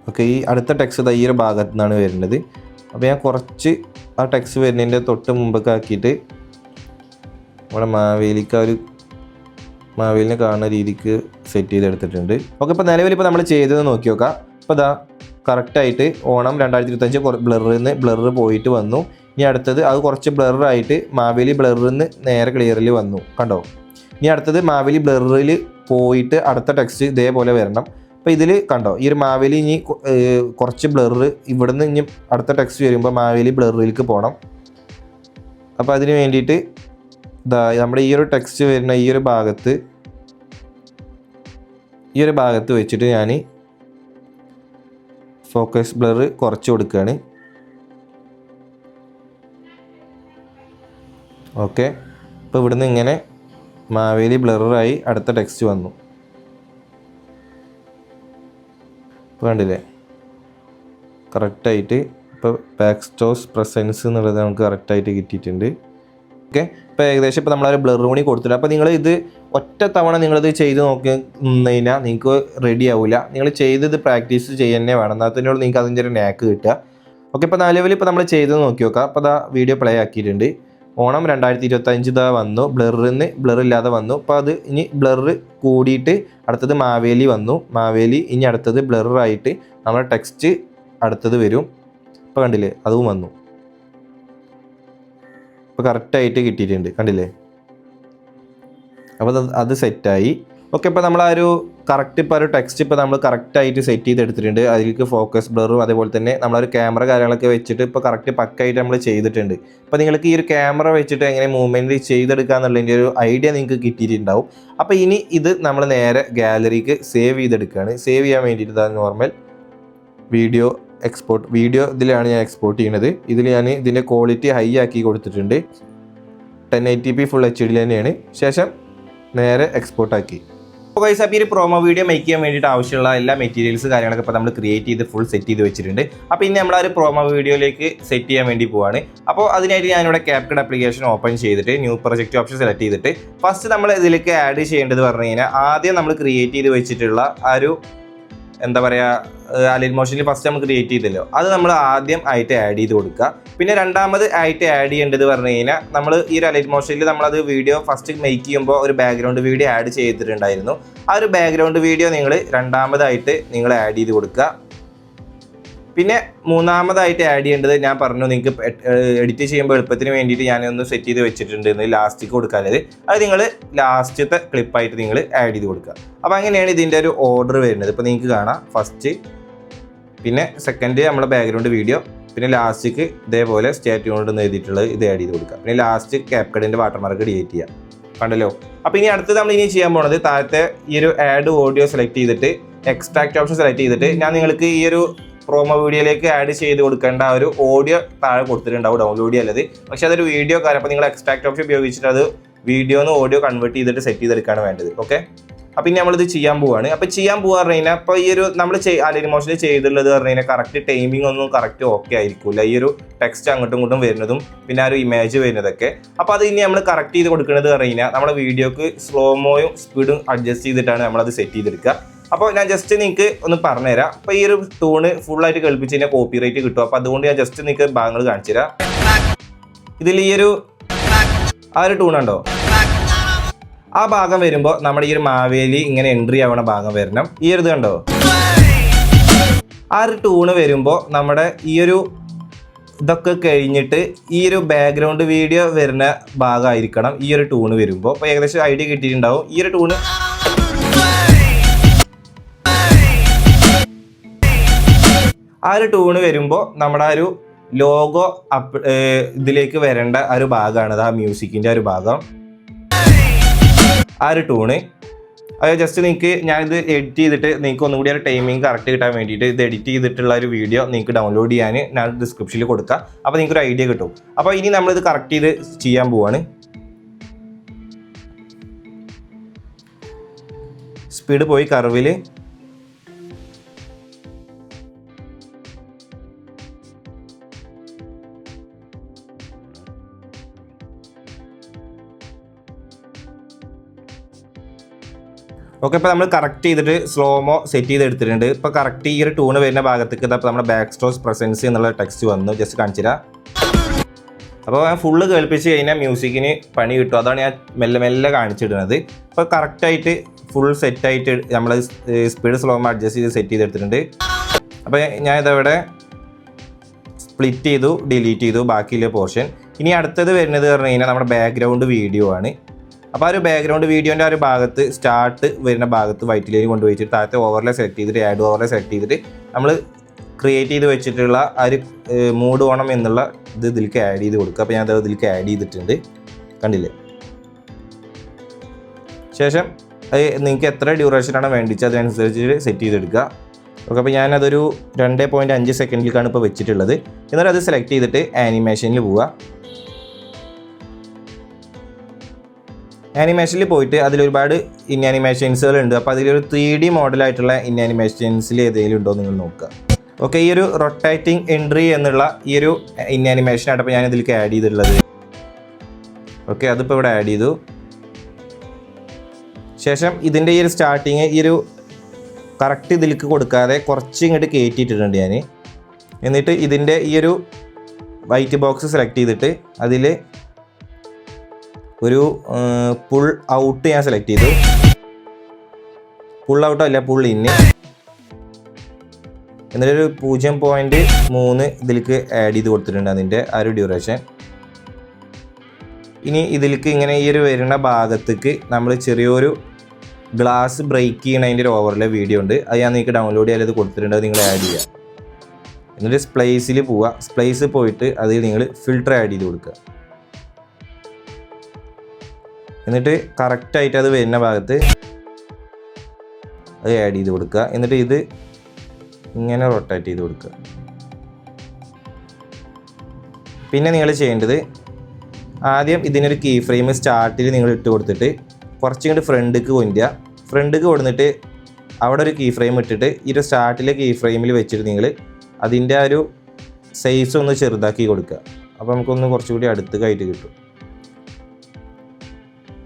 ഓക്കെ, ഈ അടുത്ത ടെക്സ്റ്റ് ഈ ഒരു ഭാഗത്തു നിന്നാണ് വരുന്നത്. അപ്പോൾ ഞാൻ കുറച്ച് ആ ടെക്സ്റ്റ് വരുന്നതിൻ്റെ തൊട്ട് മുമ്പൊക്കെ ആക്കിയിട്ട് നമ്മുടെ മാവേലിനെ കാണുന്ന രീതിക്ക് സെറ്റ് ചെയ്തെടുത്തിട്ടുണ്ട്. ഓക്കെ, ഇപ്പോൾ നിലവിലിപ്പോൾ നമ്മൾ ചെയ്തത് നോക്കി നോക്കാം. അപ്പോൾ കറക്റ്റായിട്ട് ഓണം 2025 ബ്ലർ പോയിട്ട് വന്നു. ഇനി അടുത്തത് അത് കുറച്ച് ബ്ലറായിട്ട് മാവേലി ബ്ലറിൽ നിന്ന് നേരെ ക്ലിയറിൽ വന്നു, കണ്ടോ? ഇനി അടുത്തത് മാവേലി ബ്ലറിൽ പോയിട്ട് അടുത്ത ടെക്സ്റ്റ് ഇതേപോലെ വരണം. അപ്പോൾ ഇതിൽ കണ്ടോ, ഈ ഒരു മാവേലി ഇനി കുറച്ച് ബ്ലർ ഇവിടുന്ന് ഇനി അടുത്ത ടെക്സ്റ്റ് വരുമ്പോൾ മാവേലി ബ്ലറിലേക്ക് പോകണം. അപ്പോൾ അതിന് വേണ്ടിയിട്ട് നമ്മുടെ ഈ ഒരു ടെക്സ്റ്റ് വരുന്ന ഈ ഒരു ഭാഗത്ത് വെച്ചിട്ട് ഞാൻ ഫോക്കസ് ബ്ലർ കുറച്ച് കൊടുക്കുകയാണ്. ഓക്കെ, ഇപ്പോൾ ഇവിടുന്ന് ഇങ്ങനെ മാവേലി ബ്ലറായി അടുത്ത ടെക്സ്റ്റ് വന്നു. ഇപ്പോൾ കണ്ടില്ലേ കറക്റ്റായിട്ട്. ഇപ്പോൾ ബാക്ക്സ്റ്റോസ് പ്രസൻസ് എന്നുള്ളത് നമുക്ക് കറക്റ്റായിട്ട് കിട്ടിയിട്ടുണ്ട്. ഓക്കെ, ഇപ്പോൾ ഏകദേശം ഇപ്പോൾ നമ്മളൊരു ബ്ലർ കൂടി കൊടുത്തിട്ടുണ്ട്. അപ്പോൾ നിങ്ങൾ ഇത് ഒറ്റ തവണ നിങ്ങളിത് ചെയ്ത് നോക്കി നിന്ന് കഴിഞ്ഞാൽ നിങ്ങൾക്ക് റെഡി ആവില്ല. നിങ്ങൾ ചെയ്തത് പ്രാക്ടീസ് ചെയ്യുന്നേ വേണം, എന്നാൽ തന്നെയുള്ളൂ നിങ്ങൾക്ക് അതിൻ്റെ ഒരു നാക്ക് കിട്ടുക. ഓക്കെ, ഇപ്പോൾ നിലവിൽ ഇപ്പോൾ നമ്മൾ ചെയ്തത് നോക്കി നോക്കാം. അപ്പോൾ വീഡിയോ പ്ലേ ആക്കിയിട്ടുണ്ട്. ഓണം 2025 വന്നു, ബ്ലറില്ലാതെ വന്നു. അപ്പോൾ അത് ഇനി ബ്ലർ കൂടിയിട്ട് അടുത്തത് മാവേലി വന്നു. മാവേലി ഇനി അടുത്തത് ബ്ലറായിട്ട് നമ്മുടെ ടെക്സ്റ്റ് അടുത്തത് വരും. ഇപ്പോൾ കണ്ടില്ലേ, അതും വന്നു. ഇപ്പോൾ കറക്റ്റായിട്ട് കിട്ടിയിട്ടുണ്ട്, കണ്ടില്ലേ? അപ്പോൾ അത് സെറ്റായി. ഓക്കെ, ഇപ്പോൾ നമ്മൾ ആ ഒരു കറക്റ്റ് ഇപ്പോൾ ഒരു ടെക്സ്റ്റ് ഇപ്പോൾ നമ്മൾ കറക്റ്റായിട്ട് സെറ്റ് ചെയ്തെടുത്തിട്ടുണ്ട്. അതിലേക്ക് ഫോക്കസ് ബ്ലറും അതേപോലെ തന്നെ നമ്മളൊരു ക്യാമറ കാര്യങ്ങളൊക്കെ വെച്ചിട്ട് ഇപ്പോൾ കറക്റ്റ് പക്കായിട്ട് നമ്മൾ ചെയ്തിട്ടുണ്ട്. അപ്പോൾ നിങ്ങൾക്ക് ഈ ഒരു ക്യാമറ വെച്ചിട്ട് എങ്ങനെ മൂവ്മെൻറ്റ് ചെയ്തെടുക്കുക എന്നുള്ളതിൻ്റെ ഒരു ഐഡിയ നിങ്ങൾക്ക് കിട്ടിയിട്ടുണ്ടാവും. അപ്പോൾ ഇനി ഇത് നമ്മൾ നേരെ ഗാലറിക്ക് സേവ് ചെയ്തെടുക്കുകയാണ്. സേവ് ചെയ്യാൻ വേണ്ടിയിട്ട് നോർമൽ വീഡിയോ ഇതിലാണ് ഞാൻ എക്സ്പോർട്ട് ചെയ്യുന്നത്. ഇതിൽ ഞാൻ ഇതിൻ്റെ ക്വാളിറ്റി ഹൈ ആക്കി കൊടുത്തിട്ടുണ്ട്. 1080p ഫുൾ HD തന്നെയാണ്. ശേഷം നേരെ എക്സ്പോർട്ടാക്കി. അപ്പോൾ ഗൈസ്, അപ്പോൾ ഈ ഒരു പ്രൊമോ വീഡിയോ മേക്ക് ചെയ്യാൻ വേണ്ടിയിട്ട് ആവശ്യമുള്ള എല്ലാ മെറ്റീരിയൽസ് കാര്യങ്ങളൊക്കെ ഇപ്പോൾ നമ്മൾ ക്രിയേറ്റ് ചെയ്ത് ഫുൾ സെറ്റ് ചെയ്ത് വെച്ചിട്ടുണ്ട്. അപ്പോൾ ഇനി നമ്മൾ ആ ഒരു പ്രൊമോ വീഡിയോയിലേക്ക് സെറ്റ് ചെയ്യാൻ വേണ്ടി പോവാണ്. അപ്പോൾ അതിനായിട്ട് ഞാനിവിടെ CapCut ആപ്ലിക്കേഷൻ ഓപ്പൺ ചെയ്തിട്ട് ന്യൂ പ്രൊജക്റ്റ് ഓപ്ഷൻ സെലക്ട് ചെയ്തിട്ട് ഫസ്റ്റ് നമ്മൾ ഇതിലേക്ക് ആഡ് ചെയ്യേണ്ടത് പറഞ്ഞു കഴിഞ്ഞാൽ ആദ്യം നമ്മൾ ക്രിയേറ്റ് ചെയ്ത് വെച്ചിട്ടുള്ള ആ ഒരു എന്താ പറയുക അലൈൻ മോഷനിൽ ഫസ്റ്റ് നമ്മൾ ക്രിയേറ്റ് ചെയ്തല്ലോ, അത് നമ്മൾ ആദ്യം ആയിട്ട് ആഡ് ചെയ്ത് കൊടുക്കുക. പിന്നെ രണ്ടാമത് ആയിട്ട് ആഡ് ചെയ്യേണ്ടത് പറഞ്ഞു കഴിഞ്ഞാൽ നമ്മൾ ഈ ഒരു അലൈൻ മോഷനിൽ നമ്മളത് വീഡിയോ ഫസ്റ്റ് മേക്ക് ചെയ്യുമ്പോൾ ഒരു ബാക്ക്ഗ്രൗണ്ട് വീഡിയോ ആഡ് ചെയ്തിട്ടുണ്ടായിരുന്നു. ആ ഒരു ബാക്ക്ഗ്രൗണ്ട് വീഡിയോ നിങ്ങൾ രണ്ടാമതായിട്ട് നിങ്ങൾ ആഡ് ചെയ്ത് കൊടുക്കുക. പിന്നെ മൂന്നാമതായിട്ട് ആഡ് ചെയ്യേണ്ടത് ഞാൻ പറഞ്ഞു നിങ്ങൾക്ക് എഡിറ്റ് ചെയ്യുമ്പോൾ എളുപ്പത്തിന് വേണ്ടിയിട്ട് ഞാനൊന്ന് സെറ്റ് ചെയ്ത് വെച്ചിട്ടുണ്ട് ലാസ്റ്റിക്ക് കൊടുക്കാനുള്ളത്. അത് നിങ്ങൾ ലാസ്റ്റത്തെ ക്ലിപ്പായിട്ട് നിങ്ങൾ ആഡ് ചെയ്ത് കൊടുക്കുക. അപ്പോൾ അങ്ങനെയാണ് ഇതിൻ്റെ ഒരു ഓർഡർ വരുന്നത്. ഇപ്പോൾ നിങ്ങൾക്ക് കാണാം ഫസ്റ്റ്, പിന്നെ സെക്കൻഡ് നമ്മളെ ബാക്ക്ഗ്രൗണ്ട് വീഡിയോ, പിന്നെ ലാസ്റ്റിക്ക് ഇതേപോലെ സ്റ്റേറ്റ് കൊണ്ട് എഴുതിയിട്ടുള്ളത് ഇത് ആഡ് ചെയ്ത് കൊടുക്കുക. പിന്നെ ലാസ്റ്റ് ക്യാപ്കട്ടിൻ്റെ വാട്ടർമാർക്ക് ഡിലീറ്റ് ചെയ്യാം. കണ്ടല്ലോ. അപ്പോൾ ഇനി അടുത്തത് നമ്മൾ ഇനി ചെയ്യാൻ പോകുന്നത് താഴത്തെ ഈ ഒരു ആഡ് ഓഡിയോ സെലക്ട് ചെയ്തിട്ട് എക്സ്ട്രാക്ട് ഓപ്ഷൻ സെലക്ട് ചെയ്തിട്ട് ഞാൻ നിങ്ങൾക്ക് ഈ ഒരു പ്രോമോ വീഡിയോയിലേക്ക് ആഡ് ചെയ്ത് കൊടുക്കേണ്ട ഒരു ഓഡിയോ താഴെ കൊടുത്തിട്ടുണ്ടാവും, ഡൗൺലോഡ് ചെയ്യാനുള്ളത്. പക്ഷേ അതൊരു വീഡിയോ കാര്യം, അപ്പോൾ നിങ്ങൾ എക്സ്ട്രാക്ട് ഓപ്ഷൻ ഉപയോഗിച്ചിട്ട് അത് വീഡിയോ നിന്ന് ഓഡിയോ കൺവേർട്ട് ചെയ്തിട്ട് സെറ്റ് ചെയ്തെടുക്കുകയാണ് വേണ്ടത്. ഓക്കെ, അപ്പോൾ ഇനി നമ്മളിത് ചെയ്യാൻ പോവുകയാണ്. അപ്പോൾ ചെയ്യാൻ പോകാൻ പറഞ്ഞു കഴിഞ്ഞാൽ അപ്പോൾ ഈ ഒരു നമ്മൾ അലൈൻമോഷനിൽ ചെയ്തിട്ടുള്ളത് പറഞ്ഞു കഴിഞ്ഞാൽ കറക്റ്റ് ടൈമിംഗ് ഒന്നും കറക്റ്റ് ഓക്കെ ആയിരിക്കില്ല. ഈ ഒരു ടെക്സ്റ്റ് അങ്ങോട്ടും ഇങ്ങോട്ടും വരുന്നതും പിന്നെ ആ ഒരു ഇമേജ് വരുന്നതൊക്കെ. അപ്പോൾ അത് ഇനി നമ്മൾ കറക്റ്റ് ചെയ്ത് കൊടുക്കുന്നത് പറഞ്ഞു കഴിഞ്ഞാൽ നമ്മുടെ വീഡിയോക്ക് സ്ലോമോയും സ്പീഡും അഡ്ജസ്റ്റ് ചെയ്തിട്ടാണ് നമ്മളത് സെറ്റ് ചെയ്തെടുക്കുക. അപ്പോൾ ഞാൻ ജസ്റ്റ് നിങ്ങൾക്ക് ഒന്ന് പറഞ്ഞുതരാം. അപ്പോൾ ഈ ഒരു ടൂണ് ഫുള്ളായിട്ട് കേൾപ്പിച്ച് കഴിഞ്ഞാൽ കോപ്പി റൈറ്റ് കിട്ടും. അപ്പോൾ അതുകൊണ്ട് ഞാൻ ജസ്റ്റ് നിങ്ങൾക്ക് ഭാഗങ്ങൾ കാണിച്ചു തരാം. ഇതിൽ ഈ ഒരു ആ ഒരു ടൂണുണ്ടോ, ആ ഭാഗം വരുമ്പോൾ നമ്മുടെ ഈ ഒരു മാവേലി ഇങ്ങനെ എൻട്രി ആവണ ഭാഗം വരണം. ഈ ഒരു ഇത് കണ്ടോ, ആ ഒരു ടൂണ് വരുമ്പോൾ നമ്മുടെ ഈ ഒരു ഇതൊക്കെ കഴിഞ്ഞിട്ട് ഈ ഒരു ബാക്ക്ഗ്രൗണ്ട് വീഡിയോ വരുന്ന ഭാഗമായിരിക്കണം ഈ ഒരു ടൂണ് വരുമ്പോൾ. അപ്പോൾ ഏകദേശം ഐഡിയ കിട്ടിയിട്ടുണ്ടാവും. ഈ ഒരു ടൂണ് ആ ഒരു ടൂണ് വരുമ്പോൾ നമ്മുടെ ആ ഒരു ലോഗോ ഇതിലേക്ക് വരേണ്ട ആ ഒരു ഭാഗമാണത്, ആ മ്യൂസിക്കിൻ്റെ ആ ഒരു ഭാഗം, ആ ഒരു ടൂണ്. അത് ജസ്റ്റ് നിങ്ങൾക്ക് ഞാനിത് എഡിറ്റ് ചെയ്തിട്ട് നിങ്ങൾക്ക് ഒന്നും കൂടി ഒരു ടൈമിംഗ് കറക്റ്റ് കിട്ടാൻ വേണ്ടിയിട്ട് ഇത് എഡിറ്റ് ചെയ്തിട്ടുള്ള ഒരു വീഡിയോ നിങ്ങൾക്ക് ഡൗൺലോഡ് ചെയ്യാൻ ഞാൻ ഡിസ്ക്രിപ്ഷനിൽ കൊടുക്കാം. അപ്പോൾ നിങ്ങൾക്കൊരു ഐഡിയ കിട്ടും. അപ്പോൾ ഇനി നമ്മളിത് കറക്റ്റ് ചെയ്ത് ചെയ്യാൻ പോവാണ്. സ്പീഡ് പോയി കർവിൽ ഓക്കെ. ഇപ്പോൾ നമ്മൾ കറക്റ്റ് ചെയ്തിട്ട് സ്ലോമോ സെറ്റ് ചെയ്ത് എടുത്തിട്ടുണ്ട്. ഇപ്പോൾ കറക്റ്റ് ഈ ഒരു ടൂണ് വരുന്ന ഭാഗത്തേക്ക് ഇപ്പോൾ നമ്മുടെ ബാക്ക് സ്റ്റോസ് പ്രസൻസ് എന്നുള്ള ടെക്സ്റ്റ് വന്നു. ജസ്റ്റ് കാണിച്ചു തരാം. അപ്പോൾ ഞാൻ ഫുള്ള് കേൾപ്പിച്ച് കഴിഞ്ഞാൽ മ്യൂസിക്കിന് പണി കിട്ടും. അതാണ് ഞാൻ മെല്ലെ മെല്ലെ കാണിച്ചിടുന്നത്. ഇപ്പോൾ കറക്റ്റായിട്ട് ഫുൾ സെറ്റായിട്ട് നമ്മൾ സ്പീഡ് സ്ലോമോ അഡ്ജസ്റ്റ് ചെയ്ത് സെറ്റ് ചെയ്തെടുത്തിട്ടുണ്ട്. അപ്പോൾ ഞാൻ ഇതവിടെ സ്പ്ലിറ്റ് ചെയ്തു, ഡിലീറ്റ് ചെയ്തു ബാക്കിയുള്ള പോർഷൻ. ഇനി അടുത്തത് വരുന്നത് പറഞ്ഞു കഴിഞ്ഞാൽ നമ്മുടെ ബാക്ക്ഗ്രൗണ്ട് വീഡിയോ ആണ്. അപ്പോൾ ആ ഒരു ബാക്ക്ഗ്രൗണ്ട് വീഡിയോൻ്റെ ആ ഒരു ഭാഗത്ത് സ്റ്റാർട്ട് വരുന്ന ഭാഗത്ത് വൈറ്റ് ലൈൻ കൊണ്ടുപോയിട്ട് താഴത്തെ ഓവർലേ സെലക്ട് ചെയ്തിട്ട് ആഡ് ഓവർലേ സെലക്ട് ചെയ്തിട്ട് നമ്മൾ ക്രിയേറ്റ് ചെയ്ത് വെച്ചിട്ടുള്ള ആ ഒരു മൂഡ് ഓണം എന്നുള്ള ഇത് ഇതിലേക്ക് ആഡ് ചെയ്ത് കൊടുക്കുക. അപ്പോൾ ഞാൻ അത് ഇതിലേക്ക് ആഡ് ചെയ്തിട്ടുണ്ട്, കണ്ടില്ലേ. ശേഷം അത് നിങ്ങൾക്ക് എത്ര ഡ്യൂറേഷനാണ് വേണ്ടിച്ച് അതിനനുസരിച്ച് സെറ്റ് ചെയ്തെടുക്കുക. ഓക്കെ, അപ്പോൾ ഞാനതൊരു 2.5 സെക്കൻഡിലേക്കാണ് ഇപ്പോൾ വെച്ചിട്ടുള്ളത്. എന്നിട്ട് അത് സെലക്ട് ചെയ്തിട്ട് ആനിമേഷനിൽ പോവുക. ആനിമേഷനിൽ പോയിട്ട് അതിലൊരുപാട് ഇൻ ആനിമേഷൻസുകളുണ്ട്. അപ്പോൾ അതിലൊരു 3D മോഡലായിട്ടുള്ള ഇൻ ആനിമേഷൻസിൽ ഏതെങ്കിലും ഉണ്ടോ നിങ്ങൾ നോക്കുക. ഓക്കെ, ഈ ഒരു റൊട്ടേറ്റിംഗ് എൻട്രി എന്നുള്ള ഈ ഒരു ഇൻ ആനിമേഷനായിട്ട് അപ്പോൾ ഞാൻ ഇതിലേക്ക് ആഡ് ചെയ്തിട്ടുള്ളത്. ഓക്കെ, അതിപ്പോൾ ഇവിടെ ആഡ് ചെയ്തു. ശേഷം ഇതിൻ്റെ ഈ ഒരു സ്റ്റാർട്ടിങ് ഈ ഒരു കറക്റ്റ് ഇതിലേക്ക് കൊടുക്കാതെ കുറച്ച് ഇങ്ങോട്ട് കയറ്റിയിട്ടിട്ടുണ്ട് ഞാൻ. എന്നിട്ട് ഇതിൻ്റെ ഈ ഒരു വൈറ്റ് ബോക്സ് സെലക്ട് ചെയ്തിട്ട് അതിൽ ഒരു പുൾ ഔട്ട് ഞാൻ സെലക്ട് ചെയ്തു. പുൾ ഔട്ടോ അല്ല, പുൾ ഇന്ന്. എന്നിട്ടൊരു 0.3 ഇതിലേക്ക് ആഡ് ചെയ്ത് കൊടുത്തിട്ടുണ്ട് അതിൻ്റെ ആ ഒരു ഡ്യൂറേഷൻ. ഇനി ഇതിലേക്ക് ഇങ്ങനെ ഈ ഒരു വരുന്ന ഭാഗത്തേക്ക് നമ്മൾ ചെറിയൊരു ഗ്ലാസ് ബ്രേക്ക് ചെയ്യണതിൻ്റെ ഒരു ഓവറിലെ വീഡിയോ ഉണ്ട്. അത് ഞാൻ നിങ്ങൾക്ക് ഡൗൺലോഡ് ചെയ്യാൻ ഇത് കൊടുത്തിട്ടുണ്ട്, അത് നിങ്ങൾ ആഡ് ചെയ്യുക. എന്നിട്ട് സ്പ്ലൈസിൽ പോവുക. സ്പ്ലൈസ് പോയിട്ട് അതിൽ നിങ്ങൾ ഫിൽറ്റർ ആഡ് ചെയ്ത് കൊടുക്കുക. എന്നിട്ട് കറക്റ്റായിട്ട് അത് വരുന്ന ഭാഗത്ത് അത് ആഡ് ചെയ്ത് കൊടുക്കുക. എന്നിട്ട് ഇത് ഇങ്ങനെ റൊട്ടേറ്റ് ചെയ്ത് കൊടുക്കുക. പിന്നെ നിങ്ങൾ ചെയ്യേണ്ടത് ആദ്യം ഇതിനൊരു കീ ഫ്രെയിം സ്റ്റാർട്ടിൽ നിങ്ങൾ ഇട്ട് കൊടുത്തിട്ട് കുറച്ചും കൂടി ഫ്രണ്ടിലേക്ക് കൊണ്ടുവരിക. ഫ്രണ്ടിലേക്ക് കൊടുത്തിട്ട് അവിടെ ഒരു കീ ഫ്രെയിം ഇട്ടിട്ട് ഈ ഒരു സ്റ്റാർട്ടിലെ കീ ഫ്രെയിമിൽ വെച്ചിട്ട് നിങ്ങൾ അതിൻ്റെ ആ ഒരു സൈസ് ഒന്ന് ചെറുതാക്കി കൊടുക്കുക. അപ്പോൾ നമുക്കൊന്ന് കുറച്ചുകൂടി അടുത്തേക്കായിട്ട് കിട്ടും.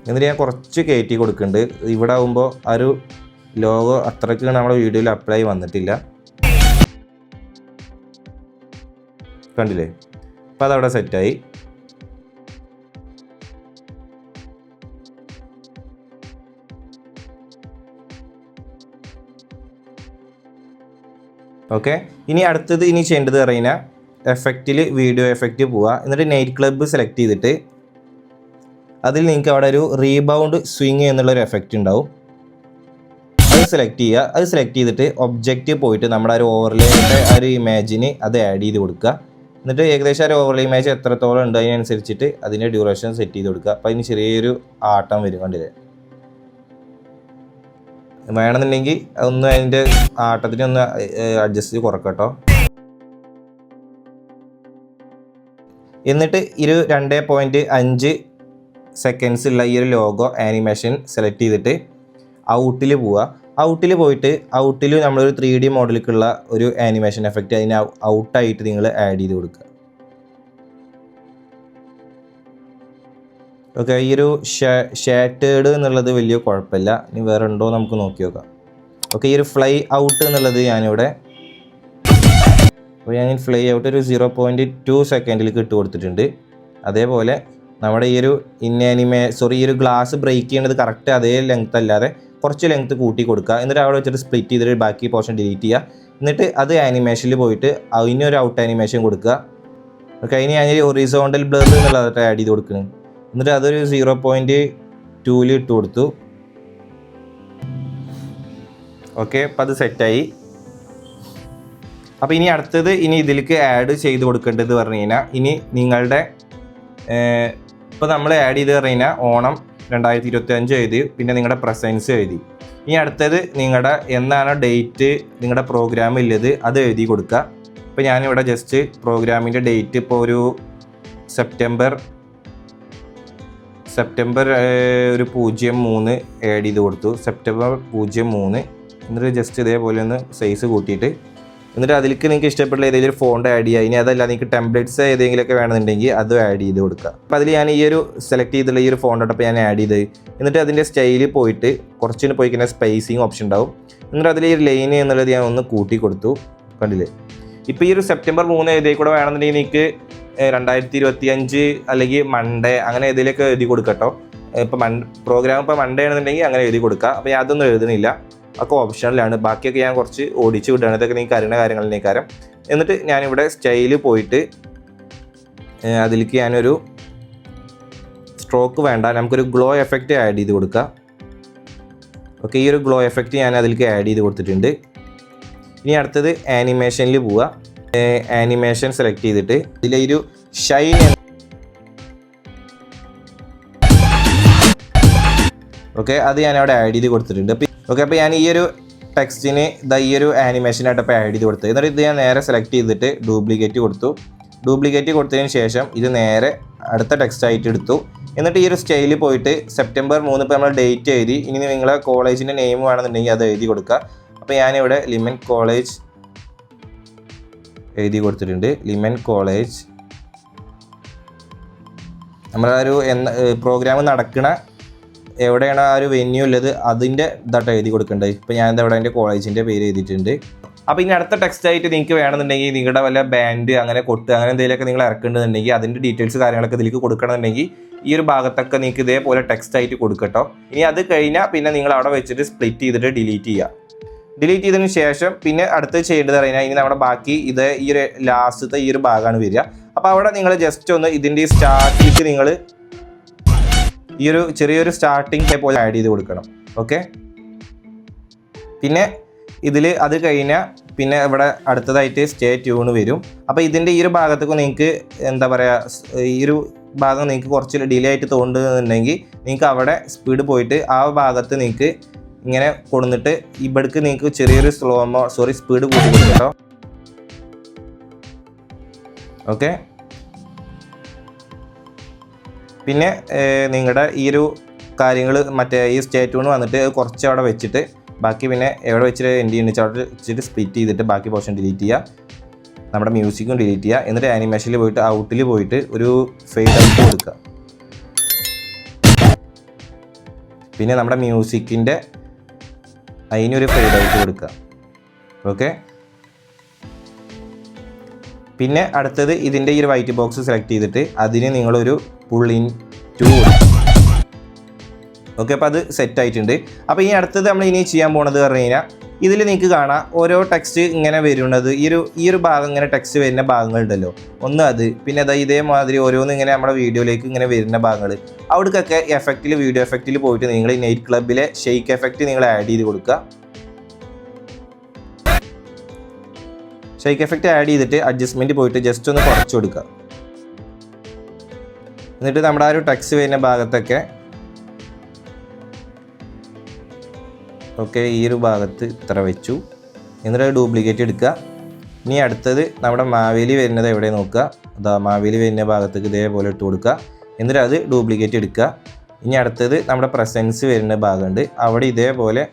എന്നിട്ട് ഞാൻ കുറച്ച് കയറ്റി കൊടുക്കുന്നുണ്ട്. ഇവിടെ ആകുമ്പോൾ ആ ഒരു ലോഗോ അത്രയ്ക്ക് നമ്മുടെ വീഡിയോയിൽ അപ്ലൈ വന്നിട്ടില്ല, കണ്ടില്ലേ. അപ്പോൾ അതവിടെ സെറ്റായി. ഓക്കെ, ഇനി അടുത്തത് ഇനി ചെയ്യേണ്ടത് പറഞ്ഞാൽ എഫക്റ്റിൽ വീഡിയോ എഫക്റ്റ് പോവുക. എന്നിട്ട് നൈറ്റ് ക്ലബ്ബ് സെലക്ട് ചെയ്തിട്ട് അതിൽ നിങ്ങൾക്ക് അവിടെ ഒരു റീബൗണ്ട് സ്വിങ് എന്നുള്ളൊരു എഫക്റ്റ് ഉണ്ടാവും. അത് സെലക്ട് ചെയ്യുക. അത് സെലക്ട് ചെയ്തിട്ട് ഒബ്ജക്റ്റ് പോയിട്ട് നമ്മുടെ ഒരു ഓവർലേയുടെ ആ ഒരു ഇമേജിന് അത് ആഡ് ചെയ്ത് കൊടുക്കുക. എന്നിട്ട് ഏകദേശം ഒരു ഓവർലേ ഇമേജ് എത്രത്തോളം ഉണ്ട് അതിനനുസരിച്ചിട്ട് അതിൻ്റെ ഡ്യൂറേഷൻ സെറ്റ് ചെയ്ത് കൊടുക്കുക. അപ്പോൾ അതിന് ചെറിയൊരു ആട്ടം വരും, കണ്ടില്ലേ? വേണമെന്നുണ്ടെങ്കിൽ ഒന്ന് അതിൻ്റെ ആട്ടത്തിന് ഒന്ന് അഡ്ജസ്റ്റ് ചെയ്ത് കുറക്കട്ടോ. എന്നിട്ട് 2.5 സെക്കൻഡ്സ് ഉള്ള ഈ ഒരു ലോഗോ ആനിമേഷൻ സെലക്ട് ചെയ്തിട്ട് ഔട്ടിൽ പോവുക. ഔട്ടിൽ പോയിട്ട് ഔട്ടിൽ നമ്മളൊരു 3D മോഡലിലേക്കുള്ള ഒരു ആനിമേഷൻ എഫക്റ്റ് അതിന് ഔട്ടായിട്ട് നിങ്ങൾ ആഡ് ചെയ്ത് കൊടുക്കുക. ഓക്കെ, ഈ ഒരു ഷാറ്റേഡ് എന്നുള്ളത് വലിയ കുഴപ്പമില്ല. ഇനി വേറെ ഉണ്ടോ നമുക്ക് നോക്കി നോക്കാം. ഓക്കെ, ഈ ഒരു ഫ്ലൈ ഔട്ട് എന്നുള്ളത് ഞാനിവിടെ അപ്പോൾ ഞാൻ ഫ്ലൈ ഔട്ട് ഒരു 0.2 സെക്കൻഡിലേക്ക് ഇട്ട് കൊടുത്തിട്ടുണ്ട്. അതേപോലെ നമ്മുടെ ഈ ഒരു ഈ ഒരു ഗ്ലാസ് ബ്രേക്ക് ചെയ്യേണ്ടത് കറക്റ്റ് അതേ ലെങ്ത് അല്ലാതെ കുറച്ച് ലെങ്ത്ത് കൂട്ടി കൊടുക്കുക. എന്നിട്ട് അവിടെ വെച്ചിട്ട് സ്പ്ലിറ്റ് ചെയ്തിട്ട് ബാക്കി പോർഷൻ ഡിലീറ്റ് ചെയ്യുക. എന്നിട്ട് അത് ആനിമേഷനിൽ പോയിട്ട് അതിനൊരു ഔട്ട് ആനിമേഷൻ കൊടുക്കുക. ഓക്കെ, അതിന് ഞാൻ ഹൊറിസോണ്ടൽ ബ്ലർ എന്നുള്ളതായിട്ട് ആഡ് ചെയ്ത് കൊടുക്കണം. എന്നിട്ട് അതൊരു 0.2 ഇട്ട് കൊടുത്തു. ഓക്കെ, അപ്പോൾ അത് സെറ്റായി. അപ്പോൾ ഇനി അടുത്തത് ഇനി ഇതിലേക്ക് ആഡ് ചെയ്ത് കൊടുക്കേണ്ടത് പറഞ്ഞു കഴിഞ്ഞാൽ ഇനി നിങ്ങളുടെ ഇപ്പോൾ നമ്മൾ ആഡ് ചെയ്ത് പറഞ്ഞു കഴിഞ്ഞാൽ ഓണം 2025 എഴുതി, പിന്നെ നിങ്ങളുടെ പ്രസൻസ് എഴുതി. ഇനി അടുത്തത് നിങ്ങളുടെ എന്നാണ് ഡേറ്റ് നിങ്ങളുടെ പ്രോഗ്രാം ഉള്ളത് അത് എഴുതി കൊടുക്കുക. ഇപ്പോൾ ഞാനിവിടെ ജസ്റ്റ് പ്രോഗ്രാമിൻ്റെ ഡേറ്റ് ഇപ്പോൾ ഒരു സെപ്റ്റംബർ ഒരു 03 ആഡ് ചെയ്ത് കൊടുത്തു. സെപ്റ്റംബർ 03. എന്നിട്ട് ജസ്റ്റ് ഇതേപോലെ ഒന്ന് സൈസ് കൂട്ടിയിട്ട് എന്നിട്ട് അതിലേക്ക് നിങ്ങൾക്ക് ഇഷ്ടപ്പെട്ട ഏതെങ്കിലും ഫോണ്ട് ആഡ് ചെയ്യുക. ഇനി അതല്ല നിങ്ങൾക്ക് ടെംപ്ലേറ്റ്സ് ഏതെങ്കിലുമൊക്കെ വേണമെന്നുണ്ടെങ്കിൽ അത് ആഡ് ചെയ്ത് കൊടുക്കുക. അപ്പോൾ അതിൽ ഞാൻ ഈ ഒരു സെലക്ട് ചെയ്തുള്ള ഈ ഒരു ഫോണ്ടോടൊപ്പം ഞാൻ ആഡ് ചെയ്ത് എന്നിട്ട് അതിൻ്റെ സ്റ്റൈലിൽ പോയിട്ട് കുറച്ചിന് പോയി കഴിഞ്ഞാൽ സ്പേസിങ് ഓപ്ഷൻ ഉണ്ടാവും. എന്നിട്ട് അതിൽ ഈ ഒരു ലൈൻ എന്നുള്ളത് ഞാൻ ഒന്ന് കൂട്ടി കൊടുത്തു, കണ്ടില്ലേ? ഇപ്പോൾ ഈ ഒരു സെപ്റ്റംബർ 3 ഏതേ കൂടെ വേണമെന്നുണ്ടെങ്കിൽ നിങ്ങൾക്ക് 2025 അല്ലെങ്കിൽ മൺഡേ അങ്ങനെ ഏതെങ്കിലുമൊക്കെ എഴുതി കൊടുക്കട്ടോ. ഇപ്പോൾ പ്രോഗ്രാം ഇപ്പോൾ മൺഡേ ആണെന്നുണ്ടെങ്കിൽ അങ്ങനെ എഴുതി കൊടുക്കുക. അപ്പോൾ ഞാൻ അതൊന്നും എഴുതുന്നില്ല, ഒക്കെ ഓപ്ഷനിലാണ്. ബാക്കിയൊക്കെ ഞാൻ കുറച്ച് ഓടിച്ച് വിടുകയാണ്. ഇതൊക്കെ നിങ്ങൾക്ക് അറിയുന്ന കാര്യങ്ങളിലേക്കാരം. എന്നിട്ട് ഞാനിവിടെ സ്റ്റൈല് പോയിട്ട് അതിലേക്ക് ഞാനൊരു സ്ട്രോക്ക് വേണ്ട, നമുക്കൊരു ഗ്ലോ എഫക്റ്റ് ആഡ് ചെയ്ത് കൊടുക്കുക. ഓക്കെ, ഈ ഒരു ഗ്ലോ എഫക്റ്റ് ഞാൻ അതിലേക്ക് ആഡ് ചെയ്ത് കൊടുത്തിട്ടുണ്ട്. ഇനി അടുത്തത് ആനിമേഷനിൽ പോവുക. ആനിമേഷൻ സെലക്ട് ചെയ്തിട്ട് ഇതിലൊരു ഷൈൻ ഓക്കെ അത് ഞാൻ അവിടെ ആഡ് ചെയ്ത് കൊടുത്തിട്ടുണ്ട്. ഓക്കെ, അപ്പോൾ ഞാൻ ഈ ഒരു ടെക്സ്റ്റിന് ഈ ഒരു ആനിമേഷനായിട്ട് ഇപ്പോൾ ആഡ് ചെയ്ത് കൊടുത്തു. എന്നിട്ട് ഇത് ഞാൻ നേരെ സെലക്ട് ചെയ്തിട്ട് ഡ്യൂപ്ലിക്കേറ്റ് കൊടുത്തു. ഡ്യൂപ്ലിക്കേറ്റ് കൊടുത്തതിന് ശേഷം ഇത് നേരെ അടുത്ത ടെക്സ്റ്റ് ആയിട്ട് എടുത്തു. എന്നിട്ട് ഈ ഒരു സ്റ്റൈലിൽ പോയിട്ട് സെപ്റ്റംബർ 3 ഇപ്പോൾ നമ്മൾ ഡേറ്റ് എഴുതി. ഇനി നിങ്ങളെ കോളേജിൻ്റെ നെയിം വേണമെന്നുണ്ടെങ്കിൽ അത് എഴുതി കൊടുക്കുക. അപ്പോൾ ഞാനിവിടെ ലിമൻ കോളേജ് എഴുതി കൊടുത്തിട്ടുണ്ട്. ലിമൻ കോളേജ് നമ്മളാ ഒരു പ്രോഗ്രാം നടക്കണ എവിടെയാണ് ആ ഒരു വെന്യൂ ഉള്ളത് അതിൻ്റെ ഇതായിട്ട് എഴുതി കൊടുക്കേണ്ടത്. ഇപ്പോൾ ഞാൻ എന്താ ഇവിടെ എൻ്റെ കോളേജിൻ്റെ പേര് എഴുതിയിട്ടുണ്ട്. അപ്പോൾ ഇനി അടുത്ത ടെക്സ്റ്റ് ആയിട്ട് നിങ്ങൾക്ക് വേണമെന്നുണ്ടെങ്കിൽ നിങ്ങളുടെ വല്ല ബാൻഡ് അങ്ങനെ കൊട്ട് അങ്ങനെ എന്തെങ്കിലുമൊക്കെ നിങ്ങൾ ഇറക്കേണ്ടതുണ്ടെങ്കിൽ അതിൻ്റെ ഡീറ്റെയിൽസ് കാര്യങ്ങളൊക്കെ ഇതിലേക്ക് കൊടുക്കണമെന്നുണ്ടെങ്കിൽ ഈ ഒരു ഭാഗത്തൊക്കെ നിങ്ങൾക്ക് ഇതേപോലെ ടെക്സ്റ്റ് ആയിട്ട് കൊടുക്കട്ടോ. ഇനി അത് കഴിഞ്ഞാൽ പിന്നെ നിങ്ങൾ അവിടെ വെച്ചിട്ട് സ്പ്ലിറ്റ് ചെയ്തിട്ട് ഡിലീറ്റ് ചെയ്യുക. ഡിലീറ്റ് ചെയ്തതിന് ശേഷം പിന്നെ അടുത്ത് ചെയ്യേണ്ടത് കഴിഞ്ഞാൽ ഇനി നമ്മുടെ ബാക്കി ഇത് ഈ ഒരു ലാസ്റ്റത്തെ ഈ ഒരു ഭാഗമാണ് വരിക. അപ്പോൾ അവിടെ നിങ്ങൾ ജസ്റ്റ് ഒന്ന് ഇതിൻ്റെ സ്റ്റാർട്ടിലേക്ക് നിങ്ങൾ ഈ ഒരു ചെറിയൊരു സ്റ്റാർട്ടിങ് പോലെ ആഡ് ചെയ്ത് കൊടുക്കണം. ഓക്കെ, പിന്നെ ഇതിൽ അത് കഴിഞ്ഞാൽ പിന്നെ ഇവിടെ അടുത്തതായിട്ട് സ്റ്റേ ട്യൂണ് വരും. അപ്പോൾ ഇതിൻ്റെ ഈ ഒരു ഭാഗത്തേക്ക് നിങ്ങൾക്ക് എന്താ പറയുക ഈ ഒരു ഭാഗം നിങ്ങൾക്ക് കുറച്ച് ഡിലേ ആയിട്ട് തോന്നുന്നുണ്ടെങ്കിൽ നിങ്ങൾക്ക് അവിടെ സ്പീഡ് പോയിട്ട് ആ ഭാഗത്ത് നിങ്ങൾക്ക് ഇങ്ങനെ കൊടുത്തിട്ട് ഇവിടേക്ക് നിങ്ങൾക്ക് ചെറിയൊരു സ്പീഡ് കൂട്ടി കൊടുക്കും കേട്ടോ. ഓക്കെ, പിന്നെ നിങ്ങളുടെ ഈ ഒരു കാര്യങ്ങൾ മറ്റേ ഈ സ്റ്റേ ട്യൂൺ വന്നിട്ട് കുറച്ച് അവിടെ വെച്ചിട്ട് ബാക്കി പിന്നെ എവിടെ വെച്ചിട്ട് എൻഡ് ചെയ്യുന്ന അവിടെ വെച്ചിട്ട് സ്പ്ലിറ്റ് ചെയ്തിട്ട് ബാക്കി പോർഷൻ ഡിലീറ്റ് ചെയ്യുക. നമ്മുടെ മ്യൂസിക്കും ഡിലീറ്റ് ചെയ്യുക. എന്നിട്ട് ആനിമേഷനിൽ പോയിട്ട് ഔട്ടിൽ പോയിട്ട് ഒരു ഫെയ്ഡ് ഔട്ട് കൊടുക്കുക. പിന്നെ നമ്മുടെ മ്യൂസിക്കിൻ്റെ അതിനൊരു ഫെയ്ഡ് ഔട്ട് കൊടുക്കുക. ഓക്കെ, പിന്നെ അടുത്തത് ഇതിൻ്റെ ഈ ഒരു വൈറ്റ് ബോക്സ് സെലക്ട് ചെയ്തിട്ട് അതിന് നിങ്ങളൊരു പുൾ ഇൻ ടു കൊടുക്കുക. ഓക്കെ, അപ്പോൾ അത് സെറ്റ് ആയിട്ടുണ്ട്. അപ്പോൾ ഇനി അടുത്തത് നമ്മൾ ഇനി ചെയ്യാൻ പോണത് പറഞ്ഞു കഴിഞ്ഞാൽ ഇതിൽ നിങ്ങൾക്ക് കാണാം ഓരോ ടെക്സ്റ്റ് ഇങ്ങനെ വരുന്നത് ഈ ഒരു ഭാഗം ഇങ്ങനെ ടെക്സ്റ്റ് വരുന്ന ഭാഗങ്ങളുണ്ടല്ലോ, ഒന്ന് അത്, പിന്നെ അതാ ഇതേമാതിരി ഓരോന്നും ഇങ്ങനെ നമ്മുടെ വീഡിയോയിലേക്ക് ഇങ്ങനെ വരുന്ന ഭാഗങ്ങൾ, അവിടേക്കൊക്കെ എഫക്റ്റിൽ വീഡിയോ എഫക്റ്റിൽ പോയിട്ട് നിങ്ങൾ നൈറ്റ് ക്ലബിലെ ഷെയ്ക്ക് എഫക്റ്റ് നിങ്ങൾ ആഡ് ചെയ്ത് കൊടുക്കുക. ഷെയ്ക്ക് എഫക്റ്റ് ആഡ് ചെയ്തിട്ട് അഡ്ജസ്റ്റ്മെൻറ്റ് പോയിട്ട് ജസ്റ്റ് ഒന്ന് കുറച്ച് കൊടുക്കുക. എന്നിട്ട് നമ്മുടെ ആ ഒരു ടെക്സ്റ്റ് വരുന്ന ഭാഗത്തൊക്കെ ഓക്കെ ഈ ഒരു ഭാഗത്ത് ഇത്ര വെച്ചു. എന്നിട്ട് ഡ്യൂപ്ലിക്കേറ്റ് എടുക്കുക. ഇനി അടുത്തത് നമ്മുടെ മാവേലി വരുന്നത് എവിടെ നോക്കുക, അതാ മാവേലി വരുന്ന ഭാഗത്തേക്ക് ഇതേപോലെ ഇട്ട് കൊടുക്കുക. എന്നിട്ട് അത് ഡ്യൂപ്ലിക്കേറ്റ് എടുക്കുക. ഇനി അടുത്തത് നമ്മുടെ പ്രസൻസ് വരുന്ന ഭാഗമുണ്ട്, അവിടെ ഇതേപോലെ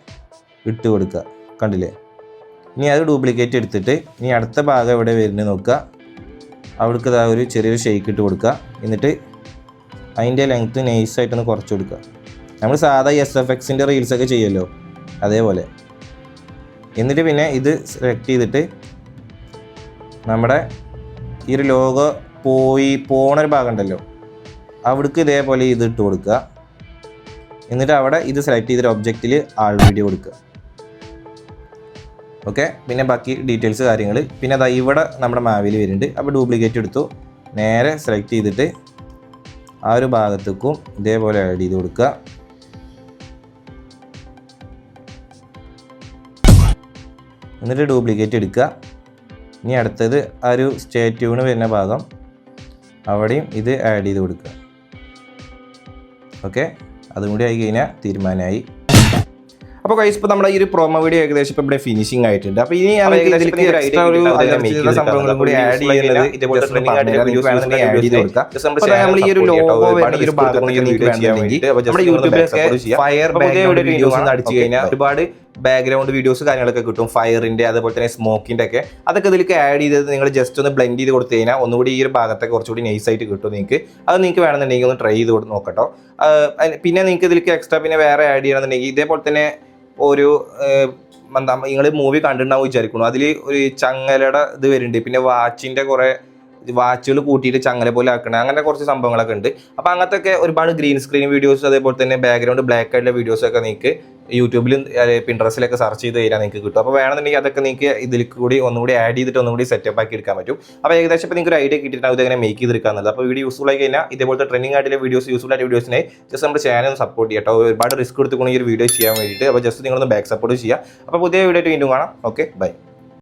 ഇട്ട് കൊടുക്കുക, കണ്ടില്ലേ? ഇനി അത് ഡ്യൂപ്ലിക്കേറ്റ് എടുത്തിട്ട് ഇനി അടുത്ത ഭാഗം എവിടെ വരുന്നത് നോക്കുക, അവിടേക്ക് ഇതാ ഒരു ചെറിയൊരു ഷെയ്ക്ക് ഇട്ട് കൊടുക്കുക. എന്നിട്ട് അതിൻ്റെ ലെങ്ത്ത് നൈസായിട്ടൊന്ന് കുറച്ച് കൊടുക്കുക. നമ്മൾ സാധാ SFXൻ്റെ റീൽസൊക്കെ ചെയ്യുമല്ലോ അതേപോലെ. എന്നിട്ട് പിന്നെ ഇത് സെലക്ട് ചെയ്തിട്ട് നമ്മുടെ ഈ ഒരു ലോഗോ പോണൊരു ഭാഗം ഉണ്ടല്ലോ അവിടേക്ക് ഇതേപോലെ ഇത് ഇട്ട് കൊടുക്കുക. എന്നിട്ട് അവിടെ ഇത് സെലക്ട് ചെയ്തിട്ട് ഒബ്ജക്റ്റിൽ ആൾ വീഡിയോ കൊടുക്കുക. ഓക്കെ, പിന്നെ ബാക്കി ഡീറ്റെയിൽസ് കാര്യങ്ങൾ. പിന്നെ അതാ ഇവിടെ നമ്മുടെ മാവേലി വരുന്നുണ്ട്, അപ്പോൾ ഡ്യൂപ്ലിക്കേറ്റ് എടുത്തു, നേരെ സെലക്ട് ചെയ്തിട്ട് ആ ഒരു ഭാഗത്തേക്കും ഇതേപോലെ ആഡ് ചെയ്ത് കൊടുക്കുക. എന്നിട്ട് ഡ്യൂപ്ലിക്കേറ്റ് എടുക്കുക. ഇനി അടുത്തത് ആ ഒരു സ്റ്റേ ട്യൂൺ വരുന്ന ഭാഗം അവിടെയും ഇത് ആഡ് ചെയ്ത് കൊടുക്കുക. ഓക്കെ, അതും കൂടി ആയി കഴിഞ്ഞാൽ തീരുമാനമായി. അപ്പോൾ ഗൈസ് ഇപ്പോൾ നമ്മുടെ ഈ ഒരു പ്രൊമോ വീഡിയോ ഏകദേശം ഇപ്പോൾ ഇവിടെ ഫിനിഷിംഗ് ആയിട്ടുണ്ട്. അപ്പോൾ ഇനി സംഭവങ്ങളും കൂടി ആഡ് ചെയ്യുന്നത് ഇതേപോലെ നമ്മൾ ഈ ഒരു ലോഗോ ഈ ഒരു ഭാഗം നമ്മുടെ യൂട്യൂബിലൊക്കെ ഫയർ വീഡിയോസ് അടിച്ചു കഴിഞ്ഞാൽ ഒരുപാട് ബാക്ക്ഗ്രൗണ്ട് വീഡിയോസ് കാര്യങ്ങളൊക്കെ കിട്ടും, ഫയറിൻ്റെ അതുപോലെ തന്നെ സ്മോക്കിൻ്റെ ഒക്കെ. അതൊക്കെ ഇതിലേക്ക് ആഡ് ചെയ്തത് നിങ്ങൾ ജസ്റ്റ് ഒന്ന് ബ്ലെൻഡ് ചെയ്ത് കൊടുത്തു കഴിഞ്ഞാൽ ഒന്നുകൂടി ഈ ഒരു ഭാഗത്തൊക്കെ കുറച്ചുകൂടി നൈസായിട്ട് കിട്ടും നിങ്ങൾക്ക്. അത് നിങ്ങൾക്ക് വേണമെന്നുണ്ടെങ്കിൽ ഒന്ന് ട്രൈ ചെയ്ത് നോക്കട്ടോ. പിന്നെ നിങ്ങൾക്ക് ഇതിലേക്ക് എക്സ്ട്രാ പിന്നെ വേറെ ആഡ് ചെയ്യണമെന്നുണ്ടെങ്കിൽ ഇതേപോലെ തന്നെ ഒരു എന്താ നിങ്ങൾ മൂവി കണ്ടിട്ടുണ്ടാവും വിചാരിക്കുന്നു, അതിൽ ഒരു ചങ്ങലയുടെ ഇത് വരുന്നുണ്ട്, പിന്നെ വാച്ചിൻ്റെ കുറേ വാച്ചുകൾ കൂട്ടിയിട്ട് ചങ്ങല പോലെ ആക്കണം, അങ്ങനെ കുറച്ച് സംഭവങ്ങളൊക്കെ ഉണ്ട്. അപ്പോൾ അങ്ങനത്തെ ഒരുപാട് ഗ്രീൻ സ്ക്രീൻ വീഡിയോസ് അതേപോലെ തന്നെ ബാക്ക്ഗ്രൗണ്ട് ബ്ലാക്ക് ആയിട്ടുള്ള വീഡിയോസൊക്കെ നിങ്ങൾക്ക് യൂട്യൂബിലും പിൻട്രസ്റ്റിലൊക്കെ സെർച്ച് ചെയ്ത് കഴിഞ്ഞാൽ നിങ്ങൾക്ക് കിട്ടും. അപ്പോൾ വേണമെന്നുണ്ടെങ്കിൽ അതൊക്കെ നിങ്ങൾക്ക് ഇതിൽ കൂടി ഒന്നുകൂടി ആഡ് ചെയ്തിട്ട് ഒന്നുകൂടി സെറ്റപ്പ് ആക്കി എടുക്കാൻ പറ്റും. അപ്പോൾ ഏകദേശം ഇപ്പോൾ നിങ്ങൾക്ക് ഒരു ഐഡിയ കിട്ടിയിട്ടാണ് ഇതെങ്ങനെ മേക്ക് ചെയ്തെടുക്കാന്നുള്ളത്. അപ്പോൾ വീഡിയോ യൂസ്ഫുൾ ആയി കഴിഞ്ഞാൽ ഇതേപോലത്തെ ട്രെൻഡിങ് ആയിട്ടുള്ള വീഡിയോസ് യൂസ്ഫുൾ ആയിട്ട് വീഡിയോസിനെ ജസ്റ്റ് നമ്മുടെ ചാനൽ സപ്പോർട്ട് ചെയ്യട്ടോ. ഒരുപാട് റിസ്ക് എടുത്തുകൊണ്ട് ഈ ഒരു വീഡിയോ ചെയ്യാൻ വേണ്ടിയിട്ട്. അപ്പോൾ ജസ്റ്റ് നിങ്ങളൊന്ന് ബാക്ക് സപ്പോർട്ട് ചെയ്യുക. അപ്പോൾ പുതിയ വീഡിയോ വീണ്ടും കാണാം. Okay, by.